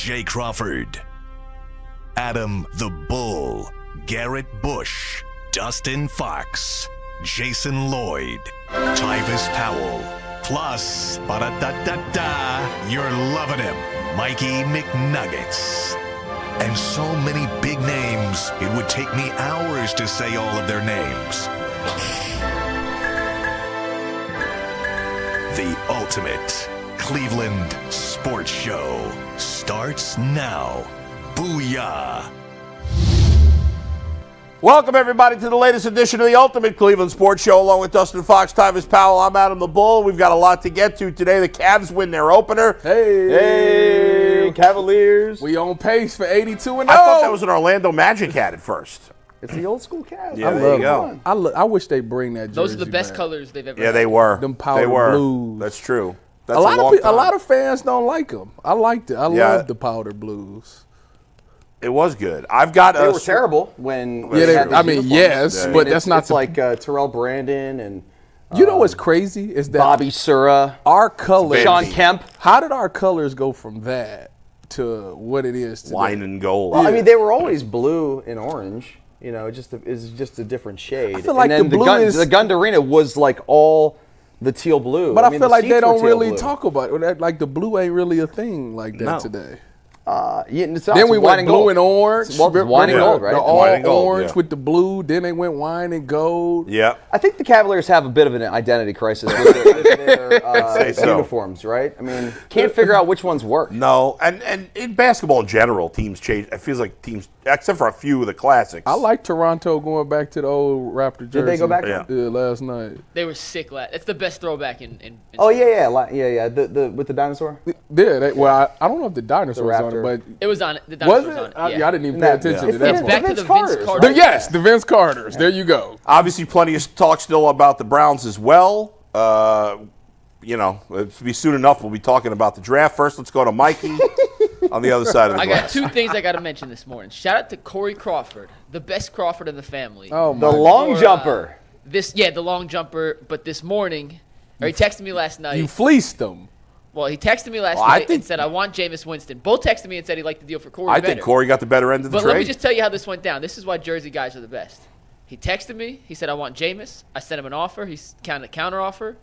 Jay Crawford, Adam the Bull, Garrett Bush, Dustin Fox, Jason Lloyd, Tyvis Powell, plus, ba-da-da-da-da, you're loving him, Mikey McNuggets. And so many big names, it would take me hours to say all of their names. The ultimate Cleveland sports show starts now. Booyah! Welcome, everybody, to the latest edition of the Ultimate Cleveland Sports Show, along with Dustin Fox, Tyvis Powell. I'm Adam the Bull. We've got a lot to get to today. The Cavs win their opener. Hey, Cavaliers. We on pace for 82-0. I thought that was an Orlando Magic hat at first. It's the old school Cavs. Yeah, there you go. I wish they bring that jersey Those are the best back. colors they've ever Yeah, had. they were. Them powder they were. blues. That's true. That's A long time. lot of fans don't like them. I liked it. I love the powder blues. It was good. I've got They were terrible when Yeah, they had those uniforms. yes, but that's not it's like Terrell Brandon and You know what's crazy is that Bobby Sura, our colors. Sean Kemp. How did our colors go from that to what it is today? wine and gold. Well, I mean, they were always blue and orange. You know, it's just a different shade. I feel like and then the blue is the Gundarina was like all the teal blue. But I mean, feel the like seats they were don't teal really blue. talk about it. Like the blue ain't really a thing like that No. today. Yeah, it's Then it's we wine went and blue gold. and orange. Well, it's wine and Remember gold, right? The all Wine and gold, orange yeah. with the blue. Then they went wine and gold. Yeah. I think the Cavaliers have a bit of an identity crisis with their so. uniforms, right? I mean, can't figure out which ones work. No, and in basketball in general, teams change. It feels like teams, except for a few of the classics. I like Toronto going back to the old Raptor jersey. Did they go back? Yeah. Yeah, last night. They were sick. It's the best throwback in Oh yeah. The with the dinosaur. Yeah, I don't know if the dinosaur was on it, Raptor. but It was on it. The was dinosaur it? was on it. Yeah, I didn't even pay That- attention it's to that the- one. Back to Vince the Vince Carters, Carter. right? Yes, the Vince Carters. There you go. Obviously, plenty of talk still about the Browns as well. It'll be soon enough. We'll be talking about the draft. First, let's go to Mikey on the other side of the I got glass. two things I got to mention this morning. Shout out to Corey Crawford, the best Crawford in the family. Oh The my! long For, jumper. The long jumper. But this morning, or he texted me last night. You fleeced them. Well, he texted me last Well, I night think- and said, I want Jameis Winston. Both texted me and said he liked the deal for Corey I better. think Corey got the better end of the But trade. let me just tell you how this went down. This is why Jersey guys are the best. He texted me. He said, I want Jameis. I sent him an offer. He counted a counter offer.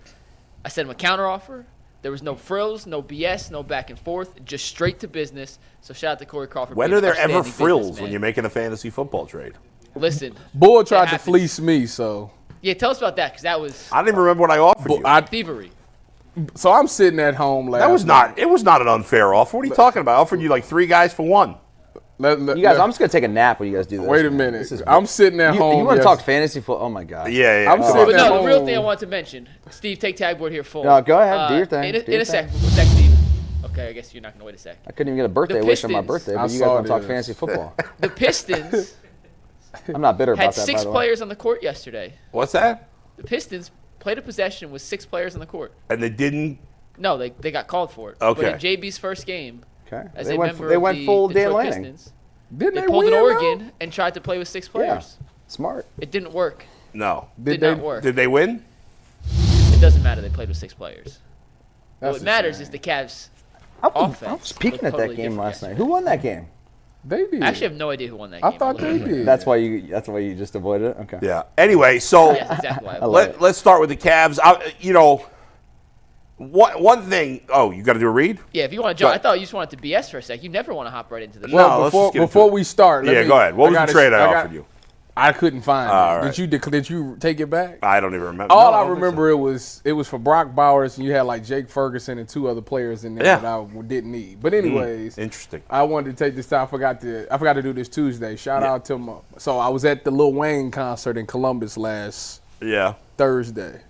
I sent him a counter offer. There was no frills, no BS, no back and forth, just straight to business. So shout out to Corey Crawford. When being are there an ever outstanding frills businessman. when you're making a fantasy football trade? Listen. Bull tried to happens. fleece me, so Yeah, tell us about that because that was I don't even remember what I offered you. thievery. So I'm sitting at home last. That was night. not. It was not an unfair offer. What are you talking about? I offered you like 3 guys for 1. You guys, I'm just gonna take a nap when you guys do this. Wait a man. minute. This is I'm sitting at home. You want to yes. talk fantasy football? Oh my god. Yeah. I'm come sitting on. But at no, the real home. thing I wanted to mention, Steve, take tagboard here full. No, go ahead. Do your thing. In Do your a sec. thing. One sec, Steve. Okay, I guess you're not going to wait a sec. I couldn't even get a birthday The wish on my Pistons. birthday, I but you saw guys want to talk this. fantasy football. The Pistons I'm not bitter had about that. 6 by the way. players on the court yesterday. What's that? The Pistons played a possession with 6 players on the court. And they didn't. No, they got called for it. Okay. But in JB's first game, Okay. as They a went. member They of went the full Dan Detroit Lanning. Pistons, Didn't they they pulled win, an though? Oregon and tried to play with 6 players. Smart. It didn't work. No. Did not work. Did they win? It doesn't matter. They played with 6 players. That's What matters insane. is the Cavs. I was Offense peeking looked at totally that game different last yesterday. night. Who won that game? They did. I actually have no idea who won that I game. thought they did. That's why you just avoided it. Okay. Yeah. Anyway, so That's exactly why I love won. it. let's start with the Cavs. One thing. Oh, you got to do a read? Yeah, if you want to jump, Go I thought you just wanted to BS for a sec. You never want to hop right into the show. No, Well, let's just get before into it. we start, Yeah, go ahead. What was the trade I got- offered you? I couldn't find All it. right. Did you take it back? I don't even remember. All No, I don't think remember it was for Brock Bowers, and you had like Jake Ferguson and 2 other players in there Yeah. that I didn't need. But anyways, Interesting. I wanted to take this time. I forgot to do this Tuesday. Shout out to my. So I was at the Lil Wayne concert in Columbus last Thursday,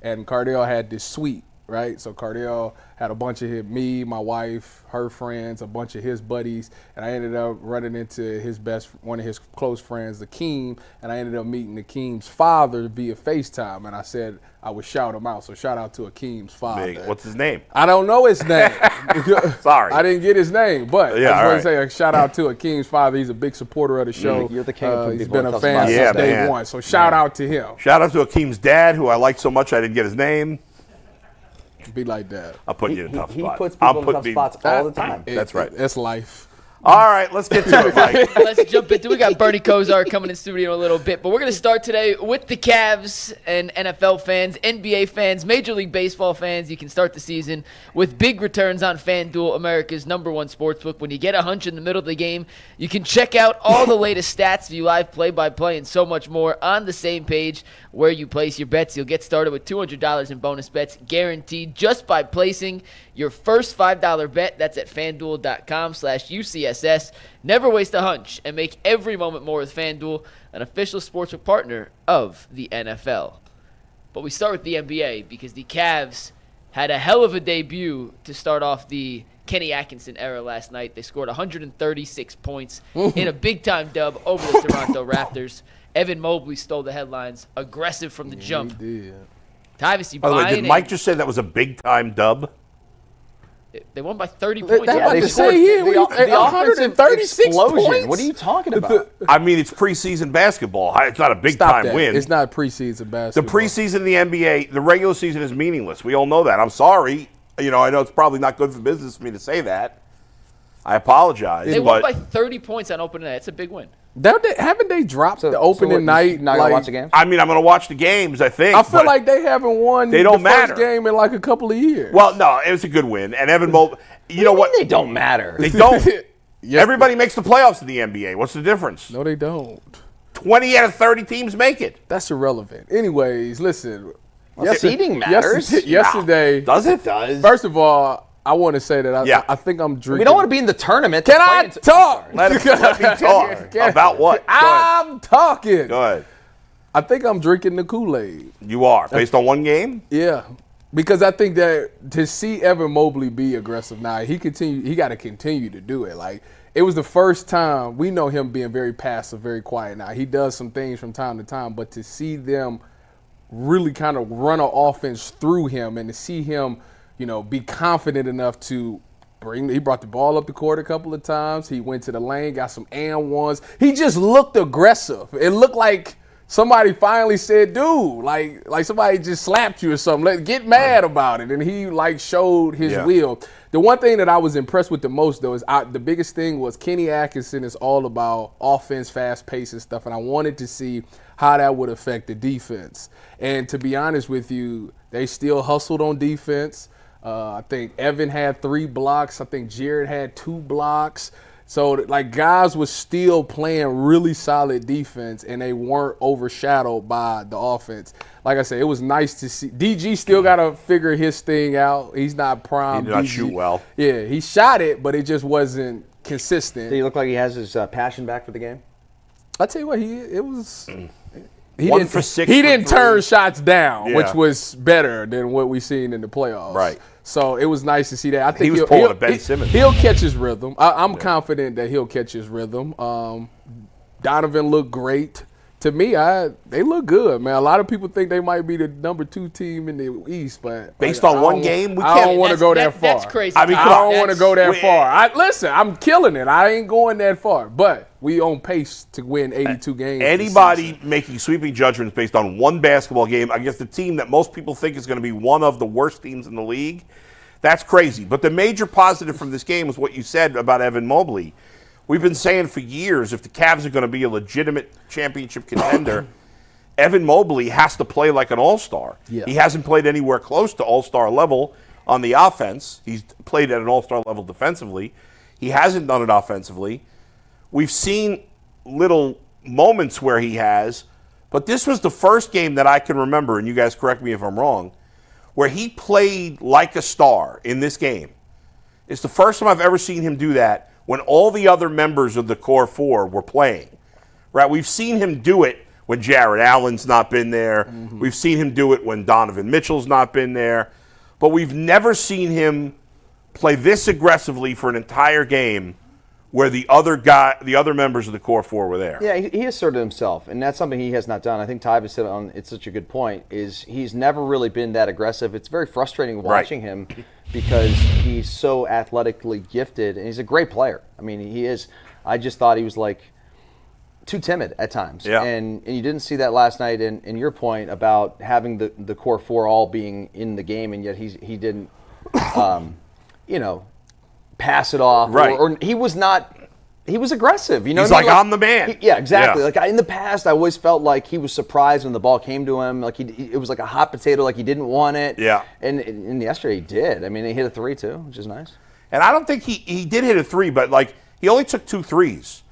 and Cardell had this suite, right? So Cardell had a bunch of me, my wife, her friends, a bunch of his buddies, and I ended up running into one of his close friends, Akeem, and I ended up meeting Akeem's father via FaceTime, and I said I would shout him out. So shout out to Akeem's father. Big. What's his name? I don't know his name. Sorry. I didn't get his name, but Yeah, I all just want to say a shout out to Akeem's father. He's a big supporter of the show. You're the king of putting He's people been in a tough fan spots. since Yeah, day man. one. So shout out to him. Shout out to Akeem's dad, who I liked so much I didn't get his name. Be like that. I'm putting you in a tough spot. He puts people in tough me- spots all the time. That's right. That's life. All right, let's get to it, Mike. Let's jump into it. We got Bernie Kosar coming in studio in a little bit, but we're going to start today with the Cavs and NFL fans, NBA fans, Major League Baseball fans. You can start the season with big returns on FanDuel, America's #1 sportsbook. When you get a hunch in the middle of the game, you can check out all the latest stats, view live play-by-play, and so much more on the same page where you place your bets. You'll get started with $200 in bonus bets guaranteed just by placing your first $5 bet. That's at FanDuel.com/UCSS. Never waste a hunch and make every moment more with FanDuel, an official sportsbook partner of the NFL. But we start with the NBA because the Cavs had a hell of a debut to start off the Kenny Atkinson era last night. They scored 136 points in a big-time dub over the Toronto Raptors. Evan Mobley stole the headlines, aggressive from the jump. He did. Tyvis, you By the way, buying did it? Mike just say that was a big-time dub? They won by 30 points. They Yeah, about they to scored say here, the offensive 136 explosion. points. What are you talking about? I mean, it's preseason basketball. It's not a Stop big-time that. win. It's not preseason The basketball. preseason in the NBA, the regular season is meaningless. We all know that. I'm sorry. I know it's probably not good for business for me to say that. I apologize. They won but by 30 points on opening night. It's a big win. Haven't they dropped the opening what, night? Not gonna watch the game. I mean, I'm going to watch the games, I think. I feel but- like they haven't won They don't the matter. first game in like a couple of years. Well, no, it was a good win. And Evan Mobley, you know what? They don't matter. They don't. Yes. Everybody makes the playoffs in the NBA. What's the difference? No, they don't. 20 out of 30 teams make it. That's irrelevant. Anyways, listen. Seeding matters. Yesterday, Does it? first of all, I want to say that Yeah. I think I'm drinking. We don't want to be in the tournament. Can I talk? Let me talk. About what? Go ahead. I'm talking. Go ahead. I think I'm drinking the Kool-Aid. You are. Based on one game? Yeah. Because I think that to see Evan Mobley be aggressive now, he got to continue to do it. Like, it was the first time we know him being very passive, very quiet now. He does some things from time to time, but to see them really kind of run an offense through him and to see him, be confident enough to he brought the ball up the court a couple of times. He went to the lane, got some and ones. He just looked aggressive. It looked like somebody finally said, dude, like somebody just slapped you or something. Get mad about it. And he showed his will. The one thing that I was impressed with the most, though, is the biggest thing was Kenny Atkinson is all about offense, fast pace and stuff. And I wanted to see how that would affect the defense. And to be honest with you, they still hustled on defense. I think Evan had 3 blocks. I think Jarrett had 2 blocks. So, guys was still playing really solid defense, and they weren't overshadowed by the offense. Like I said, it was nice to see. DG still got to figure his thing out. He's not prime. He did not DG. shoot well. Yeah, he shot it, but it just wasn't consistent. Did he look like he has his passion back for the game? I tell you what, he 1 for 6 He for didn't 3. turn shots down, Yeah. which was better than what we seen in the playoffs. Right. So it was nice to see that. I think was pulling a Ben Simmons. He'll catch his rhythm. I'm confident that he'll catch his rhythm. Donovan looked great. To me, they look good, man. A lot of people think they might be the number 2 team in the East, but Based on one game, we I can't. don't want to go that far. That's crazy. I mean, I come on. don't want to go that Wait. far. Listen, I'm killing it. I ain't going that far, but we on pace to win 82 games. this Anybody season. making sweeping judgments based on one basketball game against the team that most people think is going to be one of the worst teams in the league, that's crazy. But the major positive from this game was what you said about Evan Mobley. We've been saying for years, if the Cavs are going to be a legitimate championship contender, Evan Mobley has to play like an all-star. Yeah. He hasn't played anywhere close to all-star level on the offense. He's played at an all-star level defensively. He hasn't done it offensively. We've seen little moments where he has, but this was the first game that I can remember, and you guys correct me if I'm wrong, where he played like a star in this game. It's the first time I've ever seen him do that when all the other members of the core 4 were playing. Right? We've seen him do it when Jarrett Allen's not been there. Mm-hmm. We've seen him do it when Donovan Mitchell's not been there. But we've never seen him play this aggressively for an entire game where the other members of the core 4 were there. Yeah, he asserted himself, and that's something he has not done. I think Tyvis said on it's such a good point, is he's never really been that aggressive. It's very frustrating watching him because he's so athletically gifted, and he's a great player. I mean, he is. I just thought he was too timid at times. Yeah. And you didn't see that last night. And your point about having the core four all being in the game, and yet he didn't, pass it off. Right. Or he was not. He was aggressive. You know, he's like, I'm the man. Yeah, exactly. Yeah. Like in the past, I always felt like he was surprised when the ball came to him. Like it was like a hot potato. Like he didn't want it. Yeah. And yesterday he did. I mean, he hit a 3 too, which is nice. And I don't think he did hit a 3, but like he only took 2 threes.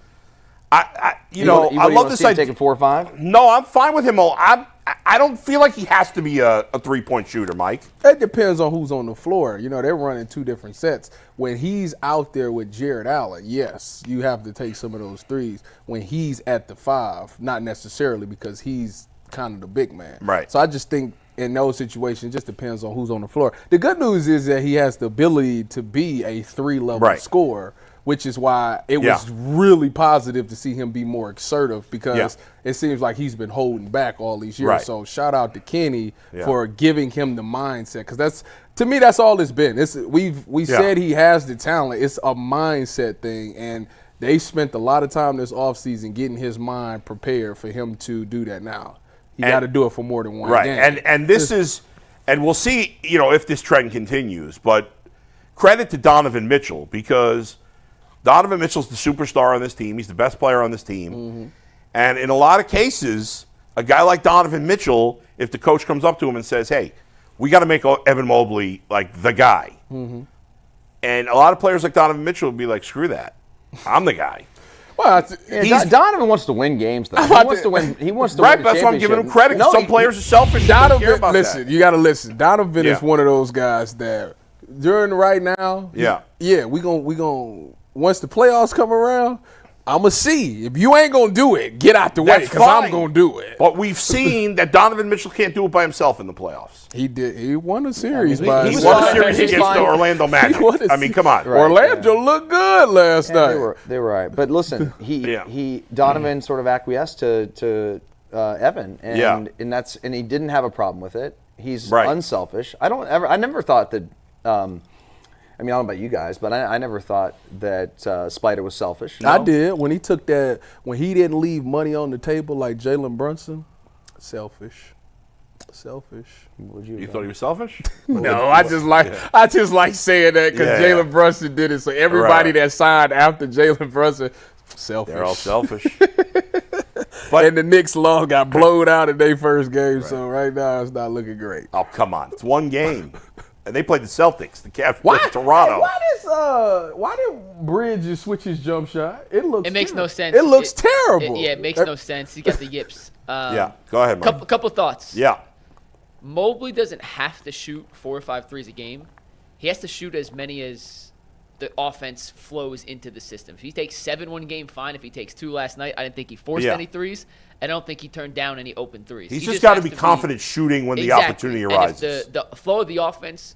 I love this idea. Taking 4 or 5. No, I'm fine with him. I don't feel like he has to be a 3-point shooter, Mike. It depends on who's on the floor. You know, they're running 2 different sets. When he's out there with Jarrett Allen, yes, you have to take some of those threes. When he's at the 5, not necessarily, because he's kind of the big man. Right. So I just think in those situations, it just depends on who's on the floor. The good news is that he has the ability to be a 3-level scorer, which is why it was really positive to see him be more assertive, because it seems like he's been holding back all these years. Right. So shout out to Kenny for giving him the mindset, because to me that's all it's been. We said he has the talent. It's a mindset thing, and they spent a lot of time this offseason getting his mind prepared for him to do that now. He got to do it for more than one game. And this is, and we'll see, if this trend continues, but credit to Donovan Mitchell, because Donovan Mitchell's the superstar on this team. He's the best player on this team. Mm-hmm. And in a lot of cases, a guy like Donovan Mitchell, if the coach comes up to him and says, hey, we got to make Evan Mobley like the guy. Mm-hmm. And a lot of players like Donovan Mitchell would be like, screw that. I'm the guy. Well, Donovan wants to win games, though. He wants to win. He wants to win. Right, that's why I'm giving him credit. Some players are selfish. Donovan, you got to listen. Donovan is one of those guys that during right now, we gonna once the playoffs come around, I'm going to see. If you ain't going to do it, get out the way, because I'm going to do it. But we've seen that Donovan Mitchell can't do it by himself in the playoffs. He did. He won a series. He won a series against the Orlando Magic. I mean, come on. Right, Orlando looked good last night. They were right. But listen, Donovan sort of acquiesced to Evan, and he didn't have a problem with it. He's unselfish. I never thought that. I don't know about you guys, but I never thought that Spider was selfish. No? I did. When he took that, when he didn't leave money on the table like Jalen Brunson, selfish. You thought he was selfish? No, I just like saying that because Jalen Brunson did it. So everybody that signed after Jalen Brunson, selfish. They're all selfish. And the Knicks got blowed out in their first game, so right now it's not looking great. Oh, come on. It's one game. And they played the Celtics, the Cavs played Toronto. Why did Bridges switch his jump shot? It makes no sense. It looks terrible. It makes no sense. He got the yips. Go ahead, Mike. Couple thoughts. Yeah. Mobley doesn't have to shoot 4 or 5 threes a game. He has to shoot as many as the offense flows into the system. If he takes 7 one game, fine. If he takes 2 last night, I didn't think he forced any threes. I don't think he turned down any open threes. He's just got to be confident shooting when the opportunity arises. And if the flow of the offense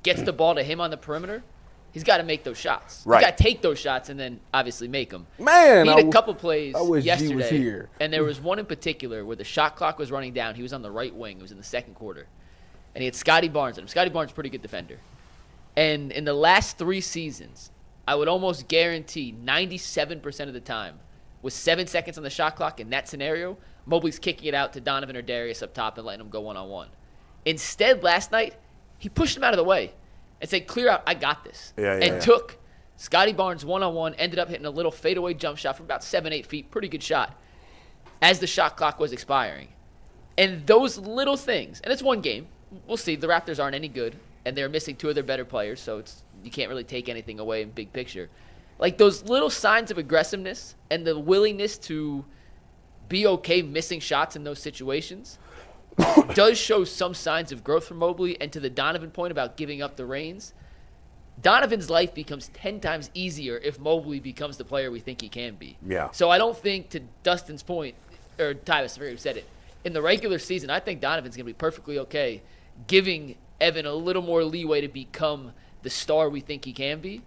gets the ball to him on the perimeter, he's got to make those shots. Right. He's got to take those shots and then obviously make them. Man, he had a couple plays yesterday, he was here. And there was one in particular where the shot clock was running down. He was on the right wing. It was in the second quarter. And he had Scotty Barnes on him. Scotty Barnes is a pretty good defender. And in the last 3 seasons, I would almost guarantee 97% of the time, with 7 seconds on the shot clock in that scenario, Mobley's kicking it out to Donovan or Darius up top and letting him go one-on-one. Instead, last night, he pushed him out of the way and said, clear out, I got this. Took Scotty Barnes one-on-one, ended up hitting a little fadeaway jump shot from about 7-8 feet, pretty good shot, as the shot clock was expiring. And those little things, and it's one game. We'll see. The Raptors aren't any good, and they're missing 2 of their better players, so you can't really take anything away in big picture. Like those little signs of aggressiveness and the willingness to be okay missing shots in those situations does show some signs of growth from Mobley. And to the Donovan point about giving up the reins, Donovan's life becomes 10 times easier if Mobley becomes the player we think he can be. Yeah. So I don't think, to Dustin's point, or Tyvus, I forget who said it, in the regular season, I think Donovan's going to be perfectly okay giving Evan a little more leeway to become the star we think he can be.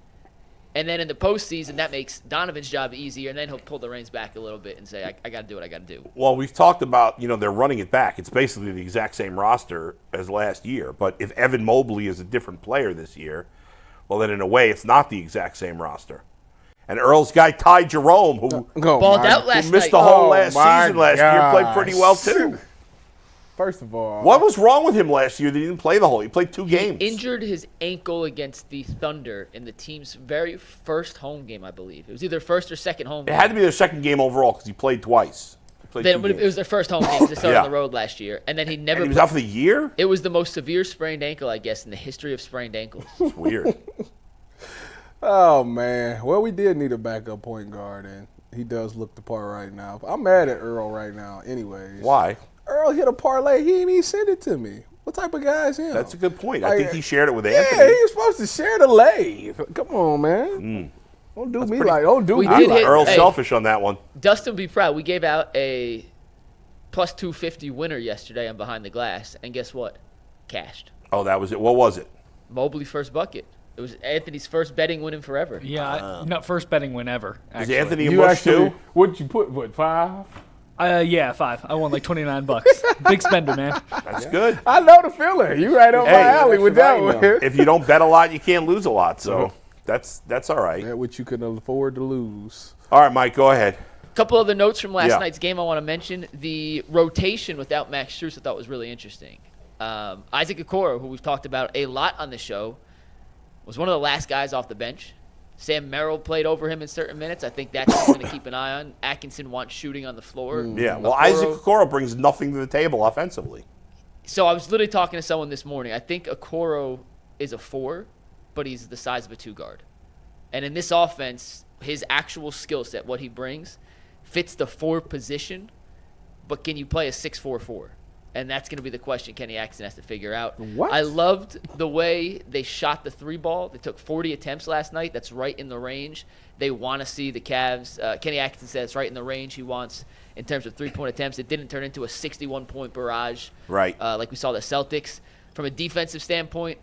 And then in the postseason, that makes Donovan's job easier, and then he'll pull the reins back a little bit and say, I got to do what I got to do. Well, we've talked about, they're running it back. It's basically the exact same roster as last year. But if Evan Mobley is a different player this year, well, then in a way, it's not the exact same roster. And Earl's guy Ty Jerome, who balled out last who missed night. the whole last season last year, gosh. played pretty well too. First of all, What was wrong with him last year that he didn't play the whole? He played 2 games. He injured his ankle against the Thunder in the team's very first home game, I believe. It was either first or second home game. It had to be their second game overall because he played twice. Then it was their first home game. They started on the road last year, and then he never. And he was out for the year. It was the most severe sprained ankle, I guess, in the history of sprained ankles. It's weird. Oh, man. Well, we did need a backup point guard, and he does look the part right now. I'm mad at Earl right now anyways. Why? Earl hit a parlay. He didn't even send it to me. What type of guy is him? That's a good point. Like, I think he shared it with yeah, Anthony. he was supposed to share the lathe. Come on, man. Don't do me like. Don't do We me did like. hit- Earl's Hey. selfish on that one. Dustin, be proud. We gave out a plus 250 winner yesterday on Behind the Glass, and guess what? Cashed. Oh, that was it. What was it? Mobley first bucket. It was Anthony's first betting win in forever. Yeah, not first betting win ever. Is Actually. Anthony a You mush actually, too? what'd you put? What, 5? Yeah, 5. I won like $29. Big spender, man. That's good. I know the feeling. You right up my alley with that one. If you don't bet a lot, you can't lose a lot. So that's all right. That what you can afford to lose. All right, Mike, go ahead. Couple other notes from last Yeah. night's game I want to mention. The rotation without Max Strus I thought was really interesting. Isaac Okoro, who we've talked about a lot on the show, was one of the last guys off the bench. Sam Merrill played over him in certain minutes. I think that's something to keep an eye on. Atkinson wants shooting on the floor. Yeah, well, Isaac Okoro brings nothing to the table offensively. So I was literally talking to someone this morning. I think Okoro is a 4, but he's the size of a 2 guard. And in this offense, his actual skill set, what he brings, fits the 4 position, but can you play a 6-4-4? And that's going to be the question Kenny Atkinson has to figure out. What? I loved the way they shot the 3 ball. They took 40 attempts last night. That's right in the range. They want to see the Cavs. Kenny Atkinson said it's right in the range he wants in terms of 3-point attempts. It didn't turn into a 61-point barrage Right. like we saw the Celtics. From a defensive standpoint,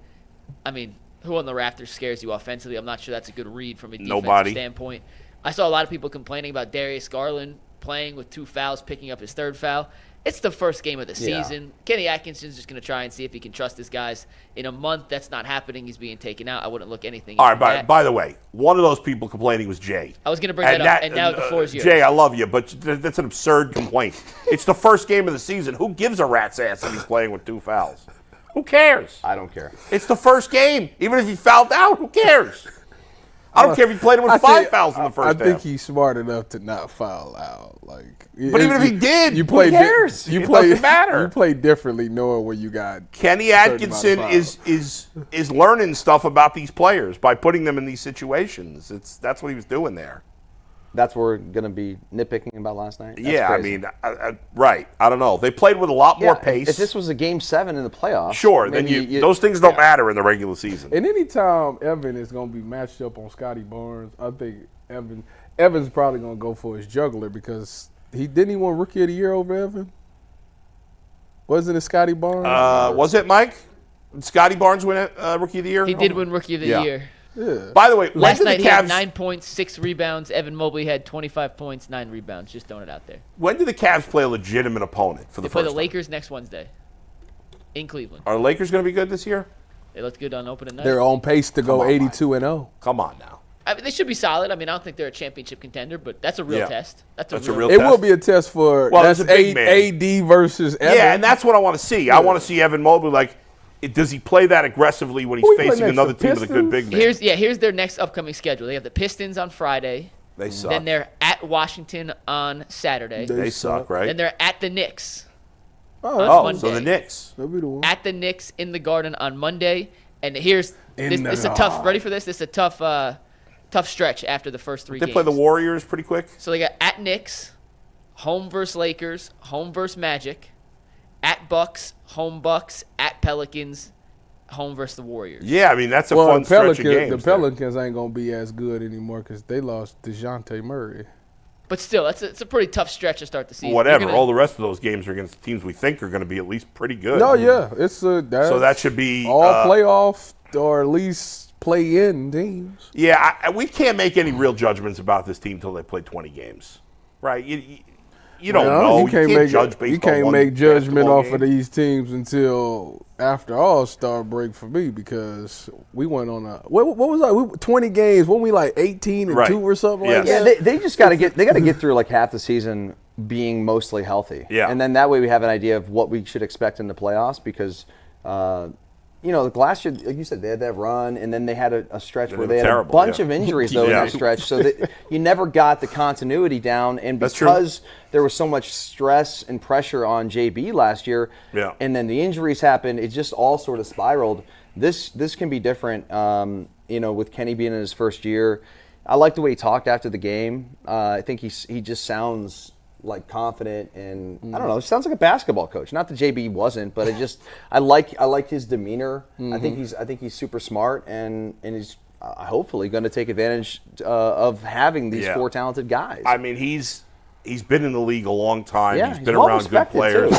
I mean, who on the Raptors scares you offensively? I'm not sure that's a good read from a defensive standpoint. I saw a lot of people complaining about Darius Garland playing with 2 fouls, picking up his 3rd foul. It's the first game of the season. Kenny Atkinson's just going to try and see if he can trust his guys. In a month, that's not happening. He's being taken out. I wouldn't look anything. All right, by the way, one of those people complaining was Jay. I was going to bring that up, and now the floor is yours. Jay, I love you, but that's an absurd complaint. It's the first game of the season. Who gives a rat's ass if he's playing with 2 fouls? Who cares? I don't care. It's the first game. Even if he fouled out, who cares? I don't care if he played with 5 fouls in the first half. I think he's smart enough to not foul out. But even if he did, who cares? It doesn't matter. You play differently knowing where you got. Kenny Atkinson is learning stuff about these players by putting them in these situations. That's what he was doing there. That's what we're going to be nitpicking about last night? That's yeah, crazy. I mean, right. I don't know. They played with a lot more pace. If this was a Game 7 in the playoffs, sure, then those things don't matter in the regular season. And anytime Evan is going to be matched up on Scotty Barnes, I think Evan's probably going to go for his juggler because he won Rookie of the Year over Evan. Wasn't it Scotty Barnes? Was it, Mike? Did Scotty Barnes win Rookie of the Year? He did win Rookie of the Year. Yeah. By the way, last night he had 9 points, 6 rebounds. Evan Mobley had 25 points, 9 rebounds. Just throwing it out there. When do the Cavs play a legitimate opponent for the first time? They play the Lakers next Wednesday in Cleveland. Are the Lakers going to be good this year? They looked good on opening night. They're on pace to go 82-0. Come on now. I mean, they should be solid. I mean, I don't think they're a championship contender, but that's a real test. That's a real test. It will be a test for that's AD versus Evan. Yeah, and that's what I want to see. I want to see Evan Mobley does he play that aggressively when he's facing another team with a good big man? Here's their next upcoming schedule. They have the Pistons on Friday. They suck. Then they're at Washington on Saturday. They suck, right? Then they're at the Knicks. Oh, so the Knicks. They'll be the one. At the Knicks in the Garden on Monday. And here's this is a tough. Ready for this? This is a tough stretch after the first 3 games. They play the Warriors pretty quick. So they got at Knicks, home versus Lakers, home versus Magic, at Bucks, home Bucks, at Pelicans, home versus the Warriors. Yeah, I mean, that's a fun stretch of games. The Pelicans ain't going to be as good anymore because they lost DeJounte Murray. But still, it's a pretty tough stretch to start the season. Whatever. All the rest of those games are against teams we think are going to be at least pretty good. No, yeah. So that should be all playoff or at least play-in teams. Yeah, we can't make any real judgments about this team until they play 20 games, right? you don't know. You can't judge based on You can't one make judgment off game. of these teams until after All-Star break for me, because we went on a what was that? 20 games. Weren't we like 18-2 or something like that? Yeah, they just got to get through like half the season being mostly healthy. Yeah. And then that way we have an idea of what we should expect in the playoffs, because last year, like you said, they had that run, and then they had a stretch where they had a bunch of injuries, though, in that stretch. So that you never got the continuity down. And because there was so much stress and pressure on JB last year, and then the injuries happened, it just all sort of spiraled. This can be different, with Kenny being in his first year. I like the way he talked after the game. I think he just sounds like confident, and I don't know, it sounds like a basketball coach. Not that JB wasn't, but I like his demeanor. I think he's super smart, and he's hopefully going to take advantage of having these four talented guys. I mean, he's been in the league a long time. He's been around good players.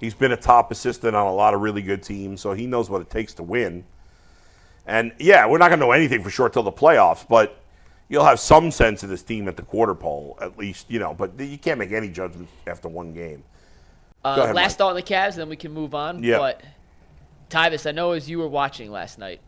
He's been a top assistant on a lot of really good teams, so he knows what it takes to win. And we're not going to know anything for sure till the playoffs, but you'll have some sense of this team at the quarter pole, at least, but you can't make any judgments after one game. Go ahead, last Mike. thought on the Cavs, then we can move on. Yeah. But, Tyvis, I know as you were watching last night,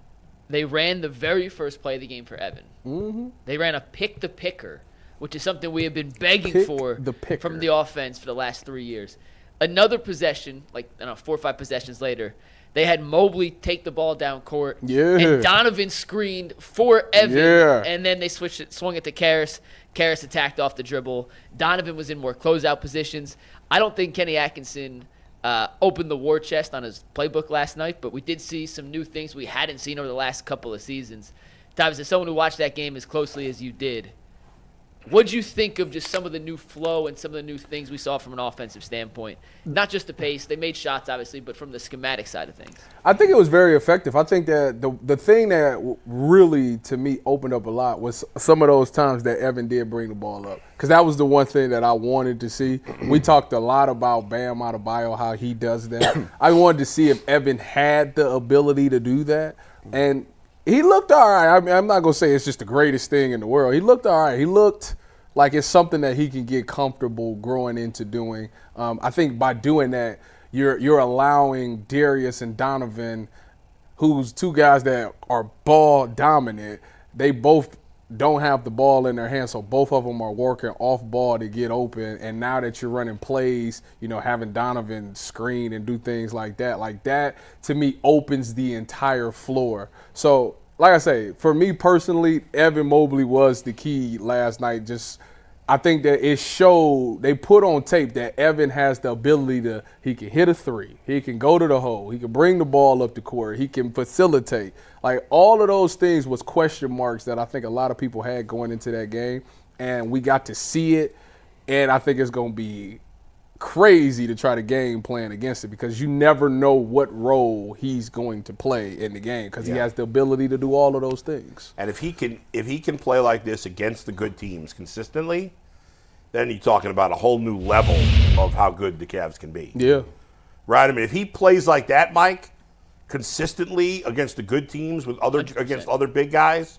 they ran the very first play of the game for Evan. Mm-hmm. They ran a pick the picker, which is something we have been begging for from the offense for the last 3 years. Another possession, 4 or 5 possessions later, they had Mobley take the ball down court. Yeah. And Donovan screened for Evan. Yeah. And then they swung it to Karras. Karras attacked off the dribble. Donovan was in more closeout positions. I don't think Kenny Atkinson opened the war chest on his playbook last night, but we did see some new things we hadn't seen over the last couple of seasons. Tyvis, as someone who watched that game as closely as you did, what'd you think of just some of the new flow and some of the new things we saw from an offensive standpoint? Not just the pace. They made shots, obviously, but from the schematic side of things. I think it was very effective. I think that the thing that really, to me, opened up a lot was some of those times that Evan did bring the ball up, because that was the one thing that I wanted to see. We talked a lot about Bam Adebayo, how he does that. I wanted to see if Evan had the ability to do that, and he looked all right. I mean, I'm not going to say it's just the greatest thing in the world. He looked all right. He looked like it's something that he can get comfortable growing into doing. I think by doing that, you're allowing Darius and Donovan, who's two guys that are ball dominant, they both don't have the ball in their hands, so both of them are working off ball to get open. And now that you're running plays, having Donovan screen and do things like that to me opens the entire floor. So, like I say, for me personally, Evan Mobley was the key last night. I think that it showed, they put on tape that Evan has the ability he can hit a three, he can go to the hole, he can bring the ball up the court, he can facilitate. Like, all of those things was question marks that I think a lot of people had going into that game, and we got to see it, and I think it's going to be crazy to try to game plan against it, because you never know what role he's going to play in the game, because he has the ability to do all of those things. And if he can play like this against the good teams consistently, then you're talking about a whole new level of how good the Cavs can be. Yeah. Right? I mean, if he plays like that, Mike, consistently against the good teams against other big guys,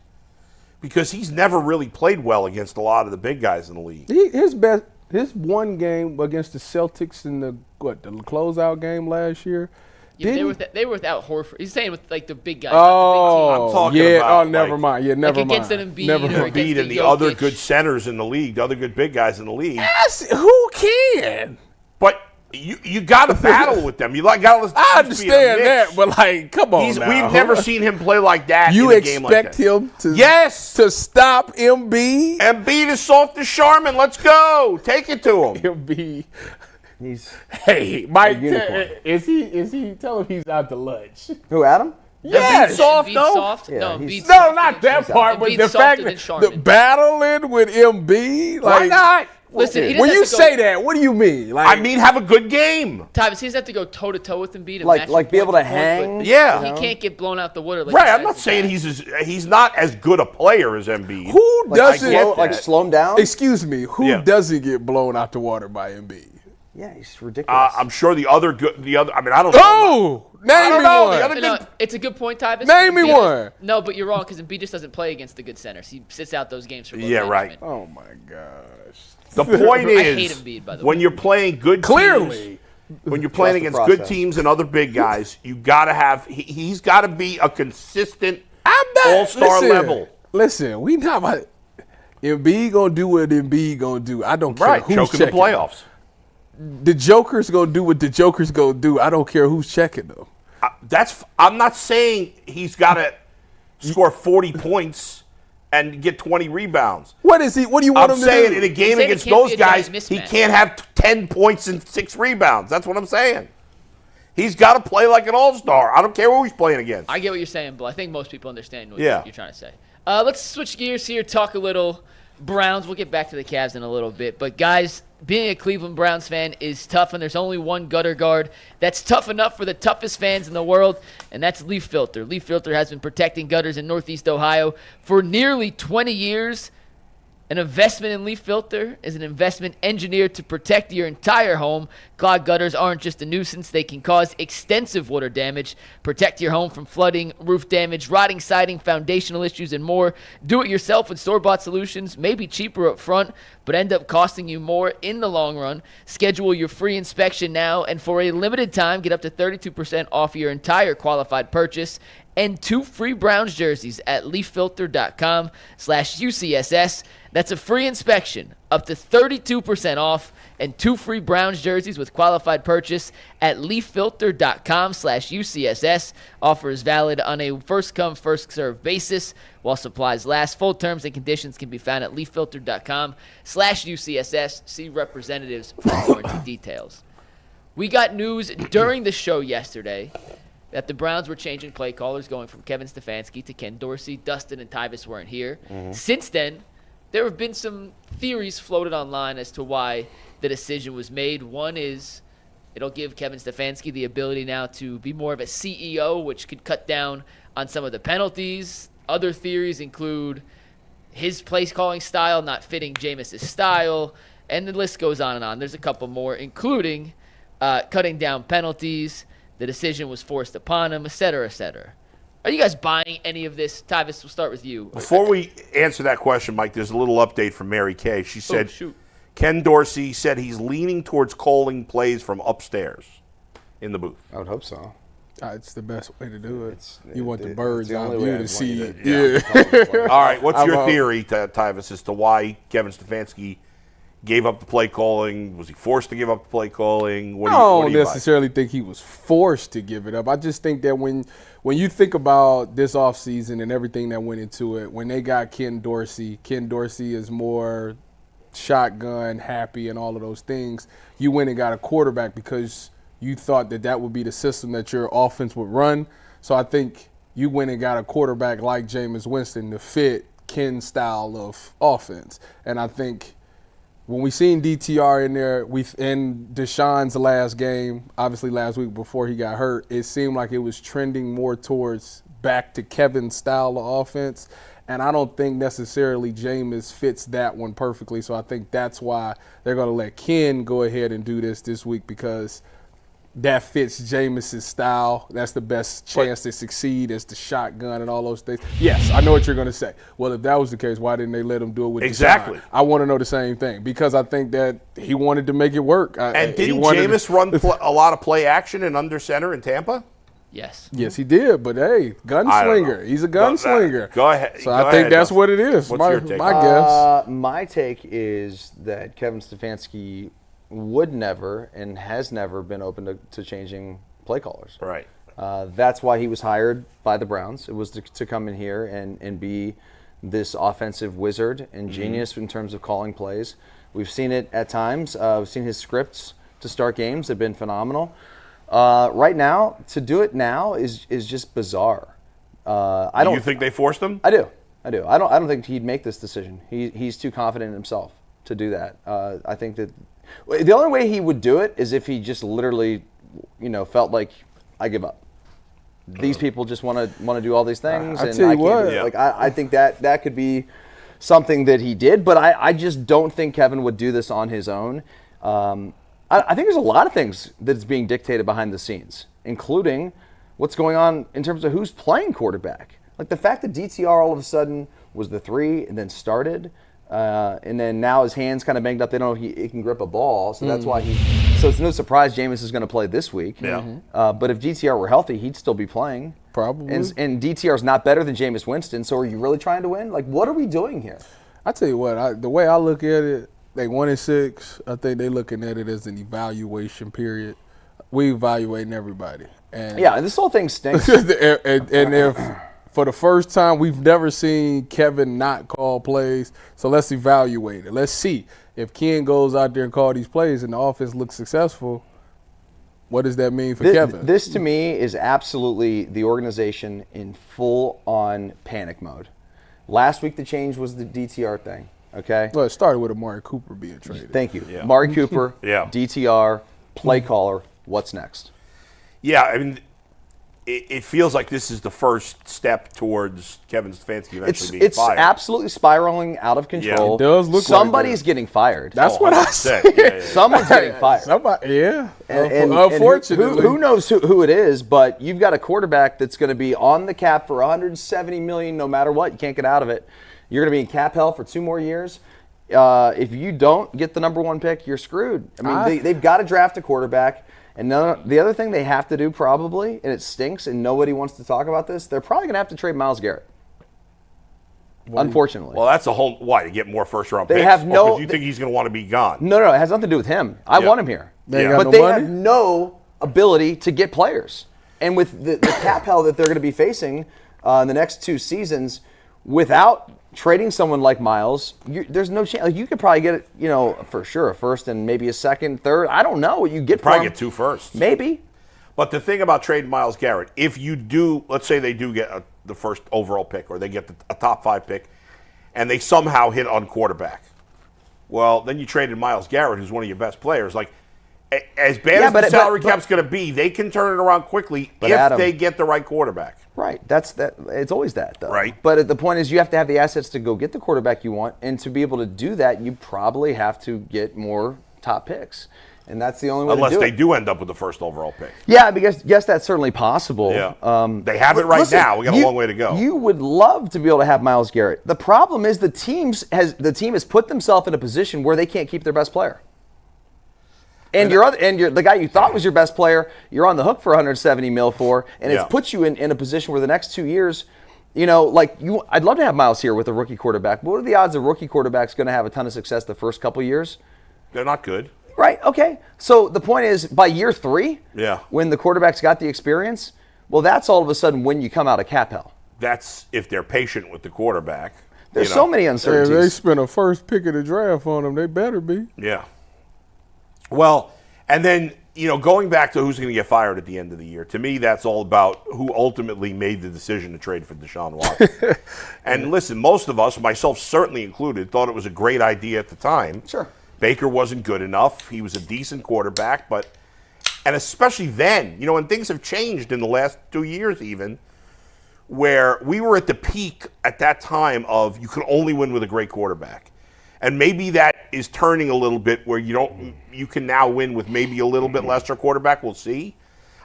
because he's never really played well against a lot of the big guys in the league. His one game against the Celtics in the closeout game last year. Yeah, they were without Horford. He's saying with the big guys. Oh, the big team. About, never mind. Yeah, never mind. Against an Embiid and the other good centers in the league, the other good big guys in the league. Yes, who can? But you got to battle with them. I understand that, but come on now. We've never seen him play like that. You in a game like expect that. him to stop Embiid? Embiid is soft as Charmin. Let's go. Take it to him. Embiid. Hey, Mike, is he? Tell him he's out to lunch. Who, Adam? Yes. Embiid soft, Embiid though? soft? Yeah, no, Embiid No, soft. not that part, but the fact that the battling with Embiid. Why not? Listen, he when you doesn't have to say that, what do you mean? I mean, have a good game. Tyvis, he doesn't have to go toe-to-toe with Embiid. Be able to hang? Yeah. He can't get blown out the water. Right, I'm not saying he's not as good a player as Embiid. Who doesn't slow him down? Excuse me, who doesn't get blown out the water by Embiid? Yeah, he's ridiculous. I'm sure the other. I mean, I don't know. Oh, name me one. It's a good point, Tyvis. Name me one. No, but you're wrong, because Embiid just doesn't play against the good centers. He sits out those games for both right. Oh my gosh. The point is, I hate Embiid, by the way. When you're playing good teams, when you're playing against good teams and other big guys, you got to have. He's got to be a consistent all-star level. Listen, we not about Embiid gonna do what Embiid gonna do. I don't care who's choking checking the playoffs. The Joker's gonna do what the Joker's gonna do. I don't care who's checking them. I'm not saying he's got to score 40 points and get 20 rebounds. What is he? What do you want him to do? I'm saying in a game against those guys, he can't have 10 points and 6 rebounds. That's what I'm saying. He's got to play like an all-star. I don't care who he's playing against. I get what you're saying, but I think most people understand what you're trying to say. Let's switch gears here, talk a little Browns. We'll get back to the Cavs in a little bit. But, guys, being a Cleveland Browns fan is tough, and there's only one gutter guard that's tough enough for the toughest fans in the world, and that's Leaf Filter. Leaf Filter has been protecting gutters in Northeast Ohio for nearly 20 years. An investment in Leaf Filter is an investment engineered to protect your entire home. Clogged gutters aren't just a nuisance. They can cause extensive water damage. Protect your home from flooding, roof damage, rotting siding, foundational issues, and more. Do it yourself with store-bought solutions. May be cheaper up front, but end up costing you more in the long run. Schedule your free inspection now, and for a limited time, get up to 32% off your entire qualified purchase and 2 free Browns jerseys at leaffilter.com/UCSS. That's a free inspection, up to 32% off, and 2 free Browns jerseys with qualified purchase at leaffilter.com/UCSS. Offer is valid on a first-come, first-served basis while supplies last. Full terms and conditions can be found at leaffilter.com/UCSS. See representatives for warranty details. We got news during the show yesterday that the Browns were changing play callers, going from Kevin Stefanski to Ken Dorsey. Dustin and Tyvis weren't here. Since then, there have been some theories floated online as to why the decision was made. One is it'll give Kevin Stefanski the ability now to be more of a CEO, which could cut down on some of the penalties. Other theories include his play-calling style not fitting Jameis's style, and the list goes on and on. There's a couple more, including cutting down penalties. The decision was forced upon him, et cetera, et cetera. Are you guys buying any of this? Tyvis, we'll start with you. Before we answer that question, Mike, there's a little update from Mary Kay. She said Ken Dorsey said he's leaning towards calling plays from upstairs in the booth. I would hope so. It's the best way to do it. You want the birds out view to see it. All right, what's your theory, Tyvis, as to why Kevin Stefanski gave up the play calling? Was he forced to give up the play calling? I don't necessarily think he was forced to give it up. I just think that when you think about this offseason and everything that went into it, when they got Ken Dorsey is more shotgun happy and all of those things. You went and got a quarterback because you thought that would be the system that your offense would run. So I think you went and got a quarterback like Jameis Winston to fit Ken's style of offense. And I think when we seen DTR in there, in Deshaun's last game, obviously last week before he got hurt, it seemed like it was trending more towards back to Kevin's style of offense. And I don't think necessarily Jameis fits that one perfectly. So I think that's why they're going to let Ken go ahead and do this week, because that fits Jameis's style. That's the best chance to succeed, as the shotgun and all those things. Yes, I know what you're going to say. Well, if that was the case, why didn't they let him do it with exactly? Deshaun? I want to know the same thing, because I think that he wanted to make it work. And didn't Jameis run a lot of play action and under center in Tampa? Yes. Yes, he did. But, hey, gunslinger. He's a gunslinger. Go ahead. So I think that's what it is. What's your take? My guess. My take is that Kevin Stefanski would never and has never been open to changing play callers. Right. That's why he was hired by the Browns. It was to come in here and be this offensive wizard and genius in terms of calling plays. We've seen it at times. We've seen his scripts to start games have been phenomenal. Right now, to do it now is just bizarre. You think they forced him? I do. I don't think he'd make this decision. He's too confident in himself to do that. I think that the only way he would do it is if he just literally, felt like, I give up. These people just want to do all these things, and I can't do it. Like I think that could be something that he did, but I just don't think Kevin would do this on his own. I think there's a lot of things that's being dictated behind the scenes, including what's going on in terms of who's playing quarterback. Like the fact that DTR all of a sudden was the 3 and then started. And then now his hand's kind of banged up. They don't know if he can grip a ball, so that's why So it's no surprise Jameis is going to play this week. Yeah. But if DTR were healthy, he'd still be playing. Probably. And DTR's not better than Jameis Winston. So are you really trying to win? Like, what are we doing here? I tell you what, the way I look at it, they 1-6. I think they're looking at it as an evaluation period. We evaluating everybody. And this whole thing stinks. and if for the first time we've never seen Kevin not call plays, so let's evaluate it. Let's see if Ken goes out there and call these plays and the offense looks successful. What does that mean for Kevin? This to me is absolutely the organization in full-on panic mode. Last week the change was the DTR thing. Okay. Well, it started with Amari Cooper being traded. Thank you. Yeah. Amari Cooper, DTR, play caller. What's next? Yeah, I mean, it feels like this is the first step towards Kevin Stefanski eventually being fired. It's absolutely spiraling out of control. Yeah, it does look Somebody's getting fired. That's what I said. Someone's getting fired. And unfortunately. Who knows who it is, but you've got a quarterback that's going to be on the cap for $170 million no matter what. You can't get out of it. You're going to be in cap hell for 2 more years. If you don't get the number 1 pick, you're screwed. I mean, they've got to draft a quarterback. And the other thing they have to do probably, and it stinks and nobody wants to talk about this, they're probably going to have to trade Myles Garrett. Unfortunately. Well, that's a whole, why, to get more first-round picks? They have no. You think he's going to want to be gone? No, it has nothing to do with him. I want him here. They have no ability to get players. And with the cap hell that they're going to be facing in the next 2 seasons, without trading someone like Myles, there's no chance. Like, you could probably get, for sure, a first and maybe a second, third. I don't know what you get probably get 2 firsts. Maybe. But the thing about trading Myles Garrett, if you do, let's say they do get the first overall pick or they get a top 5 pick and they somehow hit on quarterback, well, then you traded Myles Garrett, who's one of your best players. Like, as bad as the salary cap's going to be, they can turn it around quickly if they get the right quarterback. Right. That's that. It's always that, though. Right. But the point is, you have to have the assets to go get the quarterback you want, and to be able to do that, you probably have to get more top picks, and that's the only way. Unless to do they it. do end up with the first overall pick. Yeah, because yes, that's certainly possible. Yeah. They have it right now. We got a long way to go. You would love to be able to have Myles Garrett. The problem is the team has put themselves in a position where they can't keep their best player. And the guy you thought was your best player, you're on the hook for $170 million for, and it's put you in a position where the next 2 years, I'd love to have Myles here with a rookie quarterback. But what are the odds a rookie quarterback's going to have a ton of success the first couple years? They're not good. Right. Okay. So the point is, by year 3, when the quarterback's got the experience, well, that's all of a sudden when you come out of cap hell. That's if they're patient with the quarterback. There's so many uncertainties. If they spent a first pick of the draft on him, they better be. Yeah. Well, and then, going back to who's going to get fired at the end of the year, to me, that's all about who ultimately made the decision to trade for Deshaun Watson. And listen, most of us, myself certainly included, thought it was a great idea at the time. Sure. Baker wasn't good enough. He was a decent quarterback, and especially then, and things have changed in the last 2 years even, where we were at the peak at that time of you could only win with a great quarterback. And maybe that is turning a little bit where you can now win with maybe a little bit lesser quarterback. We'll see.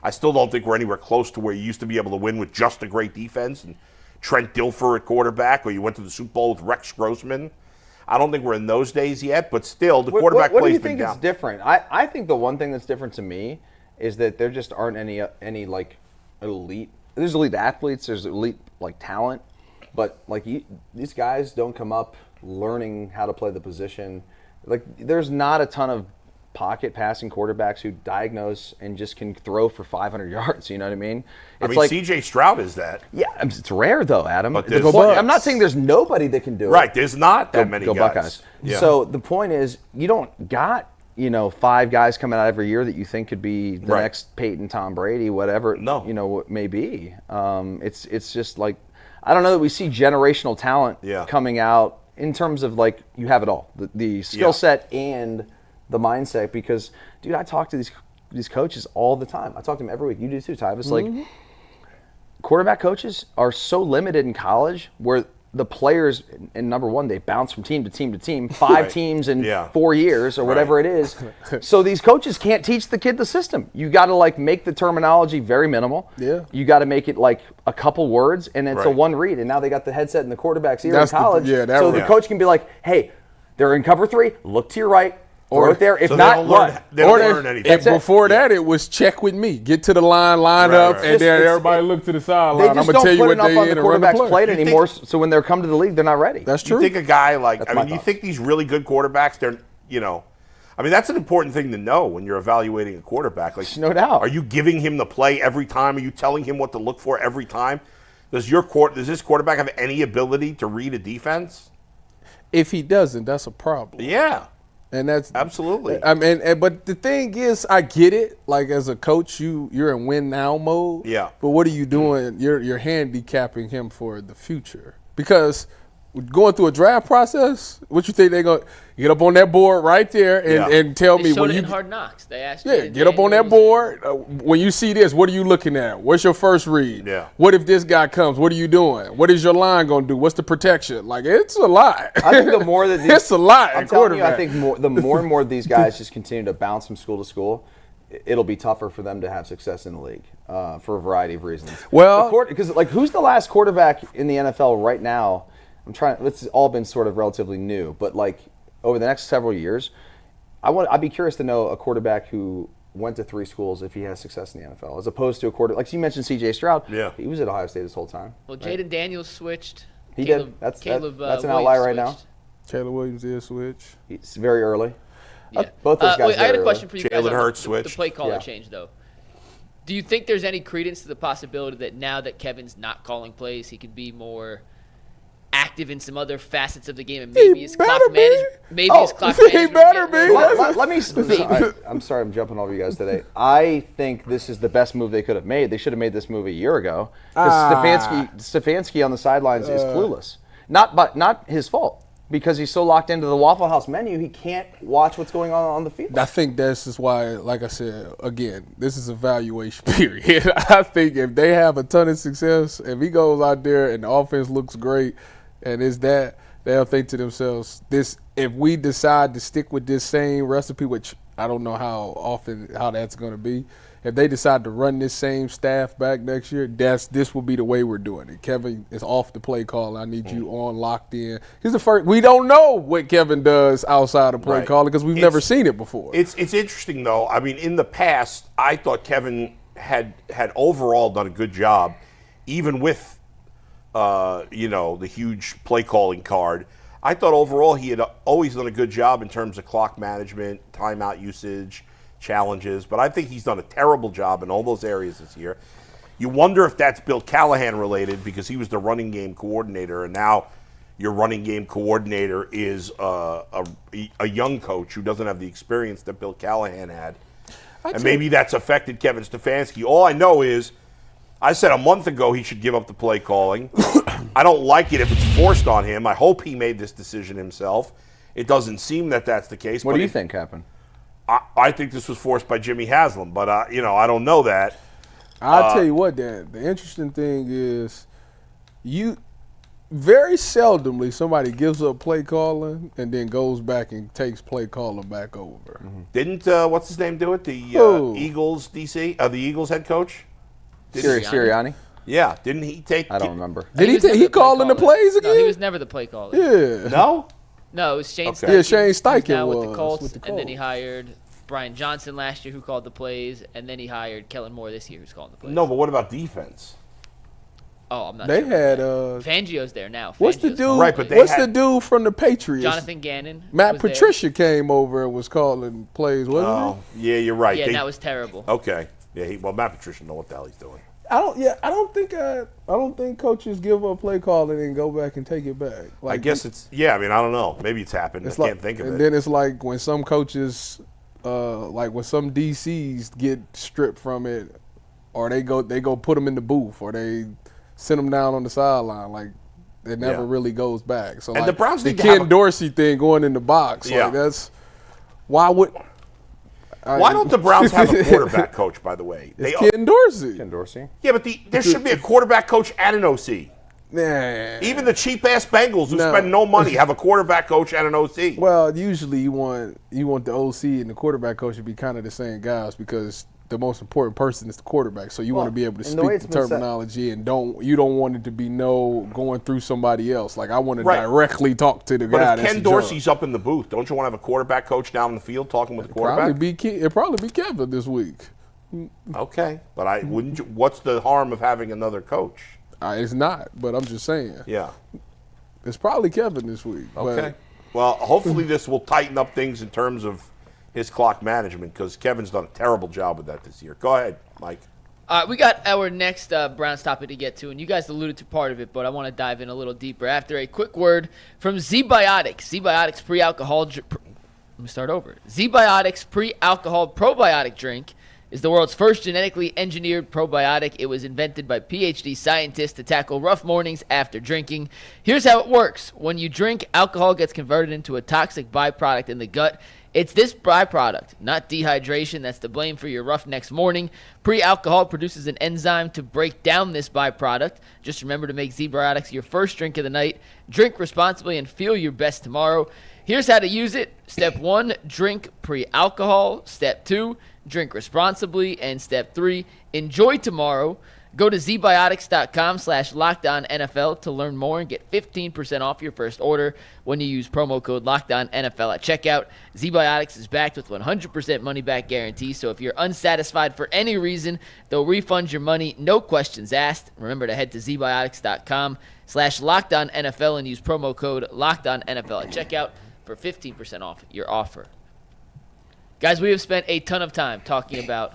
I still don't think we're anywhere close to where you used to be able to win with just a great defense and Trent Dilfer at quarterback, or you went to the Super Bowl with Rex Grossman. I don't think we're in those days yet, but still, the quarterback what play's been down. What do you think is different? I think the one thing that's different to me is that there just aren't any like elite. There's elite athletes. There's elite talent, but these guys don't come up learning how to play the position. There's not a ton of pocket passing quarterbacks who diagnose and just can throw for 500 yards. You know what I mean? It's C.J. Stroud is that. Yeah, it's rare though, Adam. But I'm not saying there's nobody that can do it. Right, there's not that many guys. Buckeyes. Yeah. So the point is, you don't got 5 guys coming out every year that you think could be the next Peyton, Tom Brady, whatever. No, what may be. It's just I don't know that we see generational talent coming out. In terms of you have it all, the skill set and the mindset. Because, dude, I talk to these coaches all the time. I talk to them every week. You do too, Ty. It's quarterback coaches are so limited in college where the players, and number one, they bounce from team to team to team, 5 teams in 4 years or whatever it is. So these coaches can't teach the kid the system. You got to make the terminology very minimal. Yeah. You got to make it a couple words, and it's a one read. And now they got the headset in the quarterback's ear in college. The coach can be like, hey, They're in cover 3. Look to your right. Or right there. If so not, run. They don't learn anything. Before that, it was check with me. Get to the line up, and then everybody look to the sideline. I'm going to tell you what they in and run the quarterbacks played anymore, so when they come to the league, they're not ready. That's true. You think a guy like, you think these really good quarterbacks, they're, that's an important thing to know when you're evaluating a quarterback. Like, no doubt. Are you giving him the play every time? Are you telling him what to look for every time? Does this quarterback have any ability to read a defense? If he doesn't, that's a problem. Yeah. And that's absolutely. But the thing is, I get it. Like as a coach, you're in win now mode. Yeah. But what are you doing? You're handicapping him for the future because going through a draft process. What you think they're going to get up on that board right there and tell me when you Hard Knocks. They asked get up on that board. When you see this, what are you looking at? What's your first read? Yeah. What if this guy comes? What are you doing? What is your line going to do? What's the protection? Like it's a lot. I think the more that it's a lot. I'm telling you, I think the more and more these guys just continue to bounce from school to school, it'll be tougher for them to have success in the league for a variety of reasons. Well, because who's the last quarterback in the NFL right now? It's all been sort of relatively new, but like over the next several years, I'd be curious to know a quarterback who went to 3 schools if he has success in the NFL, as opposed to a quarterback like you mentioned, C.J. Stroud. Yeah, he was at Ohio State this whole time. Well, Jaden Daniels switched. He did. That's an outlier right now. Caleb Williams did switch. It's very early. Yeah. Both those guys. I had a question for you guys. Jalen Hurts switched. The play caller change though. Do you think there's any credence to the possibility that now that Kevin's not calling plays, he could be more active in some other facets of the game, and maybe his clock management. He better be. Let me. I'm sorry, I'm jumping over you guys today. I think this is the best move they could have made. They should have made this move a year ago. Because Stefanski on the sidelines is clueless. Not his fault. Because he's so locked into the Waffle House menu, he can't watch what's going on the field. I think this is why, like I said, again, this is evaluation period. I think if they have a ton of success, if he goes out there and the offense looks great, and they'll think to themselves, if we decide to stick with this same recipe, which I don't know how that's going to be, if they decide to run this same staff back next year, this will be the way we're doing it. Kevin is off the play call. I need you on locked in. He's the first. We don't know what Kevin does outside of play calling because we've never seen it before. It's interesting though. I mean, in the past, I thought Kevin had overall done a good job, even with the huge play calling card. I thought overall he had always done a good job in terms of clock management, timeout usage, challenges, but I think he's done a terrible job in all those areas this year. You wonder if that's Bill Callahan related because he was the running game coordinator, and now your running game coordinator is a young coach who doesn't have the experience that Bill Callahan had. And maybe that's affected Kevin Stefanski. All I know is I said a month ago he should give up the play calling. I don't like it if it's forced on him. I hope he made this decision himself. It doesn't seem that that's the case. What do you think happened? I think this was forced by Jimmy Haslam, but I don't know that. I'll tell you what, Dan. The interesting thing is, very seldomly somebody gives up play calling and then goes back and takes play calling back over. Mm-hmm. Didn't what's his name do it? The Eagles DC, the Eagles head coach, Sirianni. Yeah, didn't he take? I don't remember. Did he call in the plays again? No, he was never the play caller. Yeah. No, it was Shane Steichen. Yeah, Shane Steichen now was with the Colts, and then he hired Brian Johnson last year, who called the plays, and then he hired Kellen Moore this year, who's calling the plays. No, but what about defense? Oh, I'm not sure. They had Fangio's there now. What's the dude? Right, but what's the dude from the Patriots? Jonathan Gannon. Matt Patricia came over and was calling plays, wasn't he? Yeah, you're right. Yeah, that was terrible. Okay. Yeah, Matt Patricia know what the hell he's doing. I don't think coaches give up play calling and go back and take it back. I guess it's I don't know. Maybe it's happened. I can't think of it. And then it's like when some coaches, like when some DCs get stripped from it, or they go put them in the booth, or they send them down on the sideline. Like it never really goes back. So and the Browns the Ken Dorsey thing going in the box. Like that's why don't the Browns have a quarterback coach, by the way? Ken Dorsey. Ken Dorsey. Yeah, but there should be a quarterback coach and an OC. Nah. Even the cheap-ass Bengals who spend no money have a quarterback coach and an OC. Well, usually you want the OC and the quarterback coach to be kind of the same guys because the most important person is the quarterback. So you want to be able to speak the terminology and you don't want it to be going through somebody else. Like I want to directly talk to the guy. But if Ken Dorsey's up in the booth, don't you want to have a quarterback coach down in the field talking with the quarterback? It'd probably be Kevin this week. Okay, but wouldn't you? What's the harm of having another coach? It's not, but I'm just saying. Yeah, it's probably Kevin this week. Okay. Well, hopefully this will tighten up things in terms of his clock management because Kevin's done a terrible job with that this year. Go ahead, Mike. We got our next Browns topic to get to, and you guys alluded to part of it, but I want to dive in a little deeper after a quick word from Z-Biotics. Z-Biotics pre-alcohol. Let me start over. Z-Biotics pre-alcohol probiotic drink is the world's first genetically engineered probiotic. It was invented by PhD scientists to tackle rough mornings after drinking. Here's how it works. When you drink, alcohol gets converted into a toxic byproduct in the gut. It's this byproduct, not dehydration, that's to blame for your rough next morning. Pre-alcohol produces an enzyme to break down this byproduct. Just remember to make Z-Biotics your first drink of the night. Drink responsibly and feel your best tomorrow. Here's how to use it. Step 1, drink pre-alcohol. Step 2, drink responsibly. And step 3, enjoy tomorrow. Go to zbiotics.com/LockedOnNFL to learn more and get 15% off your first order when you use promo code LockedOnNFL at checkout. ZBiotics is backed with 100% money-back guarantee, so if you're unsatisfied for any reason, they'll refund your money, no questions asked. Remember to head to zbiotics.com/LockedOnNFL and use promo code LockedOnNFL at checkout for 15% off your offer. Guys, we have spent a ton of time talking about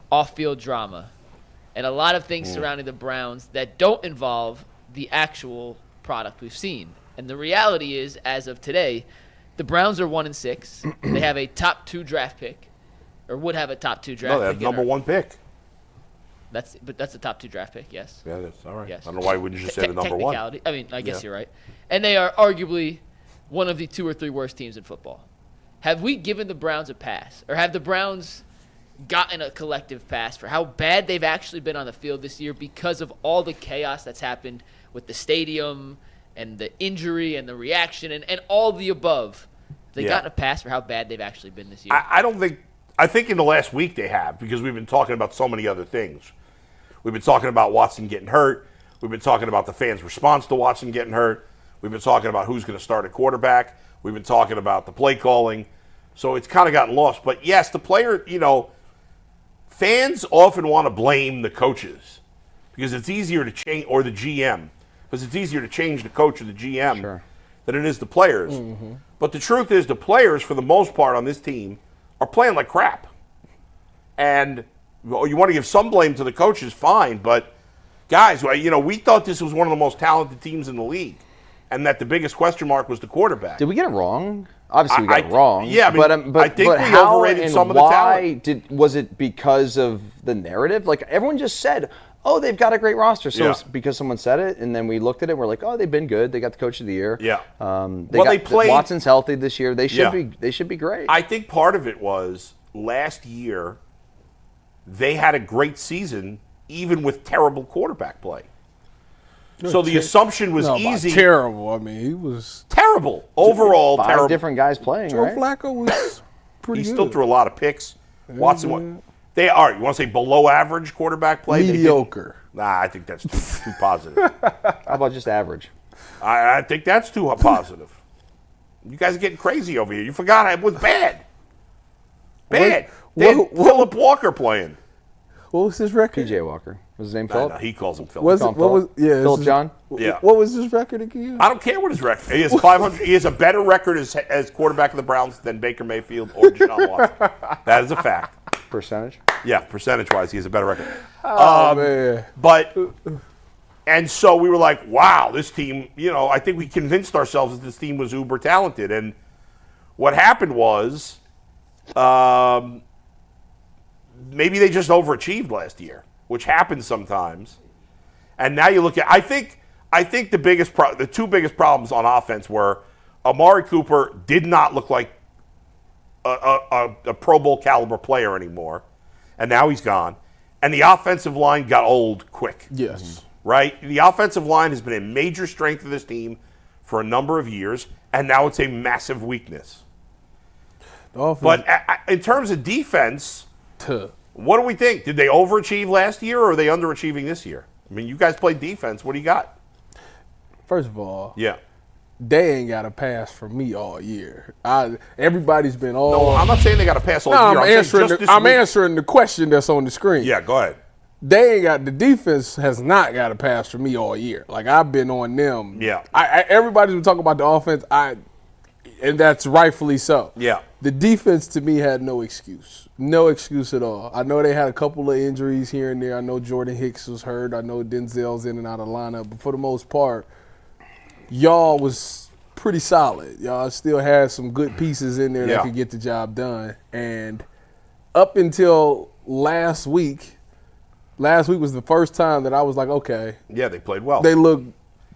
off-field drama and a lot of things surrounding the Browns that don't involve the actual product we've seen. And the reality is, as of today, the Browns are 1-6. They have a top 2 draft pick, or would have a top 2 draft pick. No, they have number 1 pick. That's a top 2 draft pick, yes. Yeah, that's all right. Yes. I don't know why wouldn't you just say the number 1. I mean, I guess you're right. And they are arguably one of the 2 or 3 worst teams in football. Have we given the Browns a pass, or have the Browns gotten a collective pass for how bad they've actually been on the field this year because of all the chaos that's happened with the stadium and the injury and the reaction and all the above? They gotten a pass for how bad they've actually been this year? I think in the last week they have, because we've been talking about so many other things. We've been talking about Watson getting hurt. We've been talking about the fans' response to Watson getting hurt. We've been talking about who's going to start at quarterback. We've been talking about the play calling. So it's kind of gotten lost. But yes, the player, fans often want to blame the coaches because it's easier to change, or the GM, because it's easier to change the coach or the GM than it is the players. Mm-hmm. But the truth is the players, for the most part on this team, are playing like crap. And you want to give some blame to the coaches, fine. But, guys, we thought this was one of the most talented teams in the league and that the biggest question mark was the quarterback. Did we get it wrong? Obviously, we got it wrong. Yeah, but I think we how overrated and some of the talent. Was it because of the narrative? Like, everyone just said, oh, they've got a great roster. So it's because someone said it, and then we looked at it, and we're like, oh, they've been good. They got the coach of the year. Yeah. They played. Watson's healthy this year. They should be great. I think part of it was last year they had a great season, even with terrible quarterback play. So the assumption was easy. Terrible. I mean, he was terrible. Overall, 5 terrible. different guys playing, Joe right? Flacco was pretty good. He still threw a lot of picks. Watson, they are. You want to say below average quarterback play? Mediocre. I think that's too positive. How about just average? I think that's too positive. You guys are getting crazy over here. You forgot it was bad. Bad. Philip Walker playing. What was his record? PJ Walker. Was his name Philip? No, he calls him Philip. Philip John? Yeah. What was his record again? I don't care what his record. He has 500. He has a better record as quarterback of the Browns than Baker Mayfield or Deshaun Watson. That is a fact. Percentage? Yeah, percentage-wise, he has a better record. Man. And so we were like, wow, this team, I think we convinced ourselves that this team was uber talented. And what happened was maybe they just overachieved last year, which happens sometimes. And now you look at, I think the 2 biggest problems on offense were Amari Cooper did not look like a Pro Bowl caliber player anymore, and now he's gone. And the offensive line got old quick. Yes. Right? The offensive line has been a major strength of this team for a number of years, and now it's a massive weakness. But in terms of defense, What do we think? Did they overachieve last year, or are they underachieving this year? I mean, you guys play defense. What do you got? First of all, yeah, they ain't got a pass for me all year. Everybody's been all. No, I'm not saying they got a pass all year. I'm answering the question that's on the screen. Yeah, go ahead. They ain't got the defense has not got a pass for me all year. Like I've been on them. Yeah. Everybody's been talking about the offense. And that's rightfully so. Yeah. The defense to me had no excuse. No excuse at all. I know they had a couple of injuries here and there. I know Jordan Hicks was hurt. I know Denzel's in and out of lineup. But for the most part, y'all was pretty solid. Y'all still had some good pieces in there that could get the job done. And up until last week was the first time that I was like, okay. Yeah, they played well. They look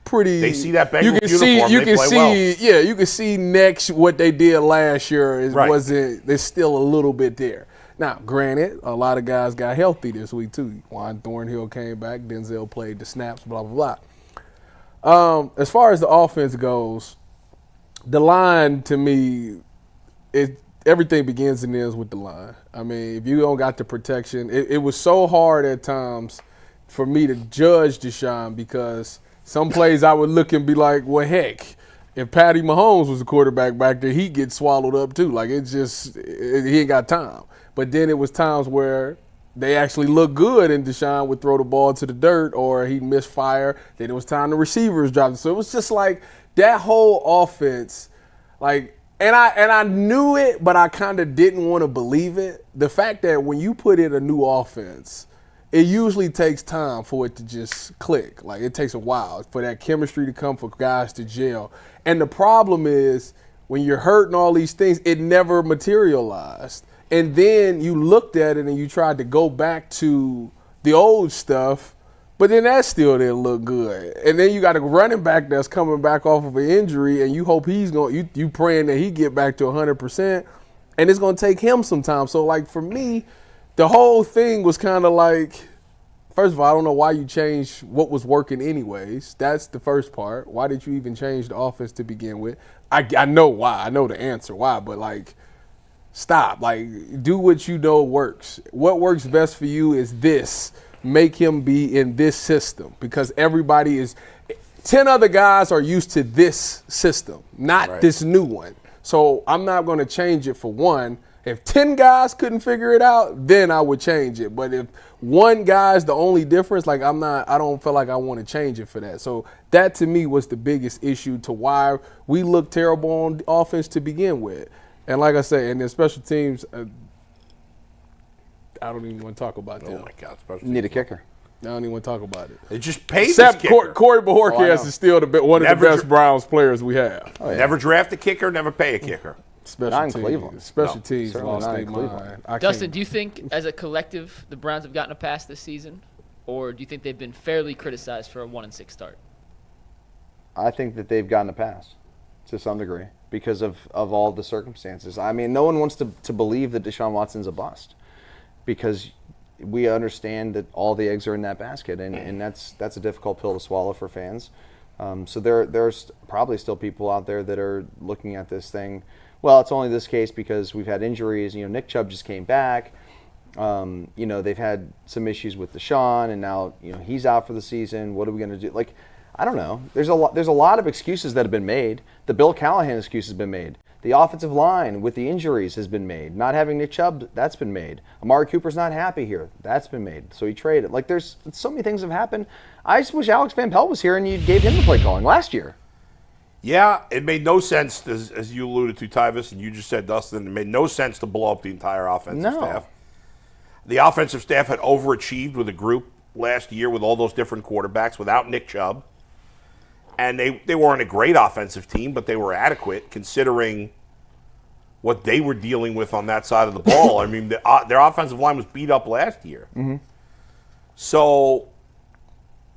pretty. They see that Bengals uniform. You can see. Yeah, you can see next what they did last year wasn't. There's still a little bit there. Now, granted, a lot of guys got healthy this week too. Juan Thornhill came back. Denzel played the snaps. Blah blah blah. As far as the offense goes, the line to me, everything begins and ends with the line. I mean, if you don't got the protection, it was so hard at times for me to judge Deshaun because some plays I would look and be like, well, heck, if Patty Mahomes was the quarterback back there, he'd get swallowed up too. Like, he ain't got time. But then it was times where they actually looked good and Deshaun would throw the ball to the dirt or he'd misfire. Then it was time the receivers dropped. So it was just like that whole offense, like, and I knew it, but I kind of didn't want to believe it. The fact that when you put in a new offense, it usually takes time for it to just click. Like, it takes a while for that chemistry to come, for guys to gel. And the problem is when you're hurting all these things, it never materialized. And then you looked at it and you tried to go back to the old stuff, but then that still didn't look good. And then you got a running back that's coming back off of an injury, and you hope you praying that he get back to 100%, and it's going to take him some time. So, like, for me, the whole thing was kind of like, first of all, I don't know why you changed what was working anyways. That's the first part. Why did you even change the offense to begin with? I know why. I know the answer why, but, like, stop. Like, do what you know works. What works best for you is this. Make him be in this system because everybody is – 10 other guys are used to this system, not this new one. So I'm not going to change it for one. If 10 guys couldn't figure it out, then I would change it. But if one guy's the only difference, like I don't feel like I want to change it for that. So that to me was the biggest issue to why we looked terrible on offense to begin with. And like I say, and the special teams, I don't even want to talk about that. Oh my God, special teams. Need a kicker. I don't even want to talk about it. It just pays Except Corey Bojorquez is still one of the best Browns players we have. Oh, yeah. Never draft a kicker, never pay a kicker. Not in Cleveland. Special teams lost their mind. Dustin, do you think as a collective the Browns have gotten a pass this season, or do you think they've been fairly criticized for a 1-6 start? I think that they've gotten a pass to some degree because of all the circumstances. I mean, no one wants to believe that Deshaun Watson's a bust because we understand that all the eggs are in that basket, and that's a difficult pill to swallow for fans. So there's probably still people out there that are looking at this thing. Well, it's only this case because we've had injuries. You know, Nick Chubb just came back. You know, they've had some issues with Deshaun, and now he's out for the season. What are we going to do? Like, I don't know. There's a lot of excuses that have been made. The Bill Callahan excuse has been made. The offensive line with the injuries has been made. Not having Nick Chubb, that's been made. Amari Cooper's not happy here. That's been made. So he traded. Like, there's so many things have happened. I just wish Alex Van Pelt was here and you gave him the play calling last year. Yeah, it made no sense, as you alluded to, Tyvis, and you just said, Dustin, it made no sense to blow up the entire offensive staff. The offensive staff had overachieved with a group last year with all those different quarterbacks without Nick Chubb. And they weren't a great offensive team, but they were adequate considering what they were dealing with on that side of the ball. I mean, their offensive line was beat up last year. Mm-hmm. So,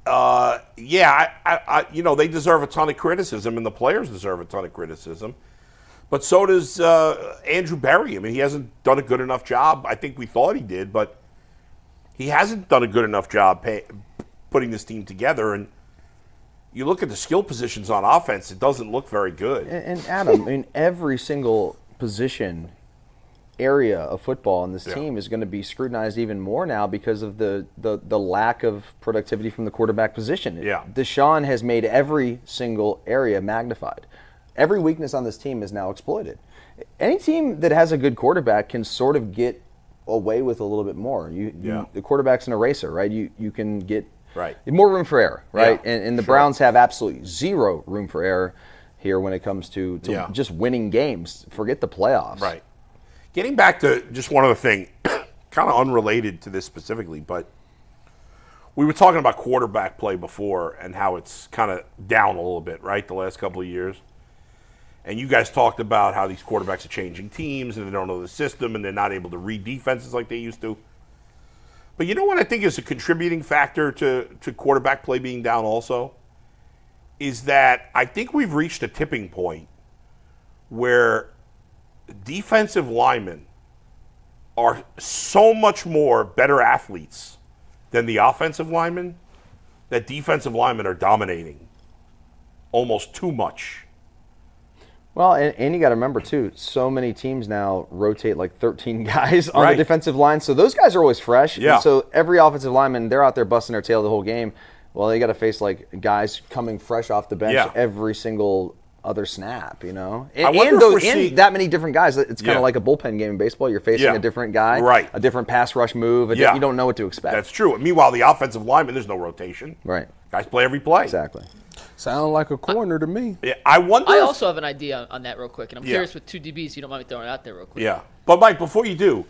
they deserve a ton of criticism, and the players deserve a ton of criticism. But so does Andrew Berry. I mean, he hasn't done a good enough job. I think we thought he did, but he hasn't done a good enough job putting this team together. And you look at the skill positions on offense, it doesn't look very good. And Adam, I mean, every single position area of football in this team is going to be scrutinized even more now because of the lack of productivity from the quarterback position. Yeah. Deshaun has made every single area magnified. Every weakness on this team is now exploited. Any team that has a good quarterback can sort of get away with a little bit more. The quarterback's an eraser, right? You can get more room for error, right? Yeah, and the Browns have absolutely zero room for error here when it comes to just winning games. Forget the playoffs. Right. Getting back to just one other thing, kind of unrelated to this specifically, but we were talking about quarterback play before and how it's kind of down a little bit, right, the last couple of years. And you guys talked about how these quarterbacks are changing teams and they don't know the system and they're not able to read defenses like they used to. But you know what I think is a contributing factor to quarterback play being down also? Is that I think we've reached a tipping point where defensive linemen are so much more better athletes than the offensive linemen that defensive linemen are dominating almost too much. Well, and you got to remember, too, so many teams now rotate like 13 guys on the defensive line. So those guys are always fresh. Yeah. And so every offensive lineman, they're out there busting their tail the whole game. Well, they got to face like guys coming fresh off the bench every single other snap, you know? And that many different guys. It's kind of like a bullpen game in baseball. You're facing a different guy, a different pass rush move. You don't know what to expect. That's true. Meanwhile, the offensive lineman, there's no rotation. Right. Guys play every play. Exactly. Sound like a corner to me. Yeah, I wonder. I also have an idea on that real quick, and I'm curious with two DBs. You don't mind me throwing it out there real quick? Yeah, but Mike, before you do,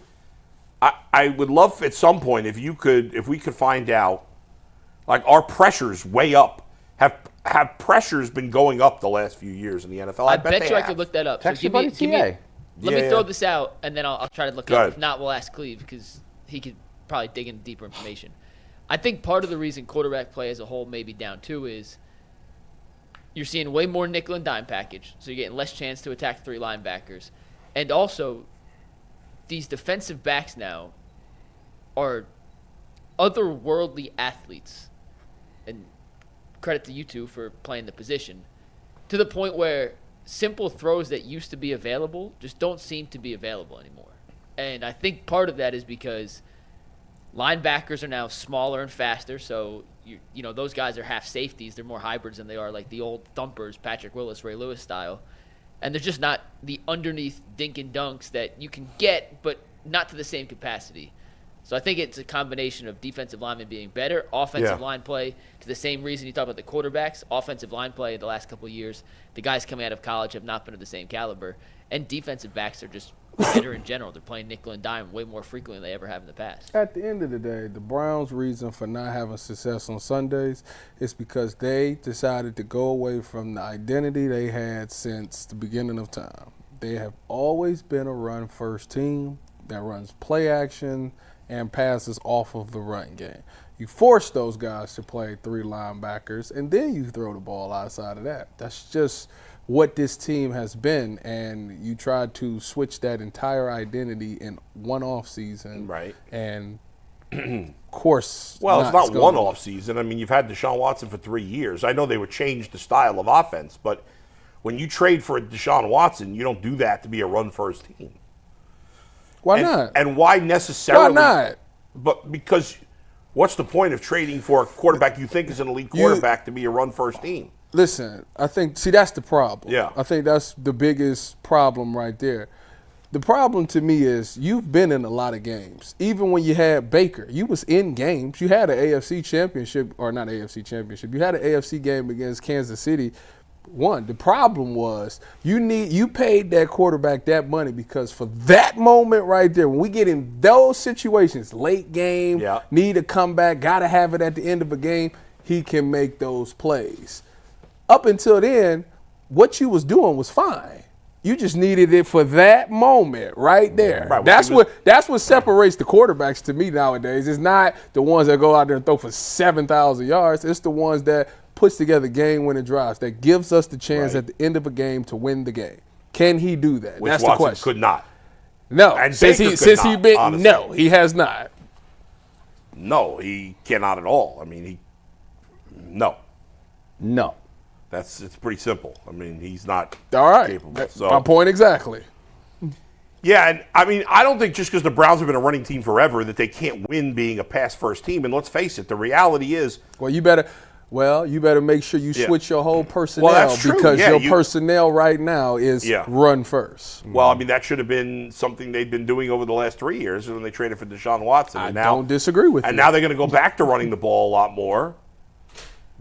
I would love at some point if we could find out, like our pressures way up. Have pressures been going up the last few years in the NFL? I bet you I could look that up. Text so your buddy let me throw this out, and then I'll try to look it up. If not, we'll ask Cleve because he could probably dig into deeper information. I think part of the reason quarterback play as a whole may be down too is you're seeing way more nickel and dime package, so you're getting less chance to attack three linebackers. And also, these defensive backs now are otherworldly athletes. And credit to you two for playing the position. To the point where simple throws that used to be available just don't seem to be available anymore. And I think part of that is because linebackers are now smaller and faster, so you know those guys are half safeties. They're more hybrids than they are like the old thumpers, Patrick Willis, Ray Lewis style. And they're just not the underneath dink and dunks that you can get, but not to the same capacity. So I think it's a combination of defensive linemen being better, offensive line play, to the same reason you talk about the quarterbacks, offensive line play the last couple of years. The guys coming out of college have not been of the same caliber. And defensive backs are just better in general. They're playing nickel and dime way more frequently than they ever have in the past. At the end of the day, the Browns' reason for not having success on Sundays is because they decided to go away from the identity they had since the beginning of time. They have always been a run-first team that runs play action and passes off of the run game. You force those guys to play three linebackers, and then you throw the ball outside of that. That's just what this team has been, and you try to switch that entire identity in one off season. Right. And of course, well, it's not one off season. I mean, you've had Deshaun Watson for 3 years. I know they would change the style of offense, but when you trade for Deshaun Watson, you don't do that to be a run-first team. Why not? And why necessarily? Why not? But because what's the point of trading for a quarterback you think is an elite quarterback to be a run-first team? Listen, I think, that's the problem. Yeah. I think that's the biggest problem right there. The problem to me is you've been in a lot of games. Even when you had Baker, you was in games. You had an AFC championship, or not AFC championship. You had an AFC game against Kansas City. The problem was you paid that quarterback that money because for that moment right there, when we get in those situations, late game, need a comeback, got to have it at the end of a game, he can make those plays. Up until then, what you was doing was fine. You just needed it for that moment right there. Right, that's what separates the quarterbacks to me nowadays. It's not the ones that go out there and throw for 7,000 yards. It's the ones that puts together game-winning drives that gives us the chance at the end of a game to win the game. Can he do that? Which That's Watson the question. Could not. No, and since he has not. No, he cannot at all. I mean, no. It's pretty simple. I mean, he's not capable. So. My point exactly. Yeah, and I mean, I don't think just because the Browns have been a running team forever that they can't win being a pass-first team. And let's face it, the reality is, you better make sure you switch your whole personnel because your personnel right now is run first. Well, I mean, that should have been something they'd been doing over the last 3 years when they traded for Deshaun Watson. I don't disagree with you. And now they're going to go back to running the ball a lot more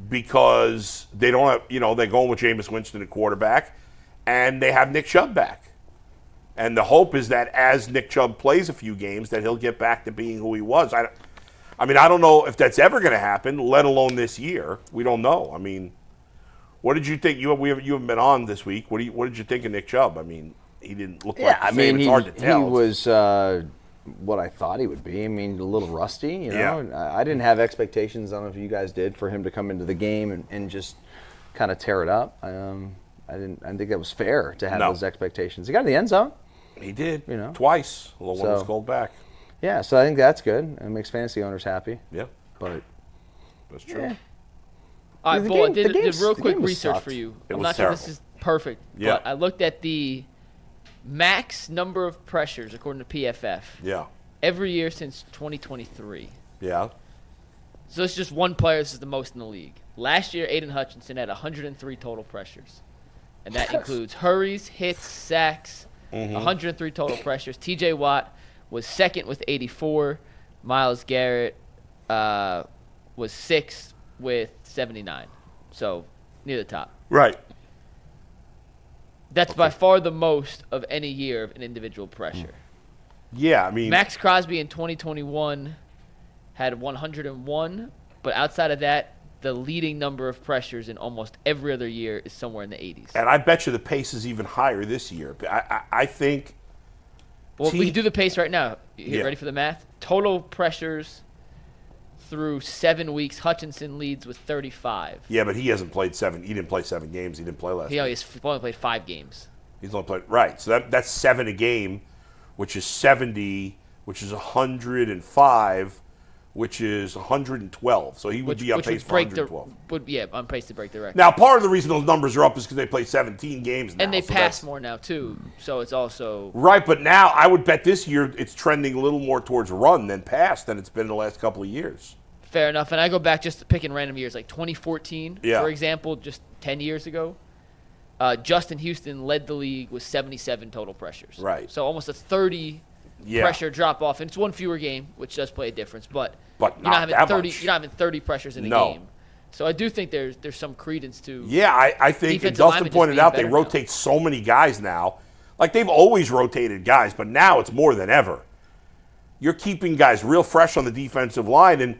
because they don't have, they're going with Jameis Winston at quarterback, and they have Nick Chubb back. And the hope is that as Nick Chubb plays a few games, that he'll get back to being who he was. I don't know if that's ever going to happen, let alone this year. We don't know. I mean, what did you think? You haven't been on this week. What did you think of Nick Chubb? I mean, he didn't look like the same. It's hard to tell. He was what I thought he would be. I mean, a little rusty. Yeah. I didn't have expectations. I don't know if you guys did for him to come into the game and just kind of tear it up. I didn't think that was fair to have those expectations. He got in the end zone. He did. Twice. The one was called back. Yeah, so I think that's good. It makes fantasy owners happy. Yeah. But that's true. Yeah. All right, Bull, I did real quick research for you. I'm not sure terrible. this is perfect, but I looked at the max number of pressures according to PFF. Yeah. Every year since 2023. Yeah. So it's just one player. This is the most in the league. Last year, Aiden Hutchinson had 103 total pressures. And that includes hurries, hits, sacks, 103 total pressures. TJ Watt was second with 84. Myles Garrett was sixth with 79. So near the top. Right. That's by far the most of any year of an individual pressure. Yeah, I mean, Max Crosby in 2021 had 101, but outside of that, the leading number of pressures in almost every other year is somewhere in the 80s. And I bet you the pace is even higher this year. I think. Well, we can do the pace right now. You ready for the math? Total pressures through 7 weeks. Hutchinson leads with 35. Yeah, but he hasn't played 7. He didn't play 7 games. He didn't play last. He only played 5 games. He's only played right. So that's 7 a game, which is 70, which is 105. Which is 112. So he would be on pace for 112. On pace to break the record. Now, part of the reason those numbers are up is because they play 17 games now. And they pass more now, too. So it's also... Right, but now I would bet this year it's trending a little more towards run than pass than it's been in the last couple of years. Fair enough. And I go back just to picking random years, like 2014, for example, just 10 years ago. Justin Houston led the league with 77 total pressures. Right. So almost a 30... pressure drop off, and it's one fewer game, which does play a difference. But not you're not having that 30. much. You're not having 30 pressures in a game. So I do think there's some credence to. Yeah, I think and Dustin pointed out they rotate so many guys now. Like they've always rotated guys, but now it's more than ever. You're keeping guys real fresh on the defensive line, and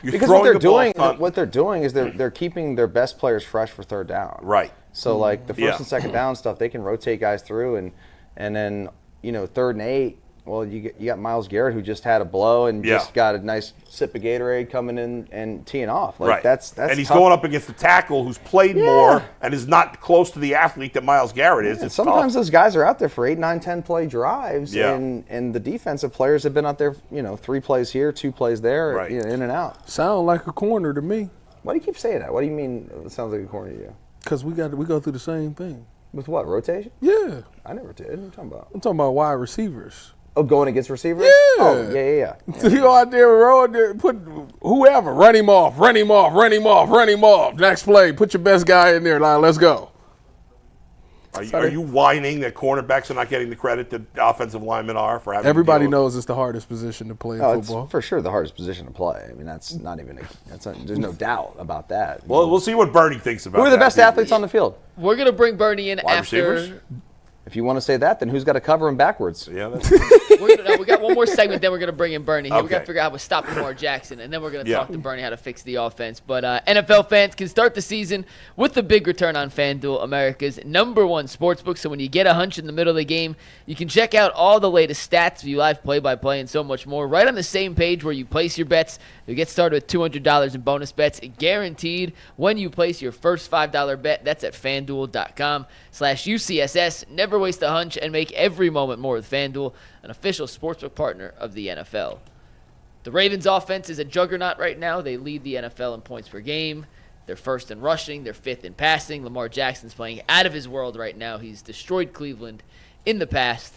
you're throwing the ball. What they're doing is they're keeping their best players fresh for third down. Right. So like the first and second down stuff, they can rotate guys through, and then 3rd and 8. Well, you got Myles Garrett who just had a blow and just got a nice sip of Gatorade coming in and teeing off. Like right. That's and he's tough. going up against the tackle who's played more and is not close to the athlete that Myles Garrett is. It's sometimes tough. those guys are out there for 8, 9, 10 play drives, and the defensive players have been out there, 3 plays here, 2 plays there, in and out. Sound like a corner to me. Why do you keep saying that? What do you mean it sounds like a corner to you? Because we go through the same thing. With what, rotation? Yeah. I never did. What are you talking about? I'm talking about wide receivers. Oh, going against receivers? Yeah. Oh, yeah. So you go out there, put whoever, run him off. Next play, put your best guy in there. Like, let's go. Are you whining that cornerbacks are not getting the credit that offensive linemen are for having? Everybody knows it's the hardest position to play in football. It's for sure the hardest position to play. I mean, that's not even. There's no doubt about that. Well, we'll see what Bernie thinks about. Who are the best athletes on the field? We're gonna bring Bernie in wide after. Receivers? If you want to say that, then who's got to cover him backwards? Yeah, that's we got one more segment, then we're going to bring in Bernie. We got to figure out how to stop Lamar Jackson, and then we're going to talk to Bernie how to fix the offense. But NFL fans can start the season with the big return on FanDuel, America's #1 sportsbook. So when you get a hunch in the middle of the game, you can check out all the latest stats, view live play-by-play, and so much more right on the same page where you place your bets. You get started with $200 in bonus bets, guaranteed when you place your first $5 bet. That's at FanDuel.com/UCSS. Never waste a hunch and make every moment more with FanDuel, an official sportsbook partner of the NFL. The Ravens offense is a juggernaut right now. They lead the NFL in points per game. They're first in rushing. They're 5th in passing. Lamar Jackson's playing out of his world right now. He's destroyed Cleveland in the past.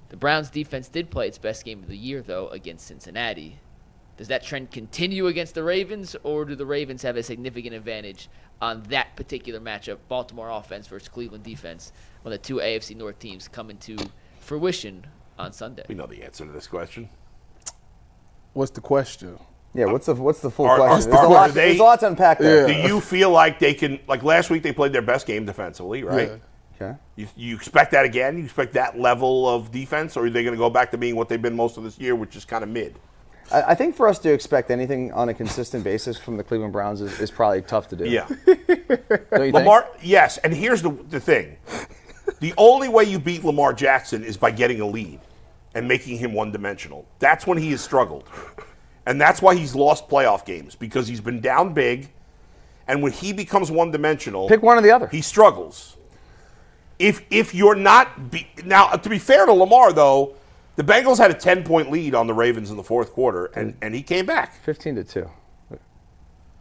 The Browns' defense did play its best game of the year, though, against Cincinnati. Does that trend continue against the Ravens, or do the Ravens have a significant advantage on that particular matchup, Baltimore offense versus Cleveland defense, when the two AFC North teams come into fruition on Sunday? We know the answer to this question. What's the question? Yeah, what's the full question? There's a lot to unpack there. Do you feel like they can, like last week they played their best game defensively, right? Yeah. Okay. You expect that again? You expect that level of defense, or are they going to go back to being what they've been most of this year, which is kind of mid? I think for us to expect anything on a consistent basis from the Cleveland Browns is probably tough to do. Yeah. Don't you Lamar, think? yes, and here's the thing. The only way you beat Lamar Jackson is by getting a lead and making him one-dimensional. That's when he has struggled. And that's why he's lost playoff games, because he's been down big, and when he becomes one-dimensional, pick one or the other. He struggles. If you're not now, to be fair to Lamar though, the Bengals had a 10-point lead on the Ravens in the fourth quarter, and he came back 15-2.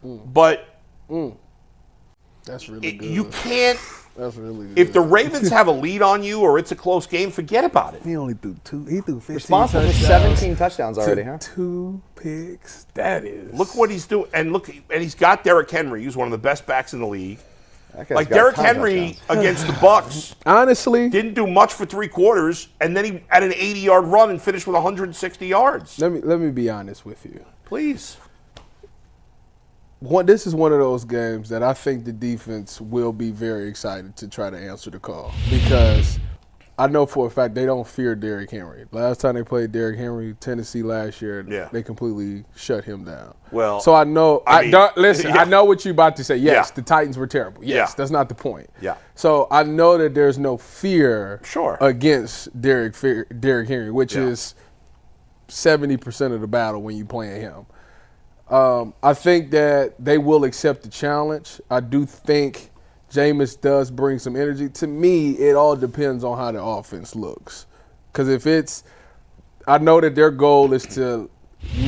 But that's really good. You can't. That's really good. If the Ravens have a lead on you or it's a close game, forget about it. He only threw 2. He threw 15 Responsible for 17 touchdowns already, huh? 2 picks. That is. Look what he's doing, and he's got Derrick Henry, who's one of the best backs in the league. Like Derrick Henry against the Bucs, honestly, didn't do much for 3 quarters, and then he had an 80-yard run and finished with 160 yards. Let me be honest with you, please. This is one of those games that I think the defense will be very excited to try to answer the call, because I know for a fact they don't fear Derrick Henry. Last time they played Derrick Henry, Tennessee last year, they completely shut him down. Well, so I know. I know what you're about to say. Yes, the Titans were terrible. Yes, Yeah. that's not the point. Yeah. So I know that there's no fear Sure. against Derrick Henry, which is 70% of the battle when you're playing him. I think that they will accept the challenge. I do think Jameis does bring some energy. To me, it all depends on how the offense looks. Because I know that their goal is to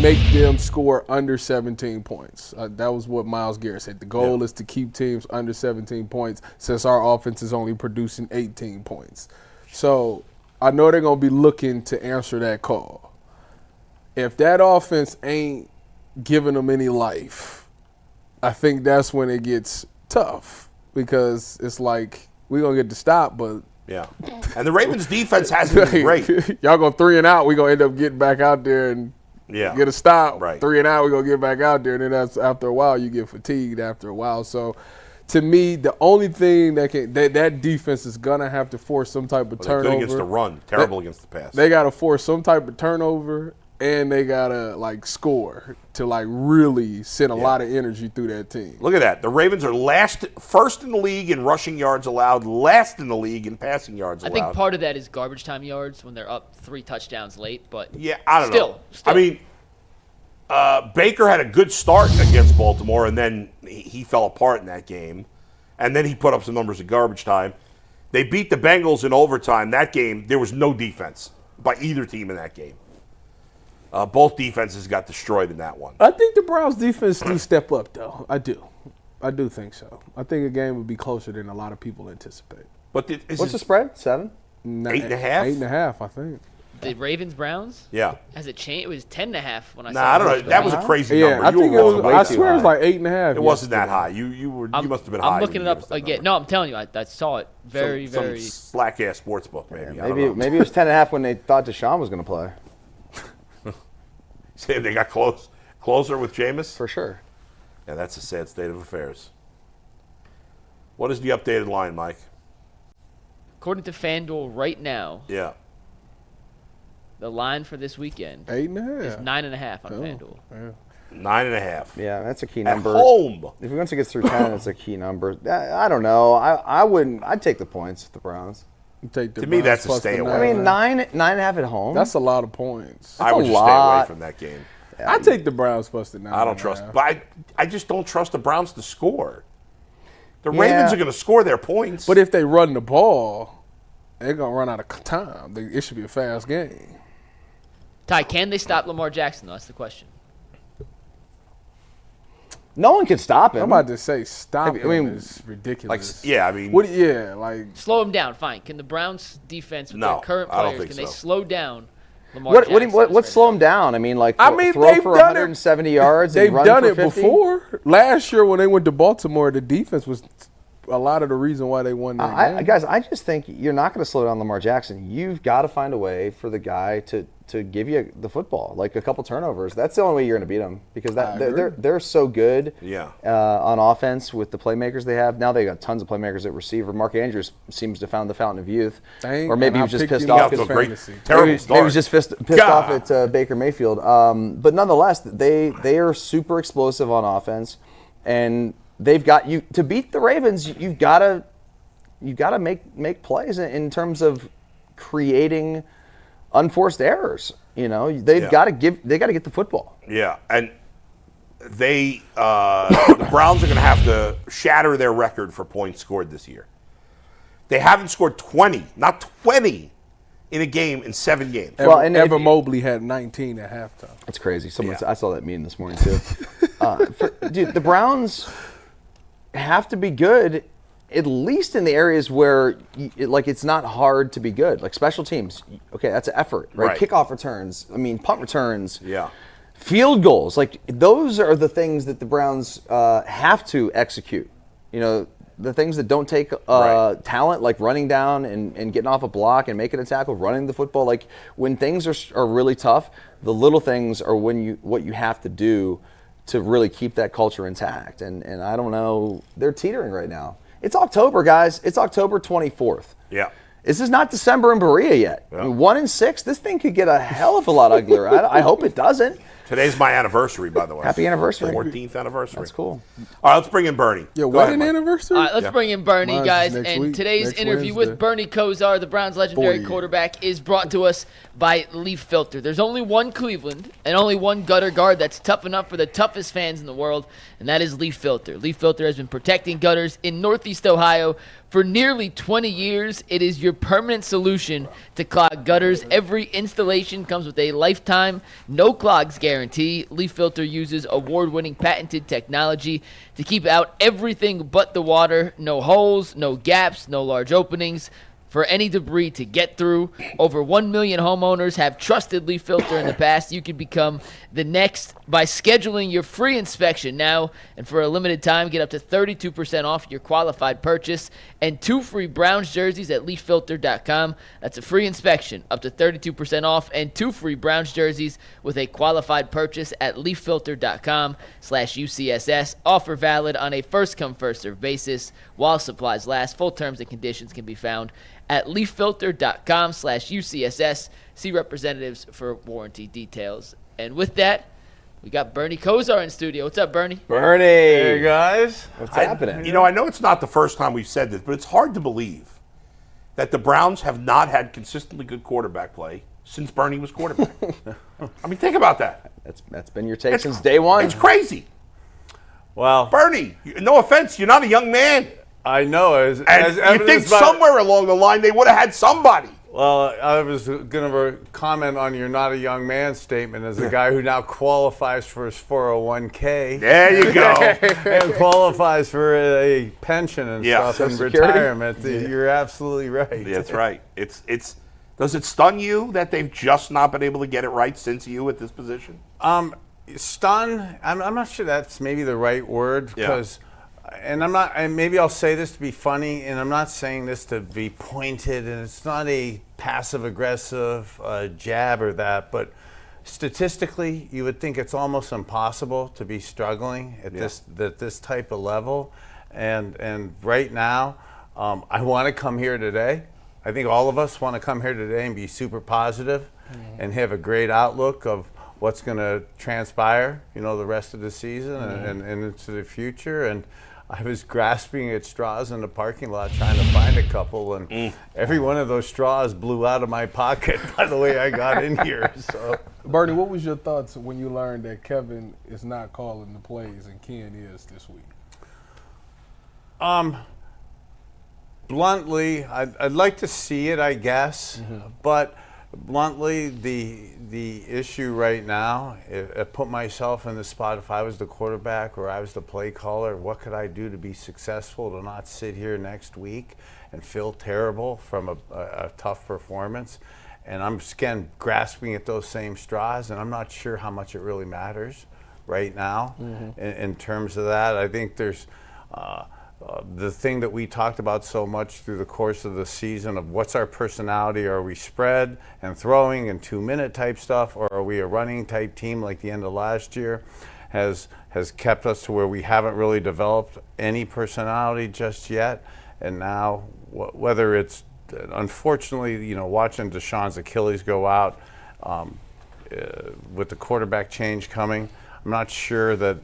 make them score under 17 points. That was what Myles Garrett said. The goal is to keep teams under 17 points, since our offense is only producing 18 points. So I know they're going to be looking to answer that call. If that offense ain't giving them any life, I think that's when it gets tough. Because it's like, we're going to get the stop, but... Yeah. And the Ravens' defense hasn't been great. Y'all go 3 and out, we're going to end up getting back out there and get a stop. Right. 3 and out, we're going to get back out there. And then after a while, you get fatigued after a while. So, to me, the only thing that defense is going to have to force some type of turnover. They're good against the run, terrible against the pass. They got to force some type of turnover, and they got to, score to, really send a lot of energy through that team. Look at that. The Ravens are first in the league in rushing yards allowed, last in the league in passing yards allowed. I think part of that is garbage time yards when they're up 3 touchdowns late. But I don't know. I mean, Baker had a good start against Baltimore, and then he fell apart in that game. And then he put up some numbers at garbage time. They beat the Bengals in overtime. That game, there was no defense by either team in that game. Both defenses got destroyed in that one. I think the Browns defense do step up, though. I do think so. I think the game would be closer than a lot of people anticipate. But what's the spread? 7? 8.5? 8.5, I think. The Ravens-Browns? Yeah. Has it changed? It was 10.5 when I saw it. I don't know. That was a crazy number. I think I swear it was like 8.5. It wasn't that high. You must have been high. I'm looking it up again. No, I'm telling you, I saw it very some slack-ass sports book, maybe. Maybe it was 10.5 when they thought Deshaun was going to play. Say they got closer with Jameis? For sure. Yeah, that's a sad state of affairs. What is the updated line, Mike? According to FanDuel right now, the line for this weekend 8.5 is 9.5 on FanDuel. Yeah. 9.5. Yeah, that's a key number. At home. If once it gets through 10, it's a key number. I don't know. I wouldn't. I'd take the points, the Browns. To me, that's a stay away. I mean, 9.5 at home. That's a lot of points. I would just stay away from that game. I take the Browns plus the 9. I don't trust, but I just don't trust the Browns to score. The Ravens are going to score their points. But if they run the ball, they're going to run out of time. It should be a fast game. Ty, can they stop Lamar Jackson, though? That's the question. No one can stop him. I'm about to say stop him is ridiculous. slow him down. Fine. Can the Browns defense with their current players they slow down Lamar Jackson? What's slow him down? I mean, throw for 170 yards. They've run done for it 50? before. Last year when they went to Baltimore, the defense was a lot of the reason why they won that game. Guys, I just think you're not going to slow down Lamar Jackson. You've got to find a way for the guy to give you the football, like a couple turnovers. That's the only way you're going to beat them because they're so good on offense with the playmakers they have. Now they got tons of playmakers at receiver. Mark Andrews seems to have found the fountain of youth, or maybe he was just pissed off. Maybe he was just pissed off at Baker Mayfield. But nonetheless, they are super explosive on offense, and they've got you to beat the Ravens. You've got to make plays in terms of creating unforced errors. They've got to get the football. Yeah, and the Browns are going to have to shatter their record for points scored this year. They haven't scored 20 in a game in 7 games. Evan Mobley had 19 at halftime. That's crazy. I saw that meme this morning too. Dude, the Browns have to be good, at least in the areas where it's not hard to be good. Like special teams, okay, that's an effort, right? Kickoff returns, punt returns, field goals. Like those are the things that the Browns have to execute. The things that don't take talent, like running down and getting off a block and making a tackle, running the football. Like when things are really tough, the little things are what you have to do to really keep that culture intact. And I don't know, they're teetering right now. It's October, guys. It's October 24th. Yeah. This is not December in Berea yet. Yeah. 1-6, this thing could get a hell of a lot uglier. I hope it doesn't. Today's my anniversary, by the way. Happy anniversary. 14th anniversary. That's cool. All right, let's bring in Bernie. Yeah, wedding anniversary? All right, let's bring in Bernie, guys. And today's interview with Bernie Kosar, the Browns' legendary quarterback, is brought to us by Leaf Filter. There's only one Cleveland and only one gutter guard that's tough enough for the toughest fans in the world, and that is Leaf Filter. Leaf Filter has been protecting gutters in Northeast Ohio for nearly 20 years. It is your permanent solution to clog gutters. Every installation comes with a lifetime, no clogs guarantee. Leaf Filter uses award-winning patented technology to keep out everything but the water. No holes, no gaps, no large openings for any debris to get through. Over 1 million homeowners have trusted Leaf Filter in the past. You can become the next by scheduling your free inspection now, and for a limited time, get up to 32% off your qualified purchase and 2 free Browns jerseys at leaffilter.com. That's a free inspection, up to 32% off, and 2 free Browns jerseys with a qualified purchase at leaffilter.com/UCSS. Offer valid on a first-come, first-served basis while supplies last. Full terms and conditions can be found at leaffilter.com/UCSS. See representatives for warranty details. And with that, we got Bernie Kosar in studio. What's up, Bernie? Bernie. Hey, guys. What's happening? I know it's not the first time we've said this, but it's hard to believe that the Browns have not had consistently good quarterback play since Bernie was quarterback. Think about that. That's been your take since day one. It's crazy. Well, Bernie, no offense, you're not a young man. I know. You think somewhere along the line they would have had somebody. Well, I was going to comment on your not a young man statement as a guy who now qualifies for his 401k. There you go. And qualifies for a pension and stuff in retirement. You're absolutely right. That's right. It's. Does it stun you that they've just not been able to get it right since you at this position? Stun, I'm not sure that's maybe the right word because and I'm not, and maybe I'll say this to be funny, and I'm not saying this to be pointed, and it's not a passive-aggressive jab or that, but statistically, you would think it's almost impossible to be struggling at this type of level, and right now, I want to come here today. I think all of us want to come here today and be super positive and have a great outlook of what's going to transpire, the rest of the season and into the future. And I was grasping at straws in the parking lot trying to find a couple, and every one of those straws blew out of my pocket by the way I got in here. So, Bernie, what was your thoughts when you learned that Kevin is not calling the plays and Ken is this week? Bluntly, I'd like to see it, I guess, but bluntly, the issue right now, I put myself in the spot. If I was the quarterback or I was the play caller, what could I do to be successful, to not sit here next week and feel terrible from a tough performance? And I'm just, again, grasping at those same straws, and I'm not sure how much it really matters right now in terms of that. I think there's the thing that we talked about so much through the course of the season of what's our personality. Are we spread and throwing and 2-minute type stuff, or are we a running type team like the end of last year? Has kept us to where we haven't really developed any personality just yet. And now, whether it's unfortunately, watching Deshaun's Achilles go out with the quarterback change coming, I'm not sure that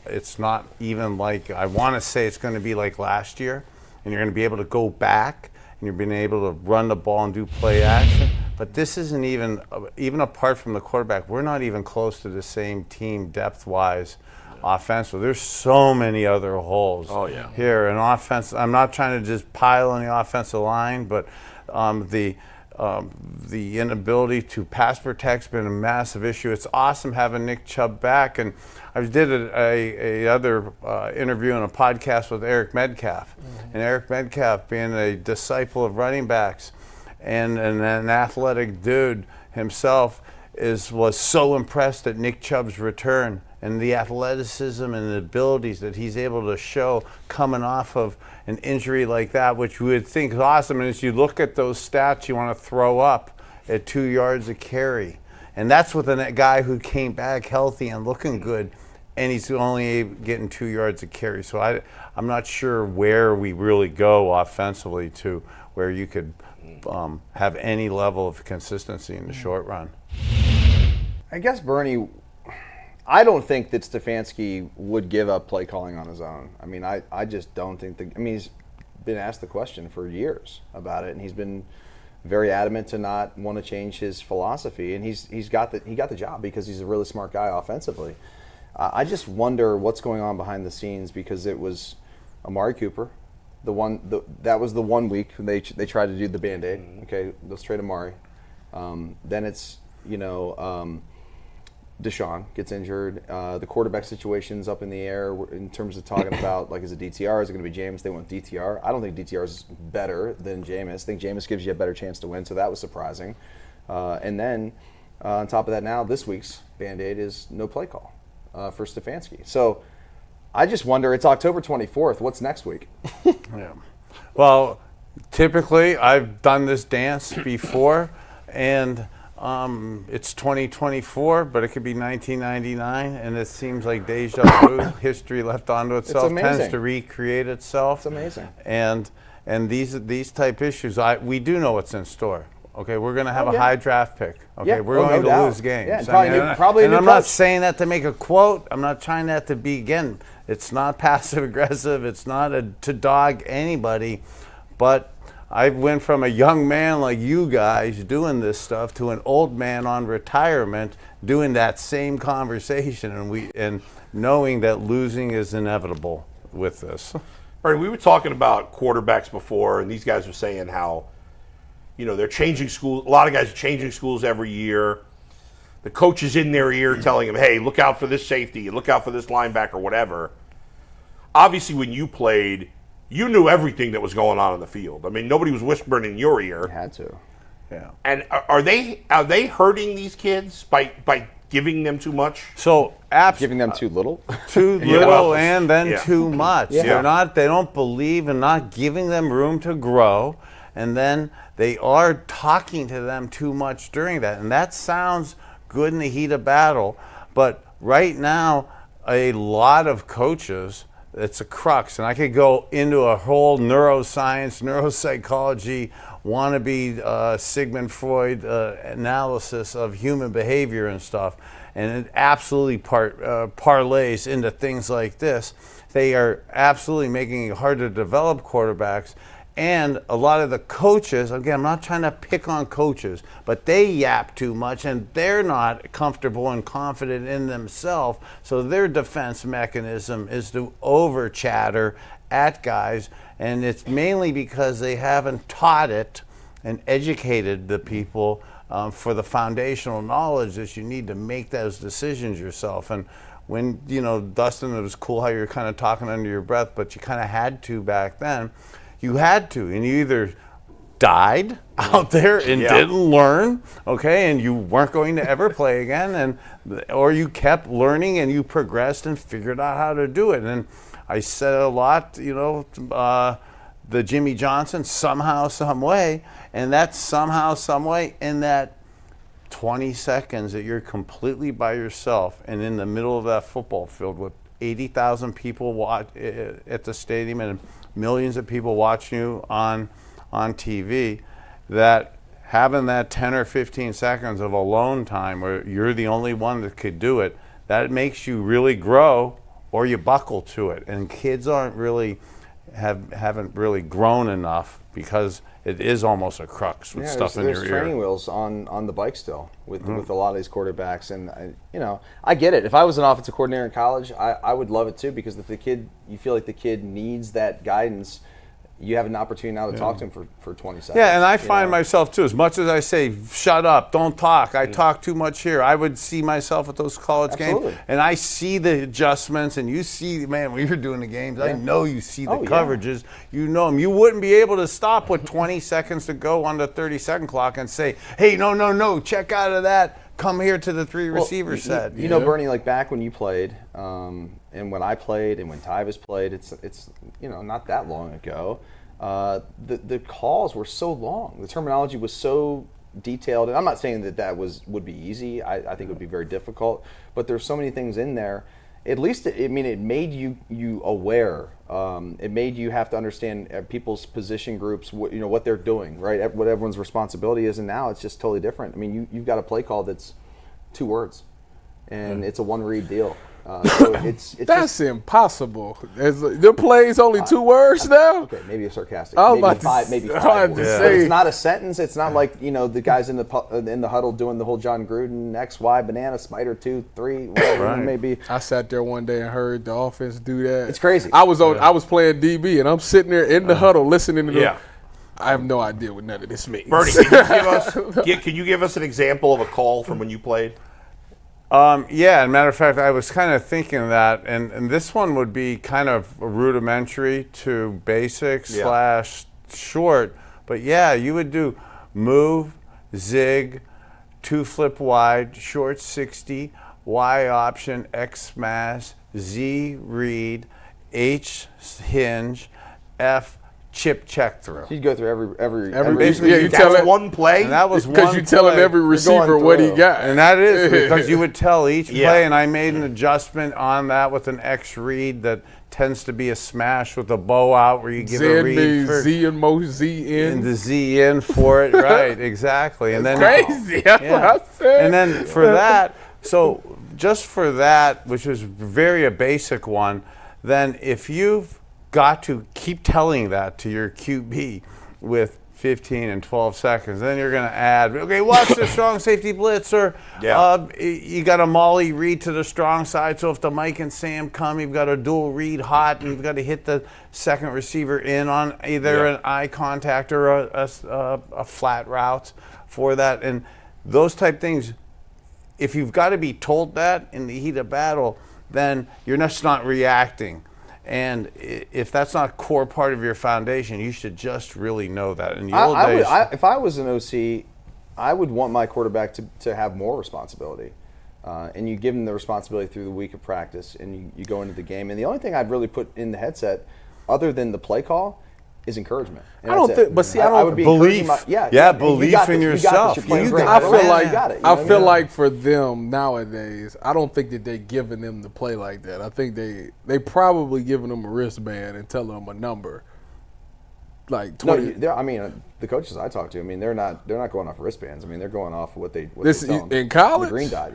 it's not even like, I want to say it's going to be like last year, and you're going to be able to go back and you're being able to run the ball and do play action. But this isn't even apart from the quarterback, we're not even close to the same team depth-wise. Offensive, there's so many other holes here in offense. I'm not trying to just pile on the offensive line, but the inability to pass protect's been a massive issue. It's awesome having Nick Chubb back, and I did a other interview and a podcast with Eric Metcalf, and Eric Metcalf, being a disciple of running backs and an athletic dude himself, was so impressed at Nick Chubb's return and the athleticism and the abilities that he's able to show coming off of an injury like that, which we would think is awesome. And as you look at those stats, you want to throw up at 2 yards a carry. And that's with a guy who came back healthy and looking good, and he's only getting 2 yards a carry. So I'm not sure where we really go offensively to where you could have any level of consistency in the short run. I guess, Bernie, I don't think that Stefanski would give up play calling on his own. I mean, I just don't think he's been asked the question for years about it, and he's been very adamant to not want to change his philosophy, and he got the job because he's a really smart guy offensively. I just wonder what's going on behind the scenes, because it was Amari Cooper, that was the 1 week they tried to do the Band-Aid. Okay, let's trade Amari. Then it's Deshaun gets injured. The quarterback situation's up in the air in terms of talking about, like, is it DTR? Is it going to be Jameis? They want DTR. I don't think DTR is better than Jameis. I think Jameis gives you a better chance to win, so that was surprising. And then on top of that, now this week's Band-Aid is no play call for Stefanski. So I just wonder, it's October 24th. What's next week? Yeah. Well, typically I've done this dance before, and it's 2024, but it could be 1999, and it seems like deja vu, history left onto itself, tends to recreate itself. It's amazing. And these type issues, we do know what's in store. Okay, we're going to have a high draft pick. Okay, we're going to lose games. Yeah, probably and I'm not saying that to make a quote. I'm not trying that to be, again, it's not passive aggressive. It's not to dog anybody, but I went from a young man like you guys doing this stuff to an old man on retirement doing that same conversation, and knowing that losing is inevitable with this. Right, we were talking about quarterbacks before, and these guys were saying how, they're changing schools. A lot of guys are changing schools every year. The coach is in their ear telling them, hey, look out for this safety, look out for this linebacker, whatever. Obviously, when you played, you knew everything that was going on the field. I mean, nobody was whispering in your ear. You had to. Yeah. And are they hurting these kids by giving them too much? So giving them too little? Too little and then too much. Yeah. They don't believe in not giving them room to grow, and then they are talking to them too much during that. And that sounds good in the heat of battle, but right now a lot of coaches, it's a crux, and I could go into a whole neuroscience, neuropsychology, wannabe Sigmund Freud analysis of human behavior and stuff, and it absolutely parlays into things like this. They are absolutely making it hard to develop quarterbacks, and a lot of the coaches, again, I'm not trying to pick on coaches, but they yap too much, and they're not comfortable and confident in themselves, so their defense mechanism is to over chatter at guys, and it's mainly because they haven't taught it and educated the people for the foundational knowledge that you need to make those decisions yourself. And when, Dustin, it was cool how you were kind of talking under your breath, but you kind of had to back then. You had to, and you either died out there and didn't learn, okay, and you weren't going to ever play again, or you kept learning and you progressed and figured out how to do it. And I said a lot, the Jimmy Johnson, somehow, some way, and that somehow, some way, in that 20 seconds that you're completely by yourself and in the middle of that football field with 80,000 people watch at the stadium and millions of people watching you on TV, that having that 10 or 15 seconds of alone time where you're the only one that could do it, that makes you really grow, or you buckle to it. And kids haven't really grown enough because it is almost a crux with stuff in your ear. There's training wheels on the bike still with a lot of these quarterbacks, and I get it. If I was an offensive coordinator in college, I would love it too, because if you feel like the kid needs that guidance, you have an opportunity now to talk to him for 20 seconds. Yeah, and I find myself too, as much as I say, shut up, don't talk, I talk too much here, I would see myself at those college games, and I see the adjustments, and you see, man, when you're doing the games, I know you see the coverages, you know them. You wouldn't be able to stop with 20 seconds to go on the 30-second clock and say, hey, no, check out of that. Come here to the three receiver set. You know, Bernie, like back when you played, and when I played, and when Tyvis played, it's not that long ago. The calls were so long. The terminology was so detailed, and I'm not saying that would be easy. I think it would be very difficult. But there's so many things in there. At least it made you aware. It made you have to understand people's position groups, what they're doing, right? What everyone's responsibility is, and now it's just totally different. I mean, you've got a play call that's 2 words, and it's a one-read deal. So it's that's impossible. The play's only 2 words now. Okay, maybe it's sarcastic. Oh, maybe five words. It's not a sentence. It's not like the guys in the huddle doing the whole John Gruden X, Y, banana, spider 2, 3, whatever it may be. I sat there one day and heard the offense do that. It's crazy. I was playing DB and I'm sitting there in the huddle listening to them. I have no idea what none of this means. Bernie, can you give us an example of a call from when you played? As a matter of fact, I was kind of thinking that, and this one would be kind of rudimentary to basic / short, but you would do move, zig, 2 flip wide, short 60, Y option, X smash, Z read, H hinge, F chip check through. You'd go through every you tell it one play. And that was because you're telling every receiver what he got, and that is because you would tell each play. And I made an adjustment on that with an X read that tends to be a smash with a bow out, where you give a read for Z and most Z in, and the Z in for it, right? Exactly. And then crazy. That's what I said. And then for that, so just for that, which was very a basic one, then if you've got to keep telling that to your QB with 15 and 12 seconds. Then you're going to add, okay, watch the strong safety blitz, or you got a Molly read to the strong side. So if the Mike and Sam come, you've got a dual read hot, and you've got to hit the second receiver in on either an eye contact or a flat route for that. And those type things, if you've got to be told that in the heat of battle, then you're just not reacting. And if that's not a core part of your foundation, you should just really know that. In the old days, if I was an OC, I would want my quarterback to have more responsibility. And you give him the responsibility through the week of practice, and you go into the game. And the only thing I'd really put in the headset, other than the play call, is encouragement. And I don't think, but see, I would be belief. Belief in yourself. I feel like for them nowadays, I don't think that they're giving them the play like that. I think they probably giving them a wristband and telling them a number. Like 20. No, the coaches I talk to, they're not going off wristbands. They're going off what they tell them. In college? The green dot,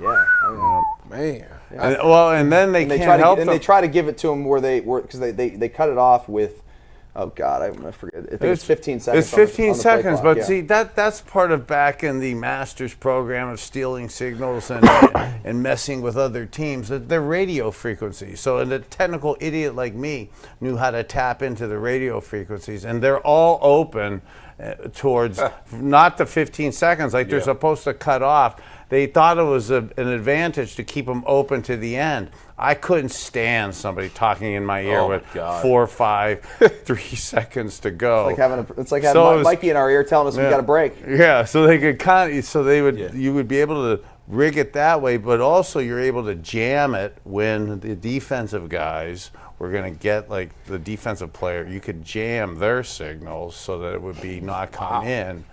man. And then they can't help them. And they try to give it to them because they cut it off with Oh God, I forget. I think it's 15 seconds. It's 15 on the seconds, play clock, but see that's part of back in the Masters program of stealing signals and and messing with other teams. They're radio frequencies. So a technical idiot like me knew how to tap into the radio frequencies, and they're all open towards not the 15 seconds like they're supposed to cut off. They thought it was an advantage to keep them open to the end. I couldn't stand somebody talking in my ear with 4, 5, 3 seconds to go. It's like having Mikey in our ear telling us we got a break. Yeah, so they could you would be able to rig it that way, but also you're able to jam it when the defensive guys were going to get, like the defensive player, you could jam their signals so that it would be not come in.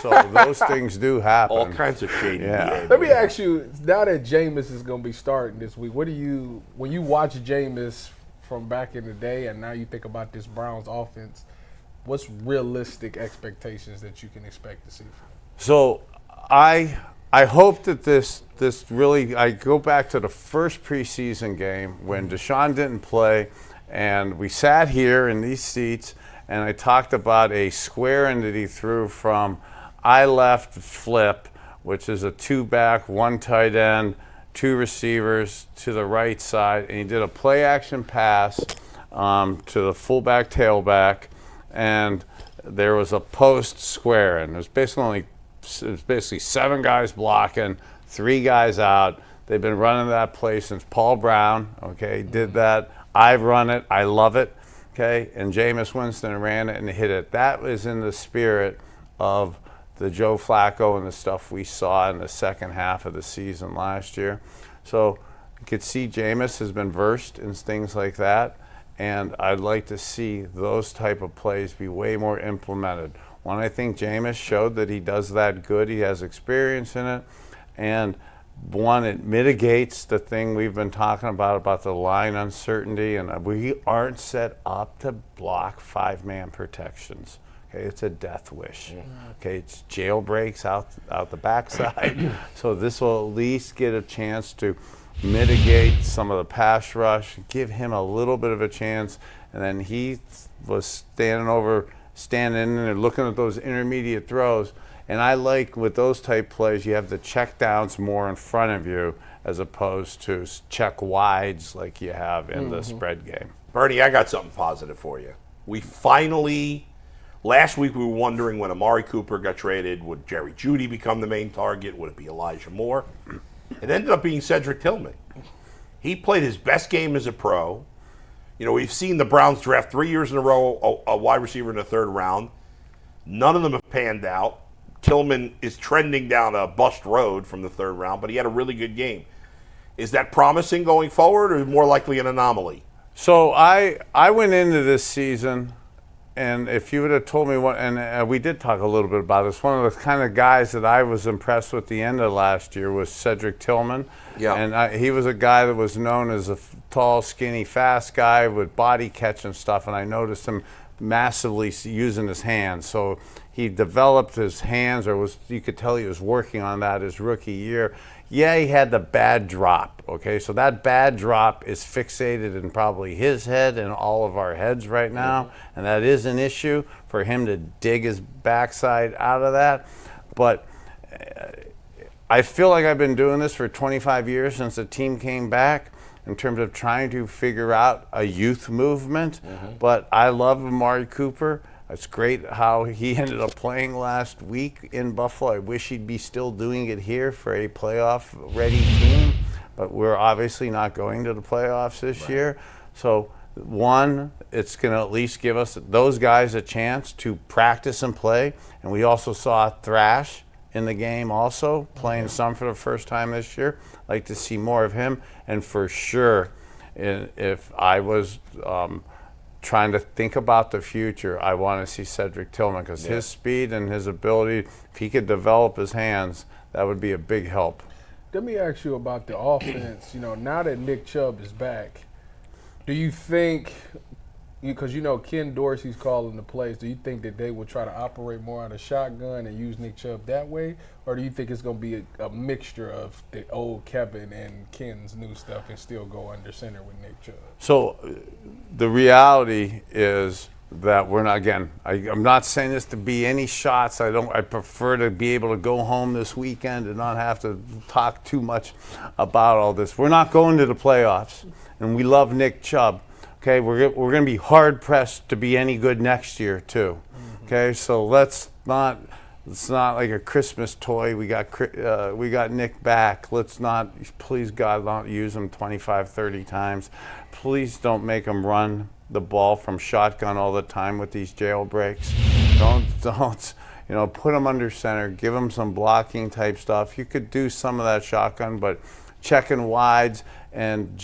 So those things do happen. All kinds of shady behavior. Let me ask you, now that Jameis is going to be starting this week, when you watch Jameis from back in the day and now you think about this Browns offense, what's realistic expectations that you can expect to see? So I hope that this really, I go back to the first preseason game when Deshaun didn't play and we sat here in these seats and I talked about a square end that he threw from I left flip, which is a 2-back, 1 tight end, 2 receivers to the right side, and he did a play action pass to the fullback tailback, and there was a post square, and it was basically 7 guys blocking, 3 guys out. They've been running that play since Paul Brown. Okay, did that. I've run it. I love it. Okay, and Jameis Winston ran it and hit it. That was in the spirit of the Joe Flacco and the stuff we saw in the second half of the season last year. So you could see Jameis has been versed in things like that, and I'd like to see those type of plays be way more implemented. One, I think Jameis showed that he does that good. He has experience in it, and one, it mitigates the thing we've been talking about the line uncertainty, and we aren't set up to block 5-man protections. Okay, it's a death wish. Okay, it's jailbreaks out the backside. So this will at least get a chance to mitigate some of the pass rush, give him a little bit of a chance, and then he was standing in there looking at those intermediate throws. And I like with those type plays, you have the check downs more in front of you as opposed to check wides like you have in the spread game. Bernie, I got something positive for you. We finally, last week we were wondering when Amari Cooper got traded, would Jerry Jeudy become the main target? Would it be Elijah Moore? It ended up being Cedric Tillman. He played his best game as a pro. You know, we've seen the Browns draft 3 years in a row a wide receiver in the 3rd round. None of them have panned out. Tillman is trending down a bust road from the 3rd round, but he had a really good game. Is that promising going forward, or more likely an anomaly? So I went into this season, and if you would have told me what, and we did talk a little bit about this, one of the kind of guys that I was impressed with the end of last year was Cedric Tillman. Yeah. And he was a guy that was known as a tall, skinny, fast guy with body catch and stuff, and I noticed him massively using his hands. So he developed his hands, you could tell he was working on that his rookie year. Yeah, he had the bad drop, okay? So that bad drop is fixated in probably his head and all of our heads right now, and that is an issue for him to dig his backside out of that. But I feel like I've been doing this for 25 years since the team came back, in terms of trying to figure out a youth movement. But I love Amari Cooper. It's great how he ended up playing last week in Buffalo. I wish he'd be still doing it here for a playoff-ready team, but we're obviously not going to the playoffs this year. So, one, it's going to at least give us those guys a chance to practice and play. And we also saw Thrash in the game also, playing some for the first time this year. Like to see more of him. And for sure, if I was trying to think about the future, I want to see Cedric Tillman, because his speed and his ability, if he could develop his hands, that would be a big help. Let me ask you about the offense. You know, now that Nick Chubb is back, do you think because Ken Dorsey's calling the plays, do you think that they will try to operate more on a shotgun and use Nick Chubb that way? Or do you think it's going to be a mixture of the old Kevin and Ken's new stuff and still go under center with Nick Chubb? So the reality is that we're not, again, I'm not saying this to be any shots. I prefer to be able to go home this weekend and not have to talk too much about all this. We're not going to the playoffs, and we love Nick Chubb. Okay, we're going to be hard pressed to be any good next year too. Okay, so it's not like a Christmas toy. We got Nick back. Let's not, please God, don't use him 25, 30 times. Please don't make him run the ball from shotgun all the time with these jailbreaks. Don't put him under center. Give him some blocking type stuff. You could do some of that shotgun, but checking wides and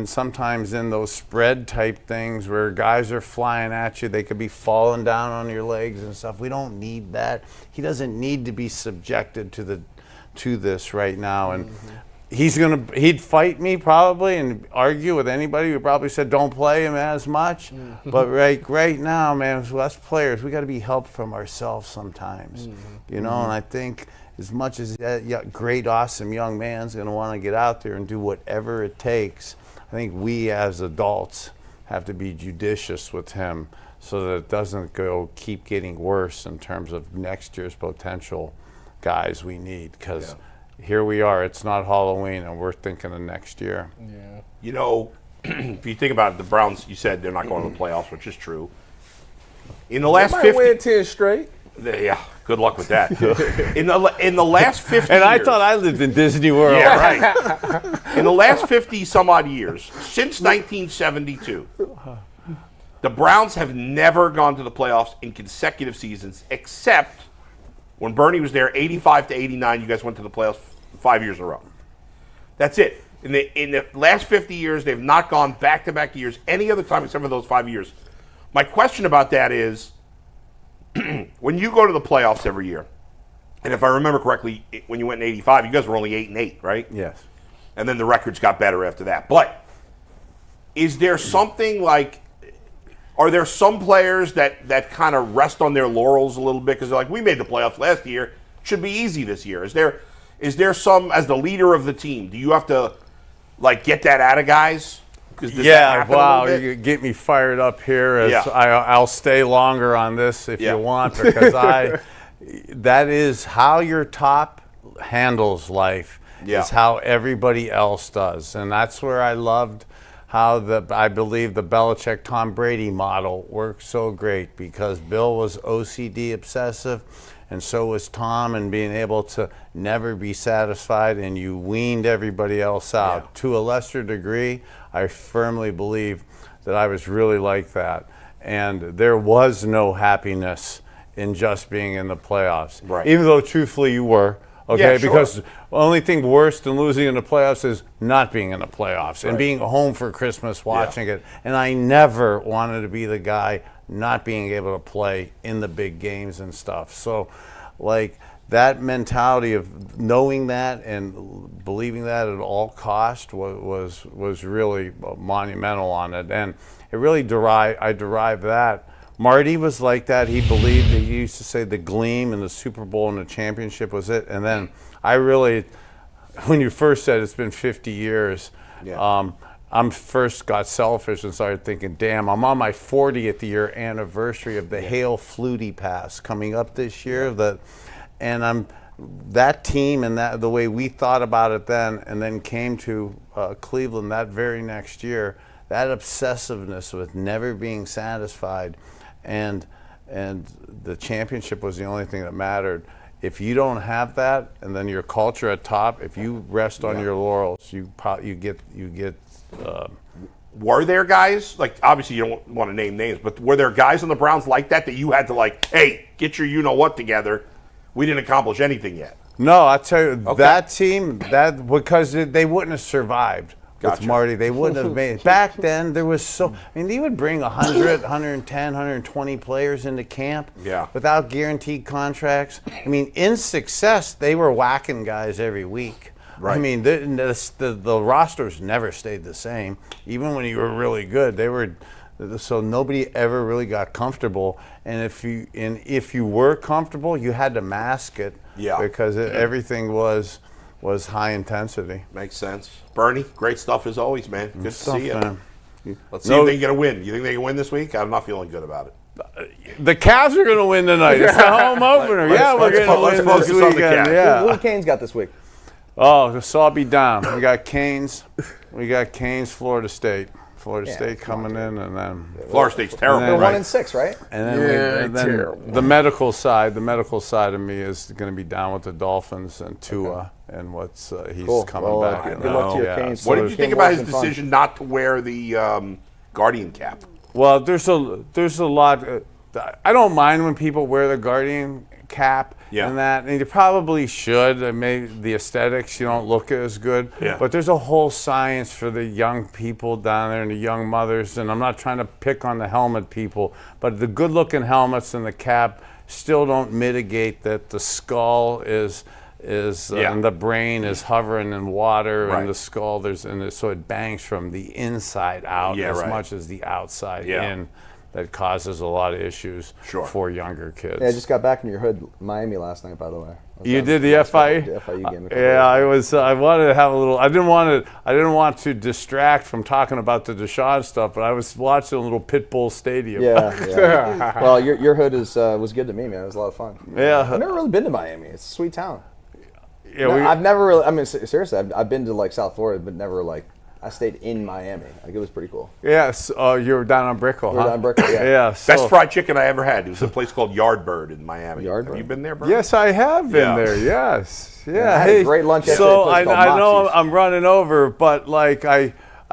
sometimes in those spread type things where guys are flying at you, they could be falling down on your legs and stuff. We don't need that. He doesn't need to be subjected to this right now. And he'd fight me probably and argue with anybody who probably said don't play him as much. But right now, man, as us players, we got to be helped from ourselves sometimes. And I think as much as that great, awesome young man's going to want to get out there and do whatever it takes, I think we as adults have to be judicious with him so that it doesn't keep getting worse in terms of next year's potential guys we need. Because here we are, it's not Halloween, and we're thinking of next year. Yeah. If you think about it, the Browns, you said they're not going to the playoffs, which is true. In the last 50 win 10 straight. Yeah, good luck with that. In the last 50 and I years, thought I lived in Disney World. Yeah, right. In the last 50 some odd years, since 1972, the Browns have never gone to the playoffs in consecutive seasons, except when Bernie was there, 85 to 89, you guys went to the playoffs 5 years in a row. That's it. In the last 50 years, they've not gone back-to-back years any other time except for those 5 years. My question about that is, when you go to the playoffs every year, and if I remember correctly, when you went in 85, you guys were only 8-8, right? Yes. And then the records got better after that. But is there something like, are there some players that kind of rest on their laurels a little bit because they're like, we made the playoffs last year, should be easy this year? Is there some, as the leader of the team, do you have to get that out of guys? Wow, you get me fired up here. I'll stay longer on this if you want, because that is how your top handles life. Is how everybody else does, and that's where I loved how I believe the Belichick Tom Brady model works so great, because Bill was OCD obsessive, and so was Tom, and being able to never be satisfied, and you weaned everybody else out. Yeah. To a lesser degree, I firmly believe that I was really like that. And there was no happiness in just being in the playoffs. Right. Even though truthfully you were. Okay, because the only thing worse than losing in the playoffs is not being in the playoffs and being home for Christmas watching it. And I never wanted to be the guy not being able to play in the big games and stuff. So, that mentality of knowing that and believing that at all cost was really monumental on it. And it really I derived that. Marty was like that. He believed, he used to say the gleam and the Super Bowl and the championship was it. And then when you first said it's been 50 years, I first got selfish and started thinking, damn, I'm on my 40th year anniversary of the Hail Flutie pass coming up this year. And that team and the way we thought about it then, and then came to Cleveland that very next year, that obsessiveness with never being satisfied, and the championship was the only thing that mattered. If you don't have that, and then your culture at top, if you rest on your laurels, you get. Were there guys, obviously you don't want to name names, but were there guys on the Browns like that you had to hey, get your you-know-what together? We didn't accomplish anything yet. No, I'll tell you, that team, because they wouldn't have survived with Marty. They wouldn't have made it. Back then, there was he would bring 100, 110, 120 players into camp without guaranteed contracts. In success, they were whacking guys every week. Right. The rosters never stayed the same. Even when you were really good, So nobody ever really got comfortable. And if you were comfortable, you had to mask it. Yeah. Because everything was high intensity. Makes sense. Bernie, great stuff as always, man. Good to see you. Man. Let's see if they can get a win. You think they can win this week? I'm not feeling good about it. The Cavs are going to win tonight. It's the home opener. We're going to win this weekend. Who the Canes got this week? Oh, so I'll be down. We got Canes, Florida State. Florida State coming in, and then Florida State's terrible. They're 1-6, right? And then the medical side of me is going to be down with the Dolphins and Tua, and he's coming back. Good luck to your Canes. What did you think about his decision not to wear the Guardian cap? Well, there's a lot. I don't mind when people wear the Guardian cap and you probably should. Maybe the aesthetics, you don't look as good. Yeah. But there's a whole science for the young people down there and the young mothers, and I'm not trying to pick on the helmet people, but the good-looking helmets and the cap still don't mitigate that the skull is and the brain is hovering in water, and the skull so it bangs from the inside out as much as the outside in. That causes a lot of issues for younger kids. Yeah, I just got back from your hood, Miami, last night, by the way. You did the FIU? The FIU game. Yeah, I was. I wanted to have a little. I didn't want to distract from talking about the Deshaun stuff, but I was watching a little Pitbull Stadium. Yeah. Well, your hood was good to me, man. It was a lot of fun. Yeah. I've never really been to Miami. It's a sweet town. Yeah, I've never really. I mean, seriously, I've been to South Florida, but never I stayed in Miami. It was pretty cool. Yes. You were down on Brickell, We were down on Brickell, yeah. Yeah. Best fried chicken I ever had. It was a place called Yardbird in Miami. Yardbird. Have you been there, bro? Yes, I have been there. Yes. Yeah. I had a great lunch yesterday. So I know I'm running over, but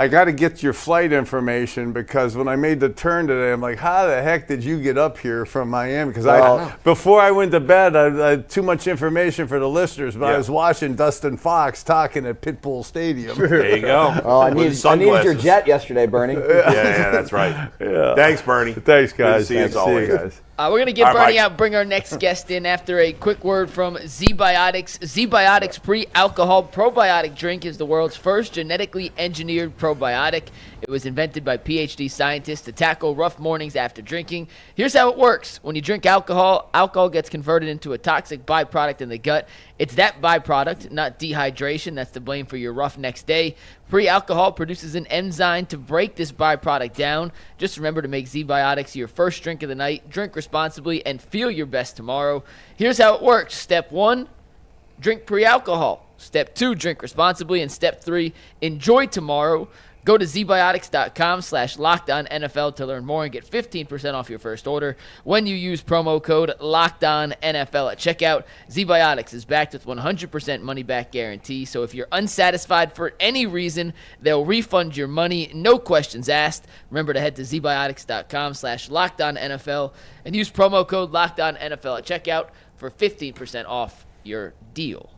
I got to get your flight information, because when I made the turn today, I'm like, how the heck did you get up here from Miami? Because before I went to bed, I had too much information for the listeners, but I was watching Dustin Fox talking at Pitbull Stadium. There you go. Oh, I needed your jet yesterday, Bernie. Yeah, that's right. Yeah. Thanks, Bernie. Thanks, guys. Good to see you as always. guys. We're going to get Bernie out, bring our next guest in after a quick word from Z-Biotics. Z-Biotics Pre-Alcohol Probiotic Drink is the world's first genetically engineered probiotic. It was invented by PhD scientists to tackle rough mornings after drinking. Here's how it works. When you drink alcohol, alcohol gets converted into a toxic byproduct in the gut. It's that byproduct, not dehydration, that's to blame for your rough next day. Pre-alcohol produces an enzyme to break this byproduct down. Just remember to make Z-Biotics your first drink of the night. Drink responsibly and feel your best tomorrow. Here's how it works. Step 1, drink pre-alcohol. Step 2, drink responsibly. And Step 3, enjoy tomorrow. Go to zbiotics.com/LockedOnNFL to learn more and get 15% off your first order when you use promo code LockedOnNFL at checkout. Z-Biotics is backed with 100% money-back guarantee, so if you're unsatisfied for any reason, they'll refund your money, no questions asked. Remember to head to zbiotics.com/LockedOnNFL and use promo code LockedOnNFL at checkout for 15% off your deal.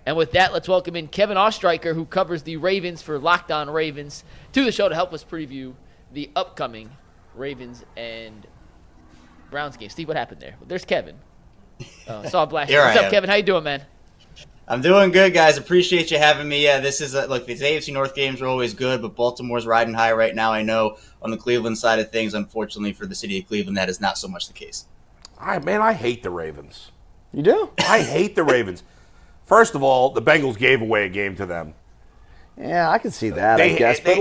And with that, let's welcome in Kevin Ostreicher, who covers the Ravens for Locked On Ravens, to the show to help us preview the upcoming Ravens and Browns game. Steve, what happened there? There's Kevin. Saw a blast. What's up, Kevin? How you doing, man? I'm doing good, guys. Appreciate you having me. Yeah, this is look, these AFC North games are always good, but Baltimore's riding high right now. I know on the Cleveland side of things, unfortunately for the city of Cleveland, that is not so much the case. I hate the Ravens. You do? I hate the Ravens. First of all, the Bengals gave away a game to them. Yeah, I can see that, I guess. But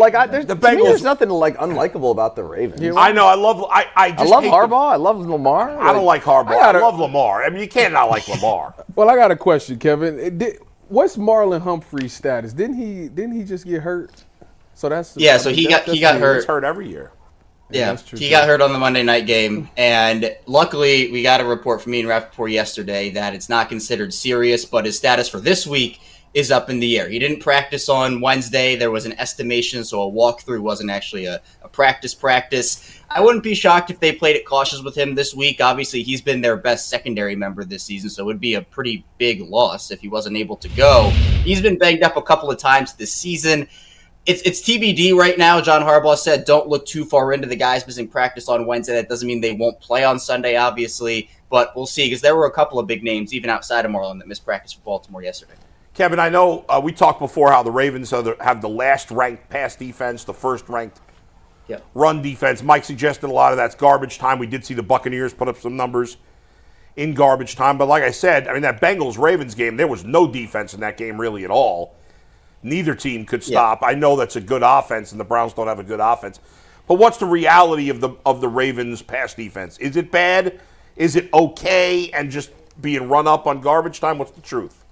there's nothing unlikable about the Ravens. I know. I love Harbaugh. I love Lamar. I don't like Harbaugh. I love Lamar. I mean, you can't not like Lamar. Well, I got a question, Kevin. What's Marlon Humphrey's status? Didn't he just get hurt? So that's he got hurt. He's hurt every year. Yeah, he got hurt on the Monday night game, and luckily we got a report from Ian Rappaport yesterday that it's not considered serious, but his status for this week is up in the air. He didn't practice on Wednesday. There was an estimation, so a walkthrough wasn't actually a practice. I wouldn't be shocked if they played it cautious with him this week. Obviously, he's been their best secondary member this season, so it would be a pretty big loss if he wasn't able to go. He's been banged up a couple of times this season. It's TBD right now. John Harbaugh said don't look too far into the guys missing practice on Wednesday. That doesn't mean they won't play on Sunday, obviously, but we'll see, because there were a couple of big names, even outside of Marlon, that missed practice for Baltimore yesterday. Kevin, I know we talked before how the Ravens have the last-ranked pass defense, the first-ranked run defense. Mike suggested a lot of that's garbage time. We did see the Buccaneers put up some numbers in garbage time. But like I said, I mean, that Bengals-Ravens game, there was no defense in that game really at all. Neither team could stop. I know that's a good offense, and the Browns don't have a good offense. But what's the reality of the Ravens' pass defense? Is it bad? Is it okay and just being run up on garbage time? What's the truth?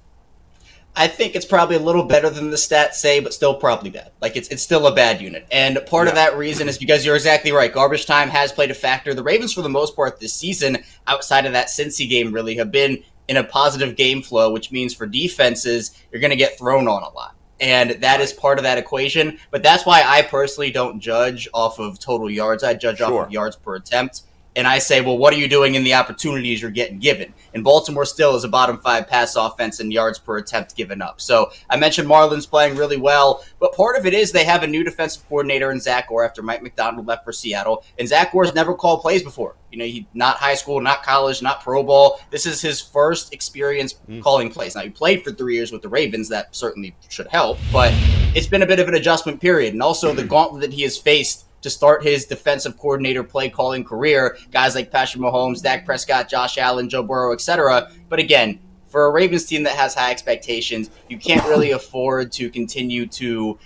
I think it's probably a little better than the stats say, but still probably bad. Like, it's still a bad unit. And part of that reason is because you're exactly right. Garbage time has played a factor. The Ravens, for the most part this season, outside of that Cincy game, really have been in a positive game flow, which means for defenses, you're going to get thrown on a lot. And that is part of that equation. But that's why I personally don't judge off of total yards. I judge off of yards per attempt. And I say, well, what are you doing in the opportunities you're getting given? And Baltimore still is a bottom 5 pass offense in yards per attempt given up. So I mentioned Marlon's playing really well, but part of it is they have a new defensive coordinator in Zach Gore after Mike McDonald left for Seattle. And Zach Gore's never called plays before. You know, he not high school, not college, not pro ball. This is his first experience calling plays. Now, he played for 3 years with the Ravens. That certainly should help, but it's been a bit of an adjustment period. And also the gauntlet that he has faced to start his defensive coordinator play calling career, guys like Patrick Mahomes, Dak Prescott, Josh Allen, Joe Burrow, etc. But again, for a Ravens team that has high expectations, you can't really afford to continue to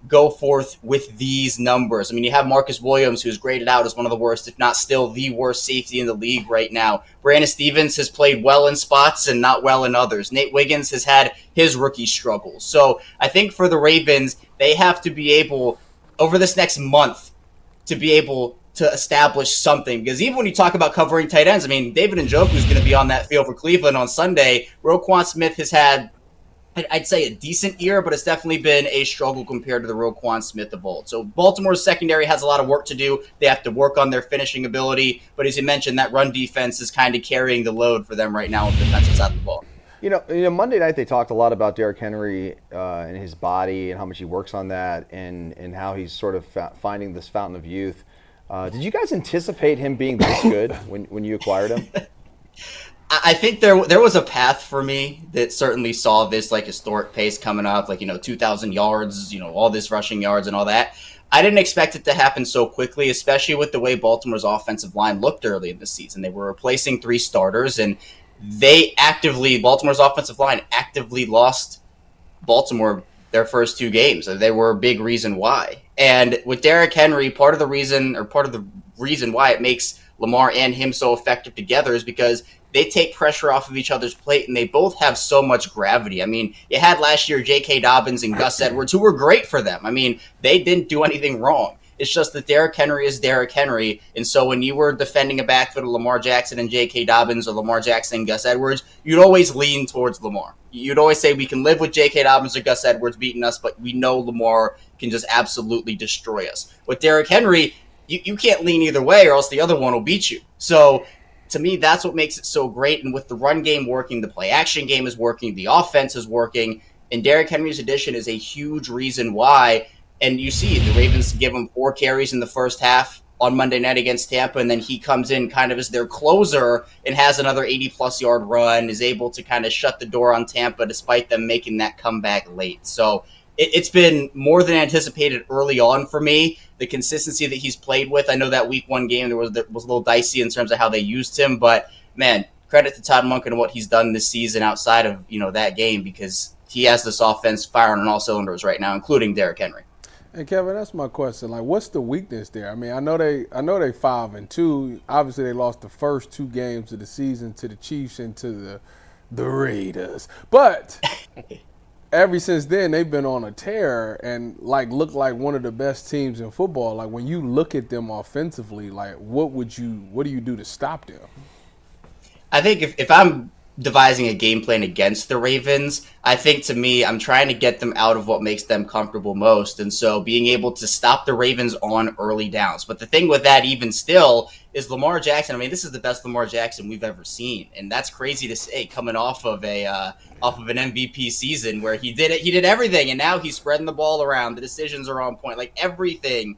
go forth with these numbers. I mean, you have Marcus Williams, who's graded out as one of the worst, if not still the worst safety in the league right now. Brandon Stevens has played well in spots and not well in others. Nate Wiggins has had his rookie struggles. So I think for the Ravens, they have to be able, over this next month, to be able to establish something. Because even when you talk about covering tight ends, I mean, David Njoku's going to be on that field for Cleveland on Sunday. Roquan Smith has had, I'd say, a decent year, but it's definitely been a struggle compared to the Roquan Smith of old. So Baltimore's secondary has a lot of work to do. They have to work on their finishing ability. But as you mentioned, that run defense is kind of carrying the load for them right now on the defensive side of the ball. You know, Monday night they talked a lot about Derrick Henry and his body and how much he works on that and how he's sort of finding this fountain of youth. Did you guys anticipate him being this good when you acquired him? I think there was a path for me that certainly saw this like historic pace coming up, like, 2,000 yards, all this rushing yards and all that. I didn't expect it to happen so quickly, especially with the way Baltimore's offensive line looked early in the season. They were replacing 3 starters, and Baltimore's offensive line actively lost Baltimore their first 2 games. They were a big reason why. And with Derrick Henry, part of the reason why it makes Lamar and him so effective together is because they take pressure off of each other's plate, and they both have so much gravity. I mean, you had last year J.K. Dobbins and Gus Edwards, who were great for them. I mean, they didn't do anything wrong. It's just that Derrick Henry is Derrick Henry, and so when you were defending a backfield of Lamar Jackson and J.K. Dobbins or Lamar Jackson and Gus Edwards, you'd always lean towards Lamar. You'd always say, we can live with J.K. Dobbins or Gus Edwards beating us, but we know Lamar can just absolutely destroy us. With Derrick Henry, you can't lean either way, or else the other one will beat you. So to me, that's what makes it so great. And with the run game working, the play action game is working, the offense is working, and Derrick Henry's addition is a huge reason why. And you see the Ravens give him 4 carries in the first half on Monday night against Tampa, and then he comes in kind of as their closer and has another 80-plus yard run, is able to kind of shut the door on Tampa despite them making that comeback late. So it's been more than anticipated early on for me. The consistency that he's played with, I know that week 1 game was a little dicey in terms of how they used him, but man, credit to Todd Monken and what he's done this season outside of that game, because he has this offense firing on all cylinders right now, including Derrick Henry. Hey Kevin, that's my question. Like, what's the weakness there? I mean, I know they 5-2. Obviously, they lost the first 2 games of the season to the Chiefs and to the Raiders. But ever since then, they've been on a tear and look like one of the best teams in football. Like, when you look at them offensively, like, what do you do to stop them? I think if I'm devising a game plan against the Ravens, I think, to me, I'm trying to get them out of what makes them comfortable most. And so being able to stop the Ravens on early downs. But the thing with that, even still, is Lamar Jackson. I mean, this is the best Lamar Jackson we've ever seen. And that's crazy to say, coming off of an MVP season where he did everything. And now he's spreading the ball around. The decisions are on point. Like, everything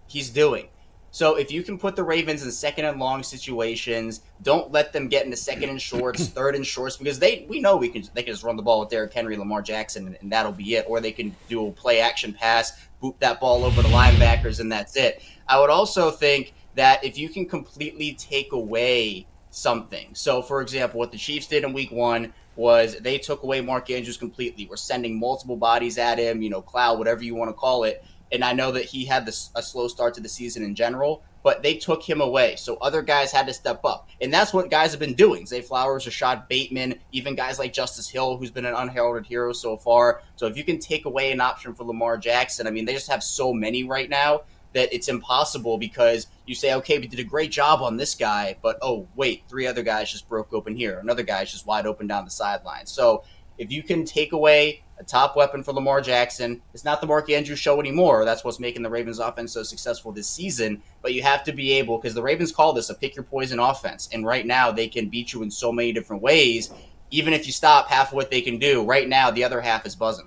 he's doing. So if you can put the Ravens in 2nd and long situations, don't let them get into 2nd and shorts, 3rd and shorts, because we know they can just run the ball with Derrick Henry, Lamar Jackson, and that'll be it. Or they can do a play action pass, boot that ball over the linebackers and that's it. I would also think that if you can completely take away something. So, for example, what the Chiefs did in week 1 was they took away Mark Andrews completely. We're sending multiple bodies at him, cloud, whatever you want to call it. And I know that he had a slow start to the season in general, but they took him away. So other guys had to step up. And that's what guys have been doing. Zay Flowers, Rashad Bateman, even guys like Justice Hill, who's been an unheralded hero so far. So if you can take away an option for Lamar Jackson, I mean, they just have so many right now that it's impossible, because you say, okay, we did a great job on this guy, but oh, wait, 3 other guys just broke open here. Another guy's just wide open down the sideline. So if you can take away a top weapon for Lamar Jackson, it's not the Mark Andrews show anymore. That's what's making the Ravens offense so successful this season. But you have to be able, because the Ravens call this a pick your poison offense. And right now they can beat you in so many different ways. Even if you stop half of what they can do, right now the other half is buzzing.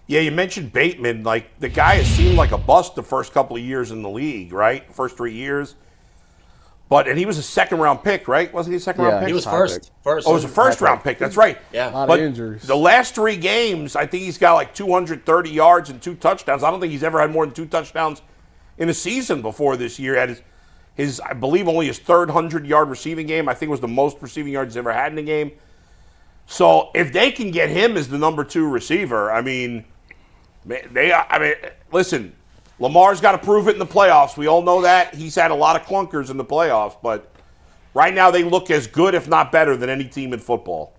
Yeah, you mentioned Bateman. Like, the guy has seemed like a bust the first couple of years in the league, right? First 3 years. And he was a second-round pick, right? Wasn't he a second-round pick? He was first. Oh, it was a first-round pick. That's right. Yeah. A lot but of injuries. The last 3 games, I think he's got like 230 yards and 2 touchdowns. I don't think he's ever had more than 2 touchdowns in a season before this year. Had his I believe, only his 3rd 100-yard receiving game. I think it was the most receiving yards he's ever had in a game. So if they can get him as the number 2 receiver, listen, Lamar's got to prove it in the playoffs. We all know that. He's had a lot of clunkers in the playoffs, but right now they look as good, if not better, than any team in football.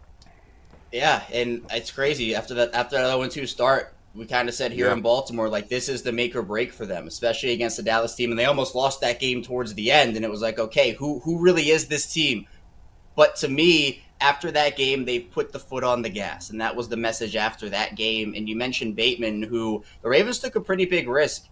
Yeah, and it's crazy. After that 0-2 start, we kind of said here in Baltimore, like, this is the make or break for them, especially against the Dallas team. And they almost lost that game towards the end, and it was like, okay, who really is this team? But to me, after that game, they put the foot on the gas, and that was the message after that game. And you mentioned Bateman, who the Ravens took a pretty big risk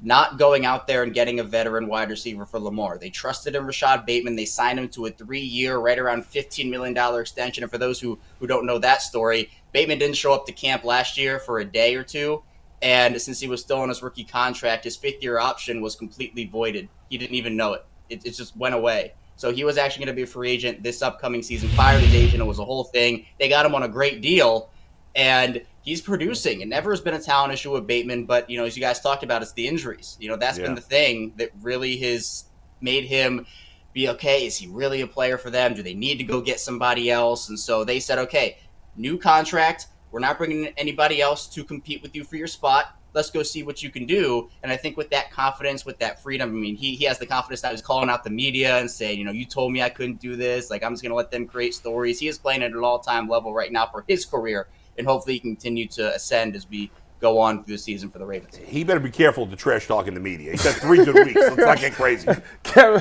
not going out there and getting a veteran wide receiver for Lamar. They trusted in Rashad Bateman. They signed him to a 3-year, right around $15 million extension. And for those who don't know that story, Bateman didn't show up to camp last year for a day or two. And since he was still on his rookie contract, his 5th-year option was completely voided. He didn't even know it. It just went away. So he was actually going to be a free agent this upcoming season, fired his agent. It was a whole thing. They got him on a great deal, and he's producing. It never has been a talent issue with Bateman, but, as you guys talked about, it's the injuries. That's been the thing that really has made him be, okay, is he really a player for them? Do they need to go get somebody else? And so they said, okay, new contract. We're not bringing anybody else to compete with you for your spot. Let's go see what you can do. And I think with that confidence, with that freedom, he has the confidence now. He's calling out the media and saying, you told me I couldn't do this. Like, I'm just going to let them create stories. He is playing at an all-time level right now for his career, and hopefully he can continue to ascend as we go on through the season for the Ravens. He better be careful of the trash talking the media. He's had 3 good weeks. Let's not get crazy. Kevin,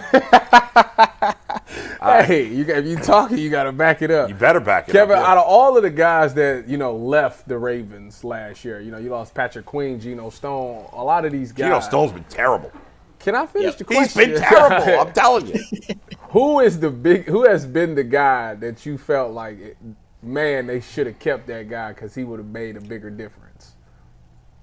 hey, if you talking, you got to back it up. You better back it Kevin, up. out of all of the guys that, left the Ravens last year, you lost Patrick Queen, Geno Stone, a lot of these guys. Geno Stone's been terrible. Can I finish the question? He's been terrible, I'm telling you. Who has been the guy that you felt like, man, they should have kept that guy because he would have made a bigger difference?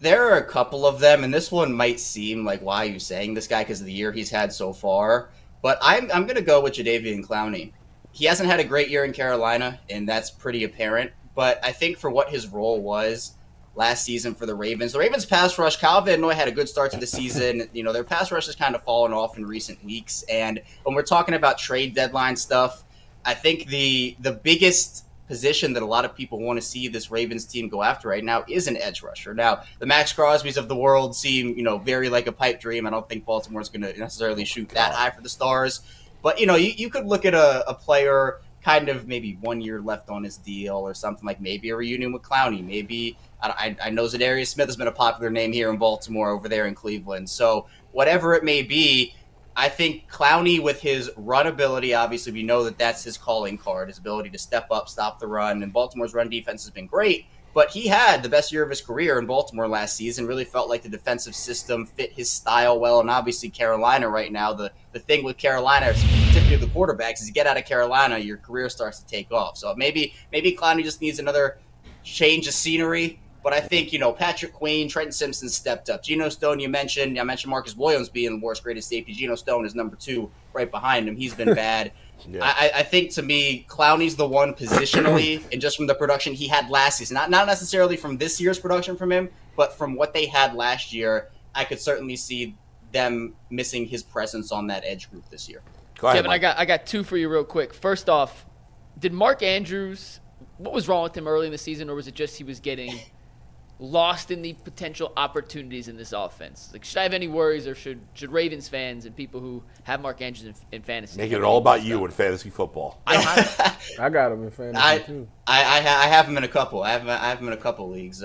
There are a couple of them, and this one might seem like, why are you saying this guy because of the year he's had so far? But I'm going to go with Jadeveon Clowney. He hasn't had a great year in Carolina, and that's pretty apparent. But I think for what his role was last season for the Ravens pass rush, Kyle Van Noy had a good start to the season. Their pass rush has kind of fallen off in recent weeks. And when we're talking about trade deadline stuff, I think the biggest position that a lot of people want to see this Ravens team go after right now is an edge rusher. Now, the Max Crosbys of the world seem, very like a pipe dream. I don't think Baltimore's going to necessarily shoot that high for the Stars. But, you could look at a player kind of maybe 1 year left on his deal or something, like maybe a reunion with Clowney. Maybe, I know Zadarius Smith has been a popular name here in Baltimore, over there in Cleveland. So whatever it may be, I think Clowney, with his run ability, obviously we know that that's his calling card, his ability to step up, stop the run, and Baltimore's run defense has been great, but he had the best year of his career in Baltimore last season, really felt like the defensive system fit his style well, and obviously Carolina right now, the thing with Carolina, particularly the quarterbacks, is you get out of Carolina, your career starts to take off. So maybe Clowney just needs another change of scenery, But I think, Patrick Queen, Trenton Simpson stepped up. Geno Stone, I mentioned Marcus Williams being the worst greatest safety. Geno Stone is number 2 right behind him. He's been bad. Yeah. I think, to me, Clowney's the one positionally, and just from the production he had last season, not necessarily from this year's production from him, but from what they had last year, I could certainly see them missing his presence on that edge group this year. Go ahead, Kevin, Mike. I got 2 for you real quick. First off, did Mark Andrews, what was wrong with him early in the season, or was it just he was getting lost in the potential opportunities in this offense? Like, should I have any worries, or should Ravens fans and people who have Mark Andrews in fantasy make it all about you in fantasy football? I got him in fantasy too. I have him in a couple. I have him in a couple leagues.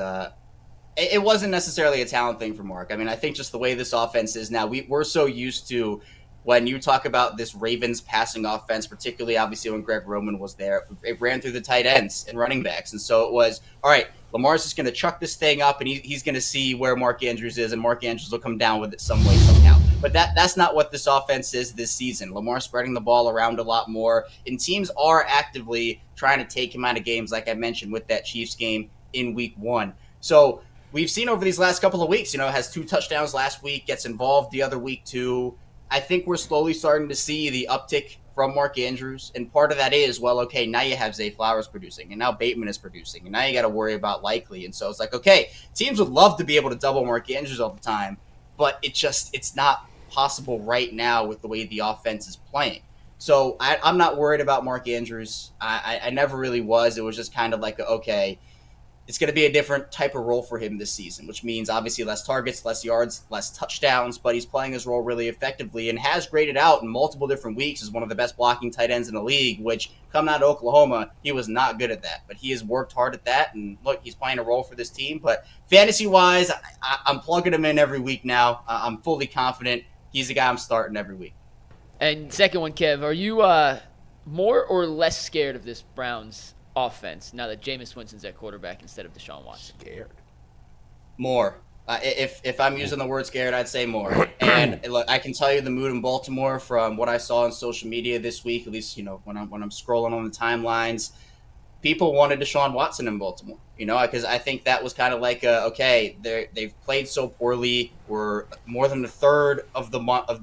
It wasn't necessarily a talent thing for Mark. I mean, I think just the way this offense is now, we're so used to when you talk about this Ravens passing offense, particularly obviously when Greg Roman was there, it ran through the tight ends and running backs. And so it was, all right, Lamar's just going to chuck this thing up, and he's going to see where Mark Andrews is, and Mark Andrews will come down with it some way, somehow. But that's not what this offense is this season. Lamar spreading the ball around a lot more, and teams are actively trying to take him out of games, like I mentioned with that Chiefs game in Week 1. So we've seen over these last couple of weeks, has 2 touchdowns last week, gets involved the other week too. I think we're slowly starting to see the uptick from Mark Andrews, and part of that is, well, okay, now you have Zay Flowers producing, and now Bateman is producing, and now you got to worry about Likely. And so it's like, okay, teams would love to be able to double Mark Andrews all the time, but it's not possible right now with the way the offense is playing. So I'm not worried about Mark Andrews. I never really was. It was just kind of like, okay, it's going to be a different type of role for him this season, which means obviously less targets, less yards, less touchdowns, but he's playing his role really effectively and has graded out in multiple different weeks as one of the best blocking tight ends in the league, which coming out of Oklahoma, he was not good at that, but he has worked hard at that. And look, he's playing a role for this team, but fantasy wise, I'm plugging him in every week now. I'm fully confident he's the guy I'm starting every week. And second one, Kev, are you more or less scared of this Browns offense now that Jameis Winston's at quarterback instead of Deshaun Watson? Scared. More. If I'm using the word scared, I'd say more. And look, I can tell you the mood in Baltimore from what I saw on social media this week, at least when I'm scrolling on the timelines, people wanted Deshaun Watson in Baltimore. Because I think that was kind of like okay, they've played so poorly. We're more than a third of the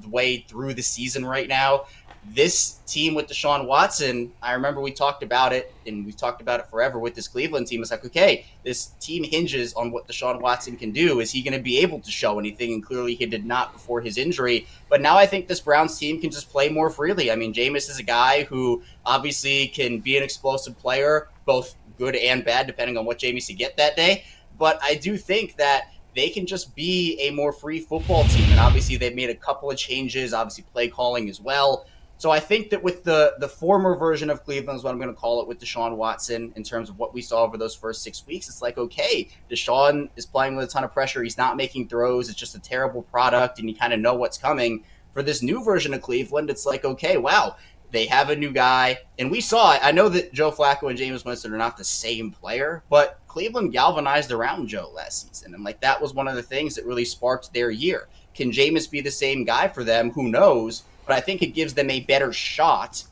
way through the season right now. This team with Deshaun Watson, I remember we talked about it, and we've talked about it forever with this Cleveland team. It's like, okay, this team hinges on what Deshaun Watson can do. Is he going to be able to show anything? And clearly he did not before his injury. But now I think this Browns team can just play more freely. I mean, Jameis is a guy who obviously can be an explosive player, both good and bad, depending on what Jameis you get that day. But I do think that they can just be a more free football team. And obviously they've made a couple of changes, obviously play calling as well. So I think that with the former version of Cleveland is what I'm going to call it with Deshaun Watson in terms of what we saw over those first 6 weeks. It's like, okay, Deshaun is playing with a ton of pressure. He's not making throws. It's just a terrible product, and you kind of know what's coming. For this new version of Cleveland, it's like, okay, wow, they have a new guy. And we saw it. I know that Joe Flacco and Jameis Winston are not the same player, but Cleveland galvanized around Joe last season. And that was one of the things that really sparked their year. Can Jameis be the same guy for them? Who knows? But I think it gives them a better shot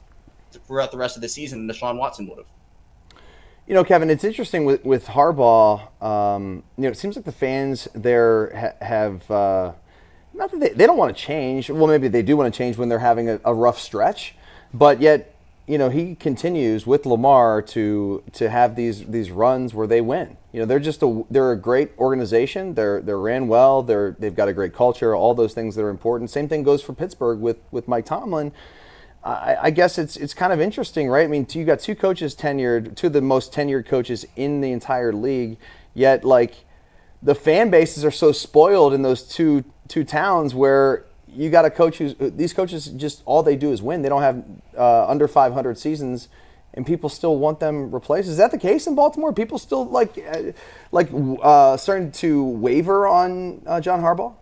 throughout the rest of the season than Deshaun Watson would have. Kevin, it's interesting with Harbaugh. It seems like the fans there have not that they don't want to change. Well, maybe they do want to change when they're having a rough stretch, but yet he continues with Lamar to have these runs where they win. They're a great organization. They're ran well. They've got a great culture. All those things that are important. Same thing goes for Pittsburgh with Mike Tomlin. I guess it's kind of interesting, right? I mean, you got 2 coaches tenured, 2 of the most tenured coaches in the entire league. Yet, the fan bases are so spoiled in those two towns where you got a coach these coaches just all they do is win. They don't have under 500 seasons. And people still want them replaced. Is that the case in Baltimore? People still starting to waver on John Harbaugh?